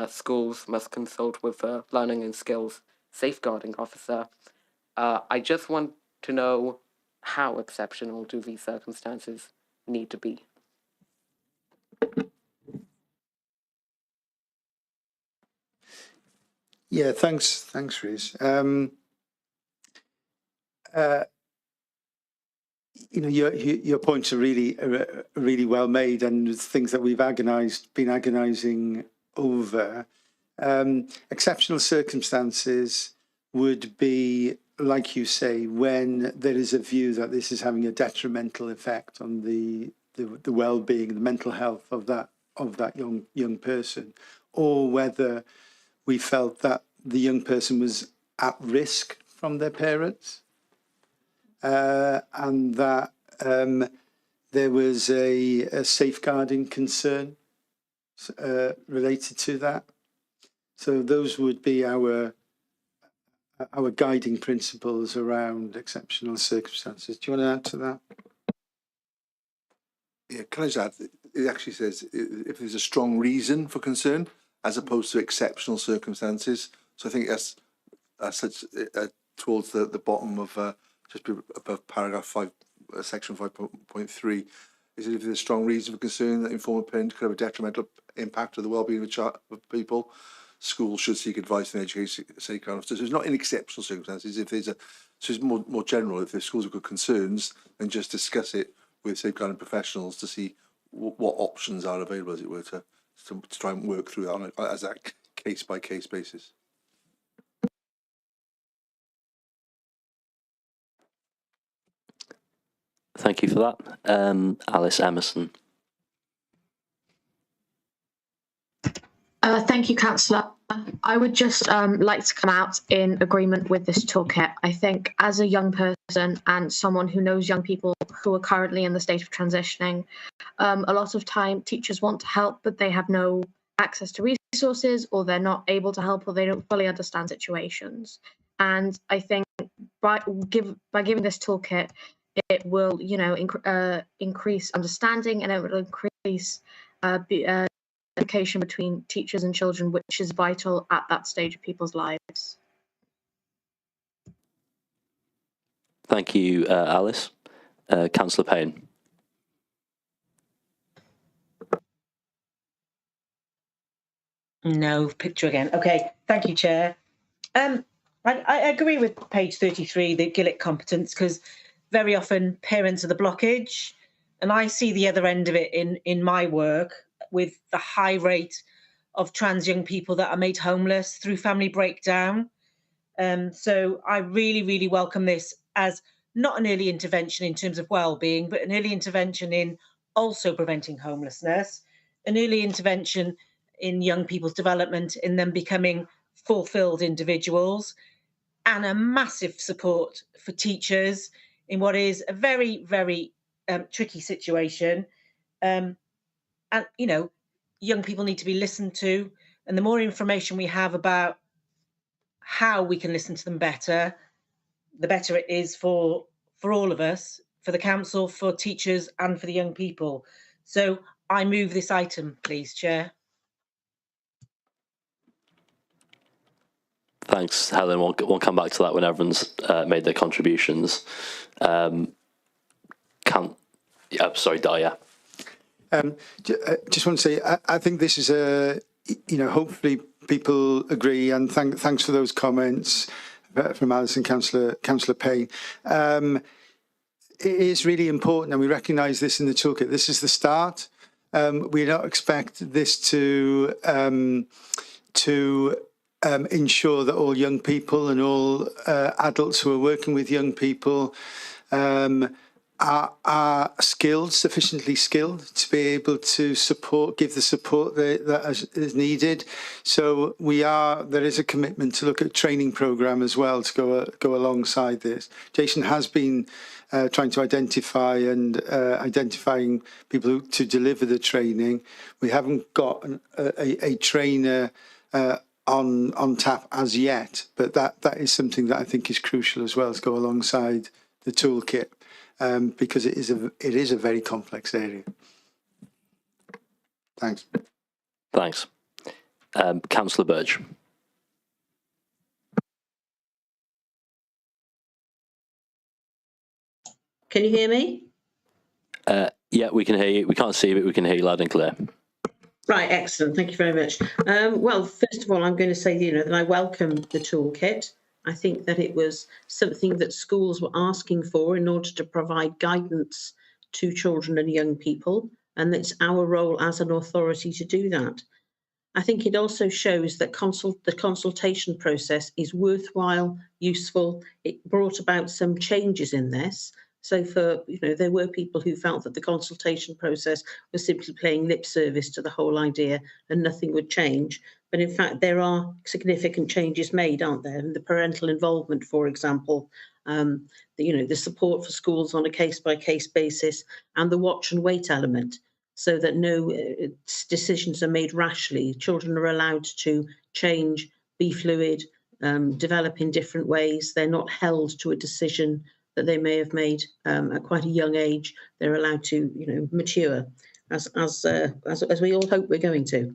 schools must consult with a learning and skills safeguarding officer. I just want to know, how exceptional do these circumstances need to be? Yeah, thanks, Rhys. Your points are really well made, and things that we've been agonising over. Exceptional circumstances would be, like you say, when there is a view that this is having a detrimental effect on the well-being, the mental health of that young person, or whether we felt that the young person was at risk from their parents, and that there was a safeguarding concern related to that. So those would be our our guiding principles around exceptional circumstances. Do you want to add to that? Yeah, can I just add, it actually says if there's a strong reason for concern as opposed to exceptional circumstances. So I think that's towards the bottom of just above paragraph 5, section 5.3, is that if there's a strong reason for concern that informed parent could have a detrimental impact on the well-being of people, schools should seek advice from education safeguard officers. So it's not in exceptional circumstances. If there's so it's more general. If the schools have got concerns, then just discuss it with safeguarding professionals to see what options are available, as it were, to try and work through that as a case-by-case basis. Thank you for that. Alice Emerson. Thank you, Councillor. I would just like to come out in agreement with this toolkit. I think as a young person and someone who knows young people who are currently in the state of transitioning, a lot of time teachers want to help, but they have no access to resources, or they're not able to help, or they don't fully understand situations. And I think by giving this toolkit, it will, increase understanding, and it will increase communication between teachers and children, which is vital at that stage of people's lives. Thank you, Alice. Councillor Payne. No, picture again. Okay, thank you, Chair. I agree with page 33, the Gillett competence, because very often parents are the blockage, and I see the other end of it in my work with the high rate of trans young people that are made homeless through family breakdown. So I really, really welcome this as not an early intervention in terms of well-being, but an early intervention in also preventing homelessness, an early intervention in young people's development, in them becoming fulfilled individuals, and a massive support for teachers in what is a very, very tricky situation. And, young people need to be listened to, and the more information we have about how we can listen to them better, the better it is for all of us, for the council, for teachers, and for the young people. So I move this item, please, Chair. Thanks, Helen. We'll come back to that when everyone's made their contributions. Sorry, Daya. Just want to say, I think this is hopefully people agree, and thanks for those comments from Alice and Councillor Payne. It is really important, and we recognise this in the toolkit. This is the start. We don't expect this to ensure that all young people and all adults who are working with young people are skilled, sufficiently skilled to be able to give the support that is needed. So there is a commitment to look at training programme as well to go alongside this. Jason has been trying to identifying people to deliver the training. We haven't got a trainer on tap as yet, but that is something that I think is crucial as well to go alongside the toolkit. Because it is a very complex area. Thanks. Thanks. Councillor Birch. Can you hear me? Yeah, we can hear you. We can't see you, but we can hear you loud and clear. Right, excellent. Thank you very much. Well, first of all, I'm going to say, that I welcome the toolkit. I think that it was something that schools were asking for in order to provide guidance to children and young people, and it's our role as an authority to do that. I think it also shows that the consultation process is worthwhile, useful. It brought about some changes in this. So there were people who felt that the consultation process was simply paying lip service to the whole idea and nothing would change. But in fact, there are significant changes made, aren't there? And the parental involvement, for example, the support for schools on a case-by-case basis, and the watch and wait element, so that no decisions are made rashly. Children are allowed to change, be fluid, develop in different ways. They're not held to a decision that they may have made at quite a young age. They're allowed to, mature, as we all hope we're going to.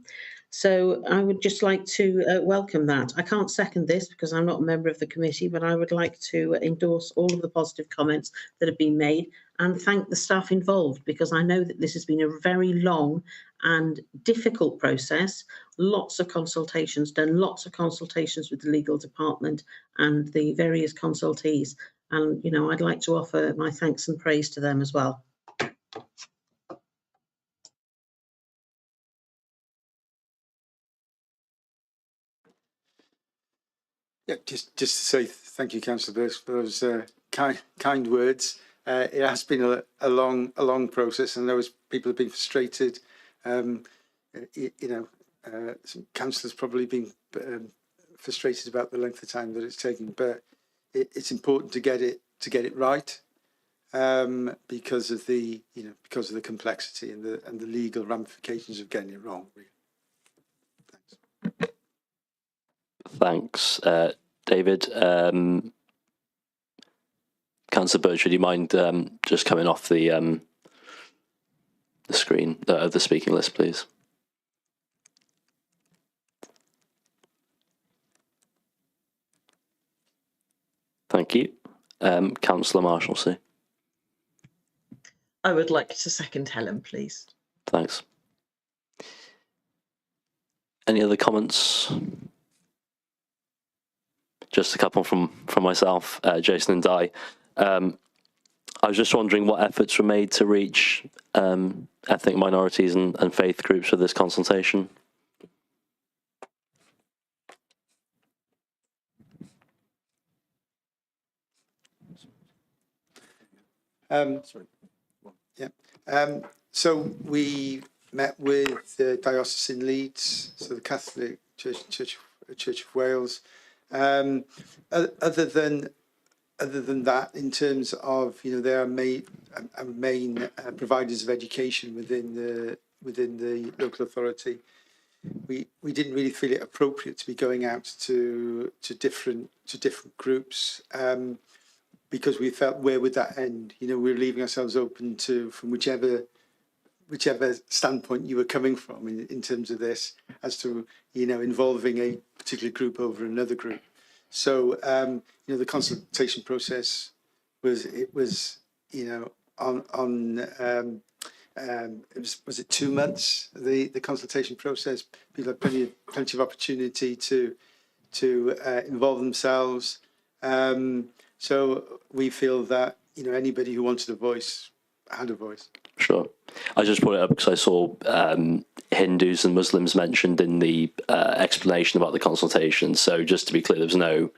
So I would just like to welcome that. I can't second this because I'm not a member of the committee, but I would like to endorse all of the positive comments that have been made and thank the staff involved, because I know that this has been a very long and difficult process. Lots of consultations, done lots of consultations with the legal department and the various consultees. And, I'd like to offer my thanks and praise to them as well. Yeah, just to say thank you, Councillor Burst, for those kind words. It has been a long process, and those people have been frustrated. Some councillors probably been frustrated about the length of time that it's taken, but it's important to get it right because of the complexity and the legal ramifications of getting it wrong. Thanks, David. Councillor Birch, would you mind just coming off the screen, the speaking list, please? Thank you. Councillor Marshalsea. I would like to second Helen, please. Thanks. Any other comments? Just a couple from myself, Jason and Di. I was just wondering what efforts were made to reach ethnic minorities and faith groups with this consultation. So we met with the Diocese in Leeds, so the Catholic Church of Wales. Other than that, in terms of they are main providers of education within the local authority, we didn't really feel it appropriate to be going out to different groups. Because we felt, where would that end? We're leaving ourselves open to, from whichever standpoint you were coming from in terms of this, as to involving a particular group over another group. So the consultation process was was it 2 months? The consultation process, people had plenty of opportunity to involve themselves. So we feel that anybody who wanted a voice had a voice. Sure. I just brought it up because I saw Hindus and Muslims mentioned in the explanation about the consultation. So just to be clear, there was no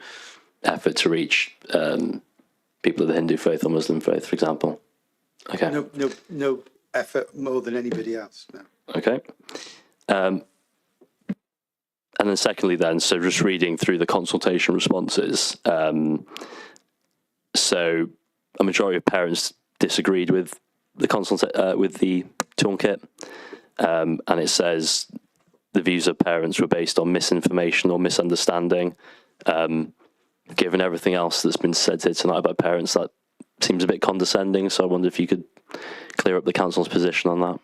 effort to reach people of the Hindu faith or Muslim faith, for example. Okay. No effort more than anybody else. No. Okay. And then secondly, so just reading through the consultation responses. So a majority of parents disagreed with the toolkit, and it says the views of parents were based on misinformation or misunderstanding. Given everything else that's been said here tonight about parents, that seems a bit condescending. So I wonder if you could clear up the council's position on that.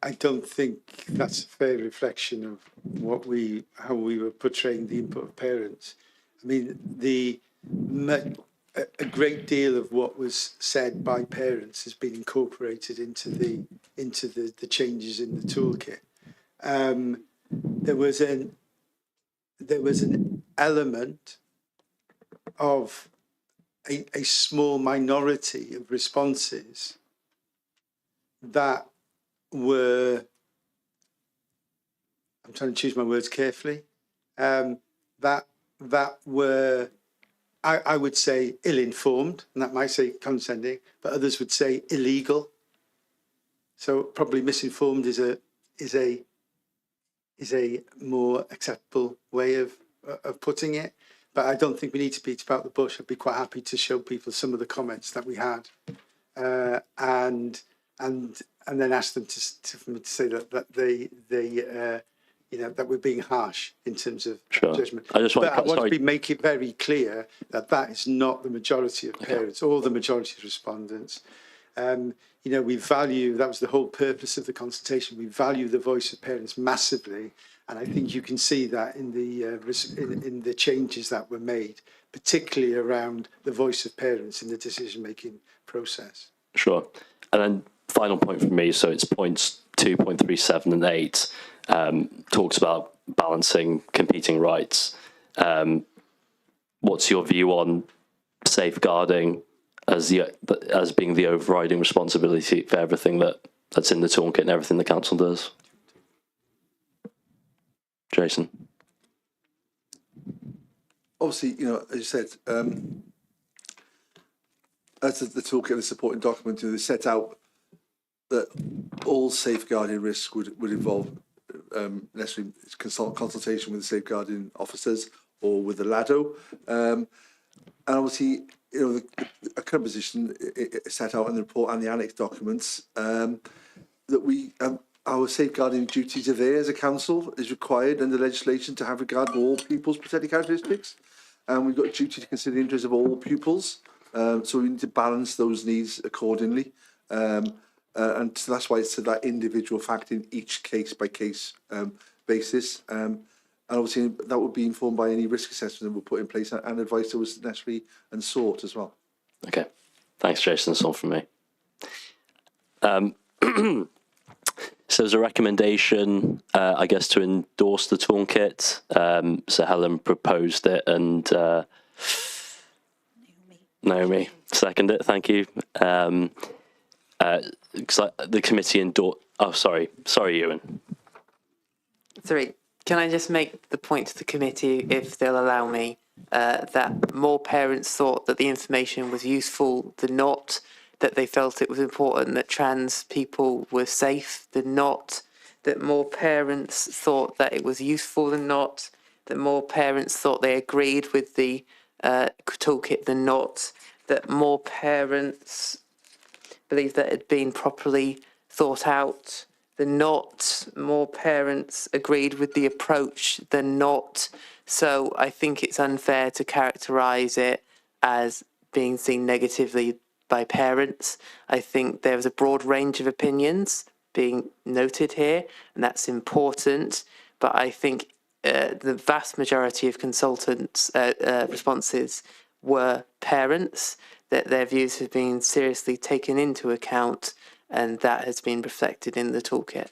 I don't think that's a fair reflection of how we were portraying the input of parents. I mean, a great deal of what was said by parents has been incorporated into the changes in the toolkit. There was an element of a small minority of responses that were, I'm trying to choose my words carefully, that were, I would say, ill-informed, and that might say condescending, but others would say illegal. So probably misinformed is a more acceptable way of putting it. But I don't think we need to beat about the bush. I'd be quite happy to show people some of the comments that we had, and then ask them to say that they that we're being harsh in terms of Sure. judgment. I just want, But I want to make it very clear that that is not the majority of parents or the majority of respondents. We value, that was the whole purpose of the consultation, we value the voice of parents massively, and I think you can see that in the changes that were made, particularly around the voice of parents in the decision-making process. Sure. And then final point from me, so it's points 2.37 and 8, talks about balancing competing rights. What's your view on safeguarding as being the overriding responsibility for everything that's in the toolkit and everything the council does? Jason? Obviously, as you said, as the toolkit and the supporting document, they set out that all safeguarding risks would involve necessarily consultation with the safeguarding officers or with the LADO. And obviously, the current position set out in the report and the annex documents that our safeguarding duties are there as a council is required under legislation to have regard to all pupils' protected characteristics. And we've got a duty to consider the interests of all pupils. So we need to balance those needs accordingly. And so that's why it's that individual fact in each case-by-case basis. And obviously that would be informed by any risk assessment that we'll put in place and advice that was necessary and sought as well. Okay. Thanks, Jason. That's all from me. So there's a recommendation, I guess, to endorse the toolkit. So Helen proposed it and Naomi seconded it. Thank you. The committee endorsed. Oh, sorry, Ewan. Sorry, can I just make the point to the committee, if they'll allow me, that more parents thought that the information was useful than not, that they felt it was important that trans people were safe than not, that more parents thought that it was useful than not, that more parents thought they agreed with the toolkit than not, that more parents believe that it had been properly thought out than not, more parents agreed with the approach than not. So I think it's unfair to characterise it as being seen negatively by parents. I think there was a broad range of opinions being noted here, and that's important. But I think the vast majority of consultants' responses were parents, that their views have been seriously taken into account, and that has been reflected in the toolkit.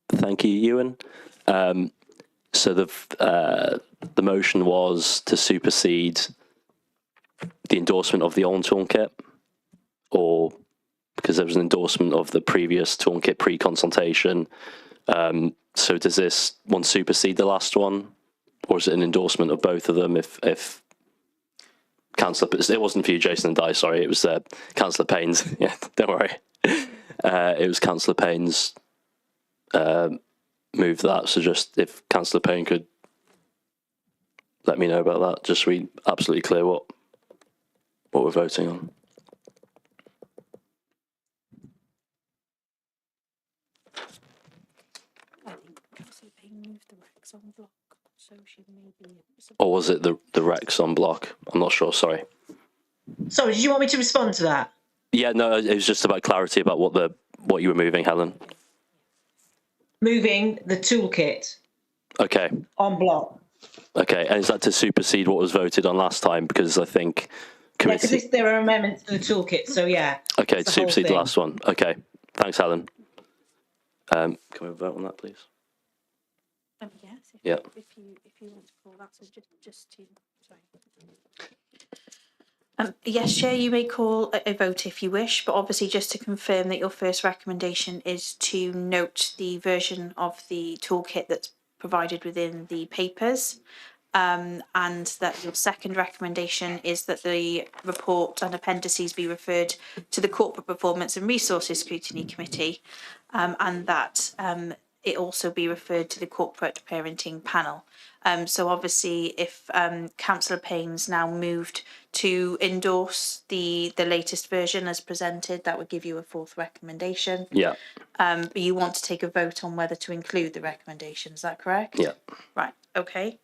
Thank you, Ewan. So the motion was to supersede the endorsement of the old toolkit, or because there was an endorsement of the previous toolkit pre-consultation. So does this one supersede the last one, or is it an endorsement of both of them? If Councillor, it wasn't for you, Jason and Di, sorry, it was Councillor Payne's. Yeah, don't worry. It was Councillor Payne's move that. So just if Councillor Payne could let me know about that, just so we absolutely clear what we're voting on. Or was it the Rex on block? I'm not sure, sorry. Sorry, did you want me to respond to that? Yeah, no, it was just about clarity about what you were moving, Helen. Moving the toolkit. Okay. On block. Okay, and is that to supersede what was voted on last time? Because I think committee... Yeah, because there are amendments to the toolkit, so yeah. Okay, to supersede the last one. Okay, thanks, Helen. Can we vote on that, please? Yes. Yeah. If you want to call that, so just to sorry. Yes, Chair, you may call a vote if you wish, but obviously just to confirm that your first recommendation is to note the version of the toolkit that's provided within the papers, and that your second recommendation is that the report and appendices be referred to the Corporate Performance and Resources Scrutiny Committee, and that it also be referred to the corporate parenting panel. So obviously, if Councillor Payne's now moved to endorse the latest version as presented, that would give you a fourth recommendation. Yeah. But you want to take a vote on whether to include the recommendation. Is that correct? Yeah. Right. Okay.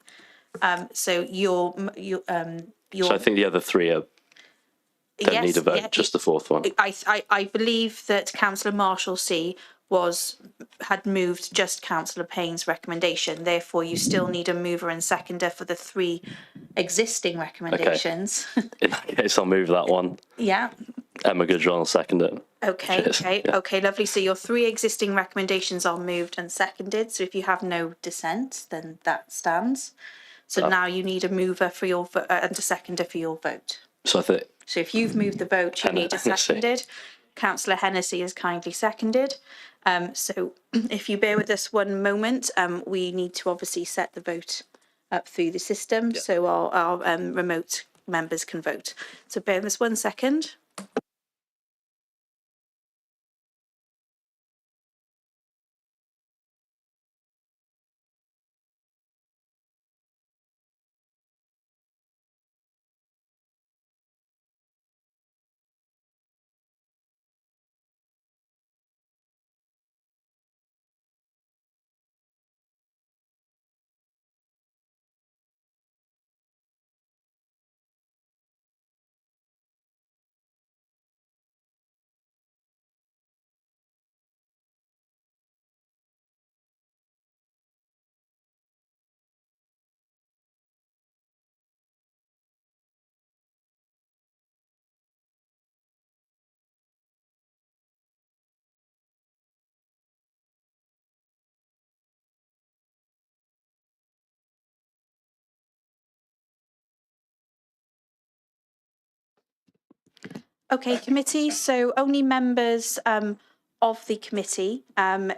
So So I think the other three don't need a vote, just the fourth one. I believe that Councillor Marshall-C had moved just Councillor Payne's recommendation. Therefore, you still need a mover and seconder for the three existing recommendations. In that case, I'll move that one. Yeah. Emma Goodron will second it. Okay. Cheers. Okay. Yeah. Okay. Lovely. So your three existing recommendations are moved and seconded. So if you have no dissent, then that stands. So now you need a mover for your and a seconder for your vote. So I think. So if you've moved the vote, you need a seconded. Councillor Hennessy has kindly seconded. So if you bear with us one moment, we need to obviously set the vote up through the system so our remote members can vote. So bear with us 1 second. Okay, committee. So only members of the committee, and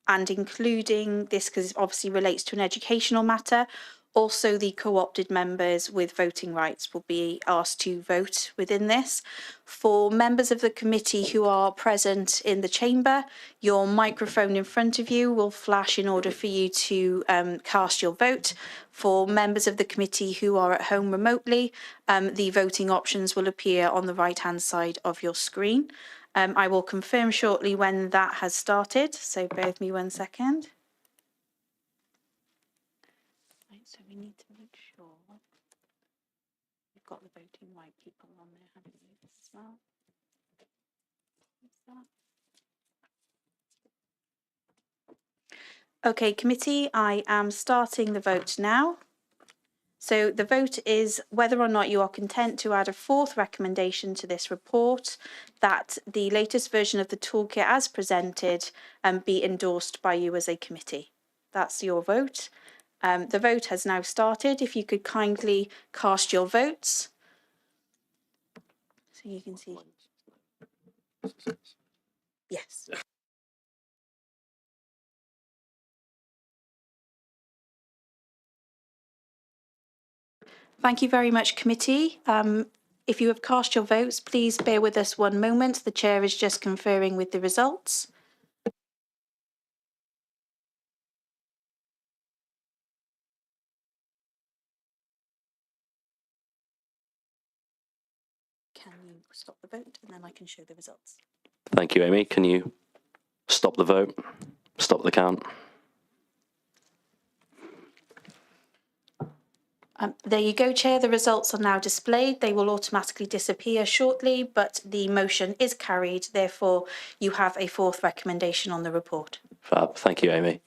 including this, because it obviously relates to an educational matter, also the co-opted members with voting rights will be asked to vote within this. For members of the committee who are present in the chamber, your microphone in front of you will flash in order for you to cast your vote. For members of the committee who are at home remotely, the voting options will appear on the right-hand side of your screen. I will confirm shortly when that has started, so bear with me 1 second. Right, so we need to make sure we've got the voting right people on there, haven't we, as well? Okay, committee, I am starting the vote now. So the vote is whether or not you are content to add a fourth recommendation to this report, that the latest version of the toolkit as presented be endorsed by you as a committee. That's your vote. The vote has now started. If you could kindly cast your votes. So you can see. Yes. Thank you very much, committee. If you have cast your votes, please bear with us 1 moment. The chair is just conferring with the results. Can you stop the vote and then I can show the results? Thank you, Amy. Can you stop the vote? Stop the count? There you go, Chair. The results are now displayed. They will automatically disappear shortly, but the motion is carried. Therefore, you have a fourth recommendation on the report. Fab. Thank you, Amy.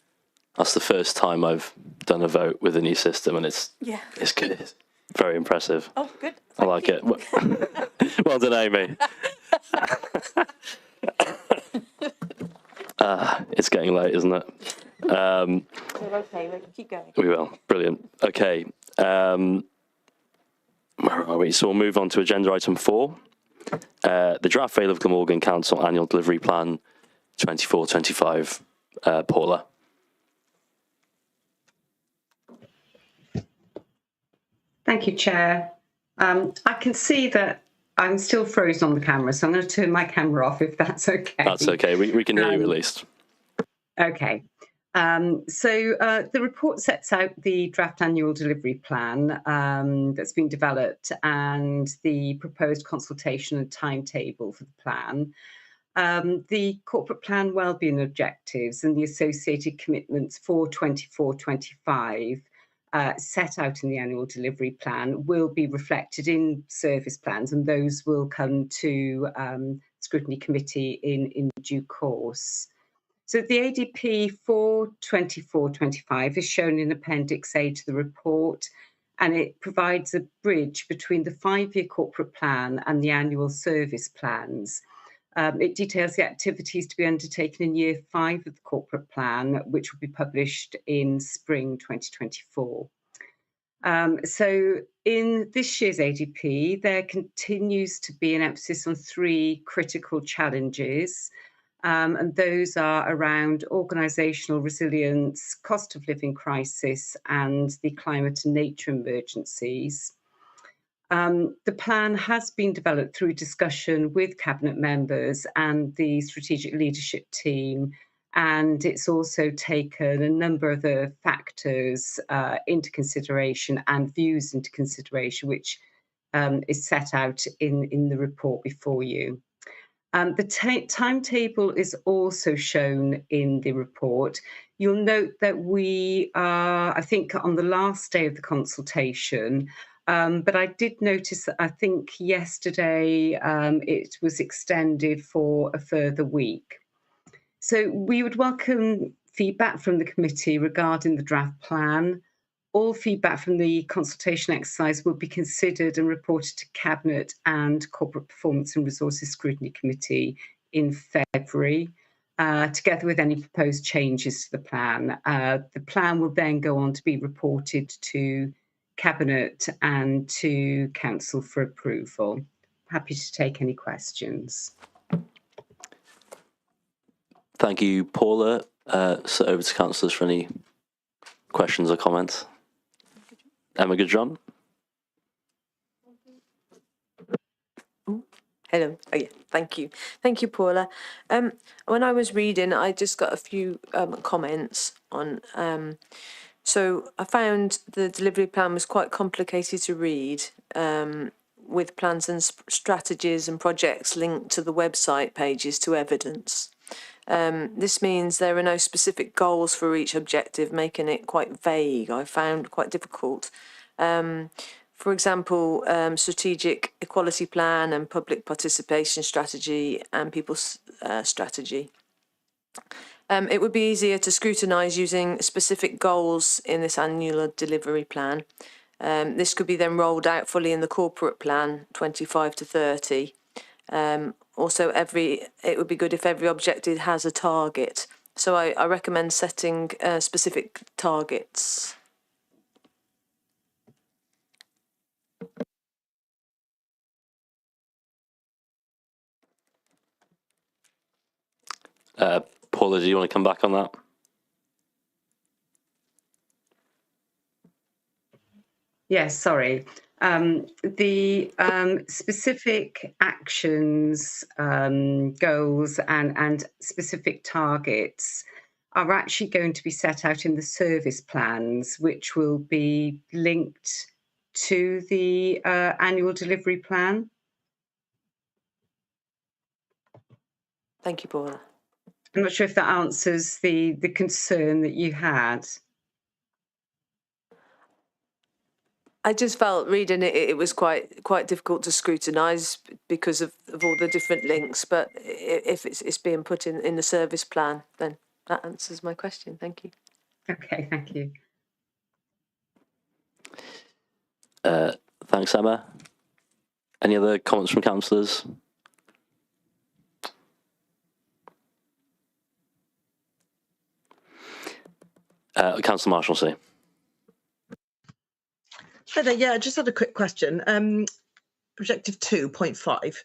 That's the first time I've done a vote with a new system, and it's good. It's very impressive. Oh, good. I like it. Well done, Amy. It's getting late, isn't it? We're okay. We'll keep going. We will. Brilliant. Okay. Where are we? So we'll move on to agenda item 4. The draft Vale of Glamorgan Council Annual Delivery Plan 24-25. Paula. Thank you, Chair. I can see that I'm still frozen on the camera, so I'm going to turn my camera off if that's okay. That's okay. We can hear you at least. Okay. The report sets out the draft annual delivery plan that's been developed and the proposed consultation and timetable for the plan. The corporate plan wellbeing objectives and the associated commitments for 24-25 set out in the annual delivery plan will be reflected in service plans, and those will come to Scrutiny Committee in due course. So the ADP for 24-25 is shown in Appendix A to the report, and it provides a bridge between the 5-year corporate plan and the annual service plans. It details the activities to be undertaken in year 5 of the corporate plan, which will be published in spring 2024. So in this year's ADP, there continues to be an emphasis on 3 critical challenges, and those are around organisational resilience, cost of living crisis, and the climate and nature emergencies. The plan has been developed through discussion with Cabinet members and the strategic leadership team, and it's also taken a number of the factors into consideration and views into consideration, which is set out in the report before you. The timetable is also shown in the report. You'll note that we are, I think, on the last day of the consultation, but I did notice that I think yesterday it was extended for a further week. So we would welcome feedback from the committee regarding the draft plan. All feedback from the consultation exercise will be considered and reported to Cabinet and Corporate Performance and Resources Scrutiny Committee in February, together with any proposed changes to the plan. The plan will then go on to be reported to Cabinet and to Council for approval. Happy to take any questions. Thank you, Paula. So over to councillors for any questions or comments. Emma Goodjohn. Hello. Oh, yeah. Thank you. Thank you, Paula. When I was reading, I just got a few comments on. So I found the delivery plan was quite complicated to read, with plans and strategies and projects linked to the website pages to evidence. This means there are no specific goals for each objective, making it quite vague. I found quite difficult. For example, strategic equality plan and public participation strategy and people's strategy. It would be easier to scrutinise using specific goals in this annual delivery plan. This could be then rolled out fully in the corporate plan, 25 to 30. Also, it would be good if every objective has a target. So I recommend setting specific targets. Paula, do you want to come back on that? Yes, sorry. The specific actions, goals and specific targets are actually going to be set out in the service plans, which will be linked to the annual delivery plan. Thank you, Paula. I'm not sure if that answers the concern that you had. I just felt reading it was quite difficult to scrutinise because of all the different links. But if it's being put in the service plan, then that answers my question. Thank you. Okay, thank you. Thanks, Emma. Any other comments from councillors? Councillor Marshalsea. Hi there. Yeah, I just had a quick question. Objective 2.5.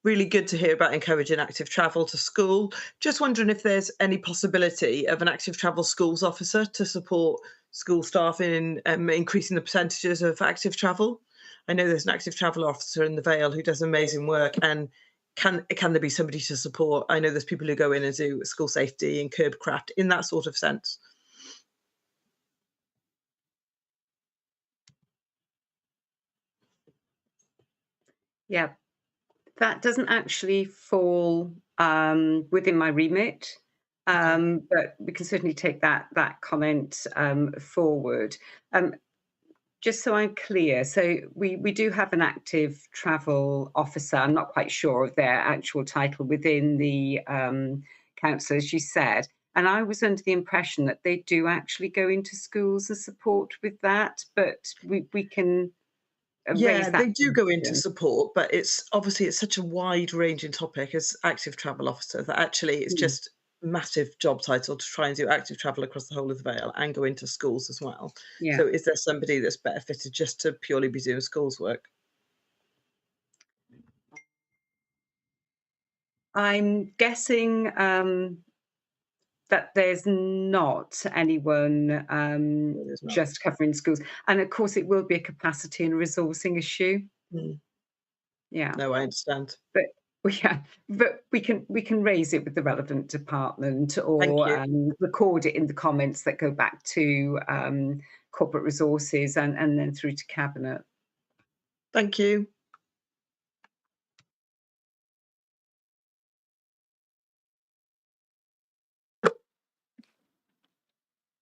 Really good to hear about encouraging active travel to school. Just wondering if there's any possibility of an active travel schools officer to support school staff in increasing the percentages of active travel. I know there's an active travel officer in the Vale who does amazing work, and can there be somebody to support? I know there's people who go in and do school safety and curb craft in that sort of sense. Yeah, that doesn't actually fall within my remit, but we can certainly take that comment forward. Just so I'm clear, so we do have an active travel officer. I'm not quite sure of their actual title within the council, as you said. And I was under the impression that they do actually go into schools and support with that, but we can Yeah, they do go into support, but it's such a wide ranging topic as active travel officer that actually it's just massive job title to try and do active travel across the whole of the Vale and go into schools as well. Yeah. So is there somebody that's better fitted just to purely be doing schools work? I'm guessing that there's not anyone just covering schools. And of course, it will be a capacity and resourcing issue. Yeah. No, I understand. But we can raise it with the relevant department or record it in the comments that go back to corporate resources and then through to cabinet. Thank you.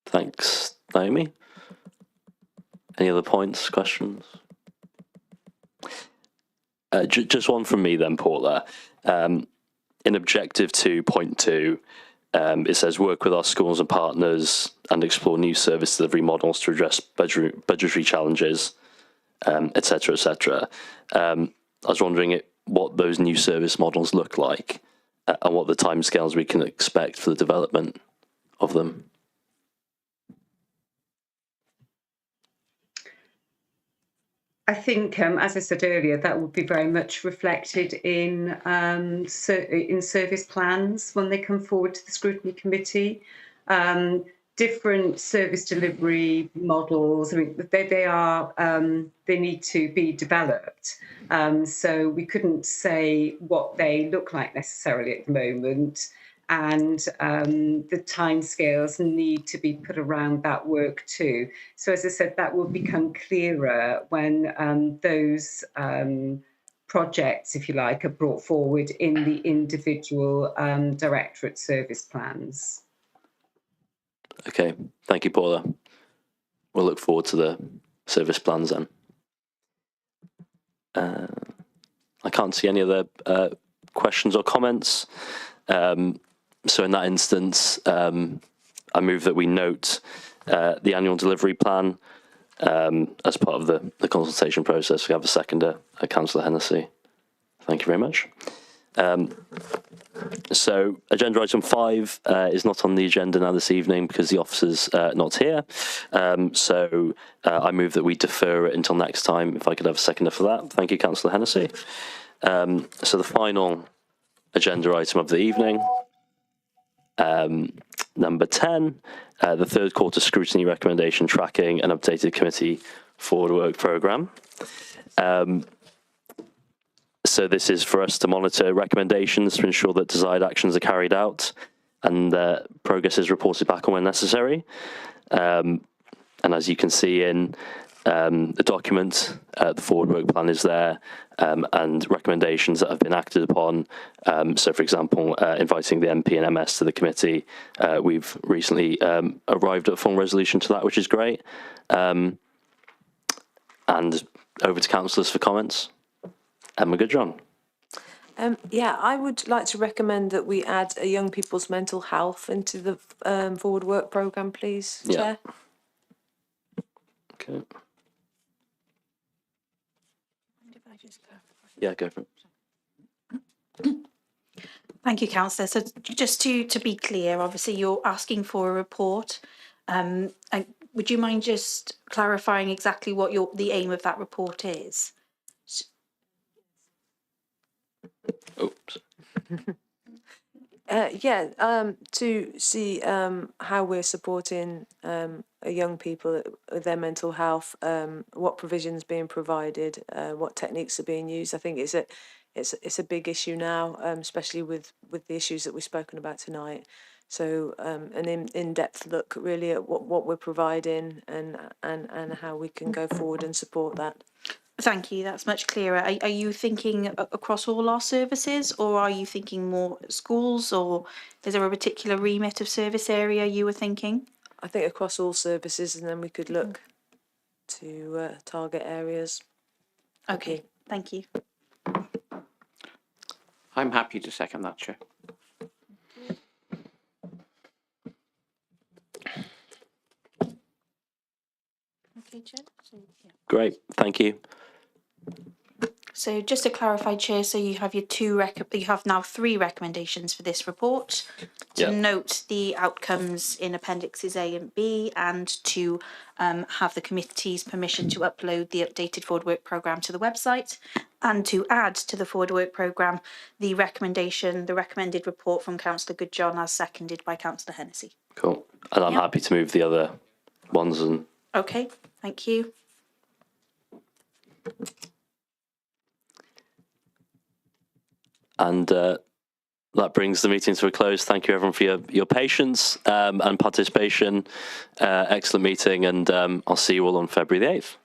Thanks, Naomi. Any other points, questions? Just one from me then, Paula. In objective 2.2, it says work with our schools and partners and explore new service delivery models to address budgetary challenges, etc., etc. I was wondering what those new service models look like and what the timescales we can expect for the development of them. I think, as I said earlier, that would be very much reflected in service plans when they come forward to the Scrutiny Committee. Different service delivery models, I mean, they need to be developed. So we couldn't say what they look like necessarily at the moment. And the timescales need to be put around that work too. So as I said, that will become clearer when those projects, if you like, are brought forward in the individual directorate service plans. Okay, thank you, Paula. We'll look forward to the service plans then. I can't see any other questions or comments. So in that instance, I move that we note the annual delivery plan as part of the consultation process. We have a seconder, Councillor Hennessy. Thank you very much. So agenda item 5 is not on the agenda now this evening because the officer's not here. So I move that we defer it until next time. If I could have a seconder for that. Thank you, Councillor Hennessy. So the final agenda item of the evening, number 10, the third quarter scrutiny recommendation tracking and updated committee forward work programme. So this is for us to monitor recommendations to ensure that desired actions are carried out and progress is reported back on when necessary. And as you can see in the document, the forward work plan is there and recommendations that have been acted upon. So, for example, inviting the MP and MS to the committee. We've recently arrived at a full resolution to that, which is great. And over to councillors for comments. Emma Goodjohn. Yeah, I would like to recommend that we add a young people's mental health into the forward work programme, please, Chair. Okay. Yeah, go for it. Thank you, Councillor. So just to be clear, obviously you're asking for a report. And would you mind just clarifying exactly what the aim of that report is? Oops. To see how we're supporting young people with their mental health, what provisions being provided, what techniques are being used. I think it's a big issue now, especially with the issues that we've spoken about tonight. So an in-depth look really at what we're providing and how we can go forward and support that. Thank you, that's much clearer. Are you thinking across all our services, or are you thinking more at schools, or is there a particular remit of service area you were thinking? I think across all services, and then we could look to target areas. Okay, thank you. I'm happy to second that, Chair. Okay, Chair. Great, thank you. So just to clarify, Chair, so you have your you have now 3 recommendations for this report. To note the outcomes in Appendixes A and B, and to have the committee's permission to upload the updated forward work programme to the website, and to add to the forward work programme the recommended report from Councillor Goodjohn as seconded by Councillor Hennessy. Cool. And I'm happy to move the other ones. And okay, thank you. And that brings the meeting to a close. Thank you, everyone, for your patience and participation. Excellent meeting, and I'll see you all on February the 8th.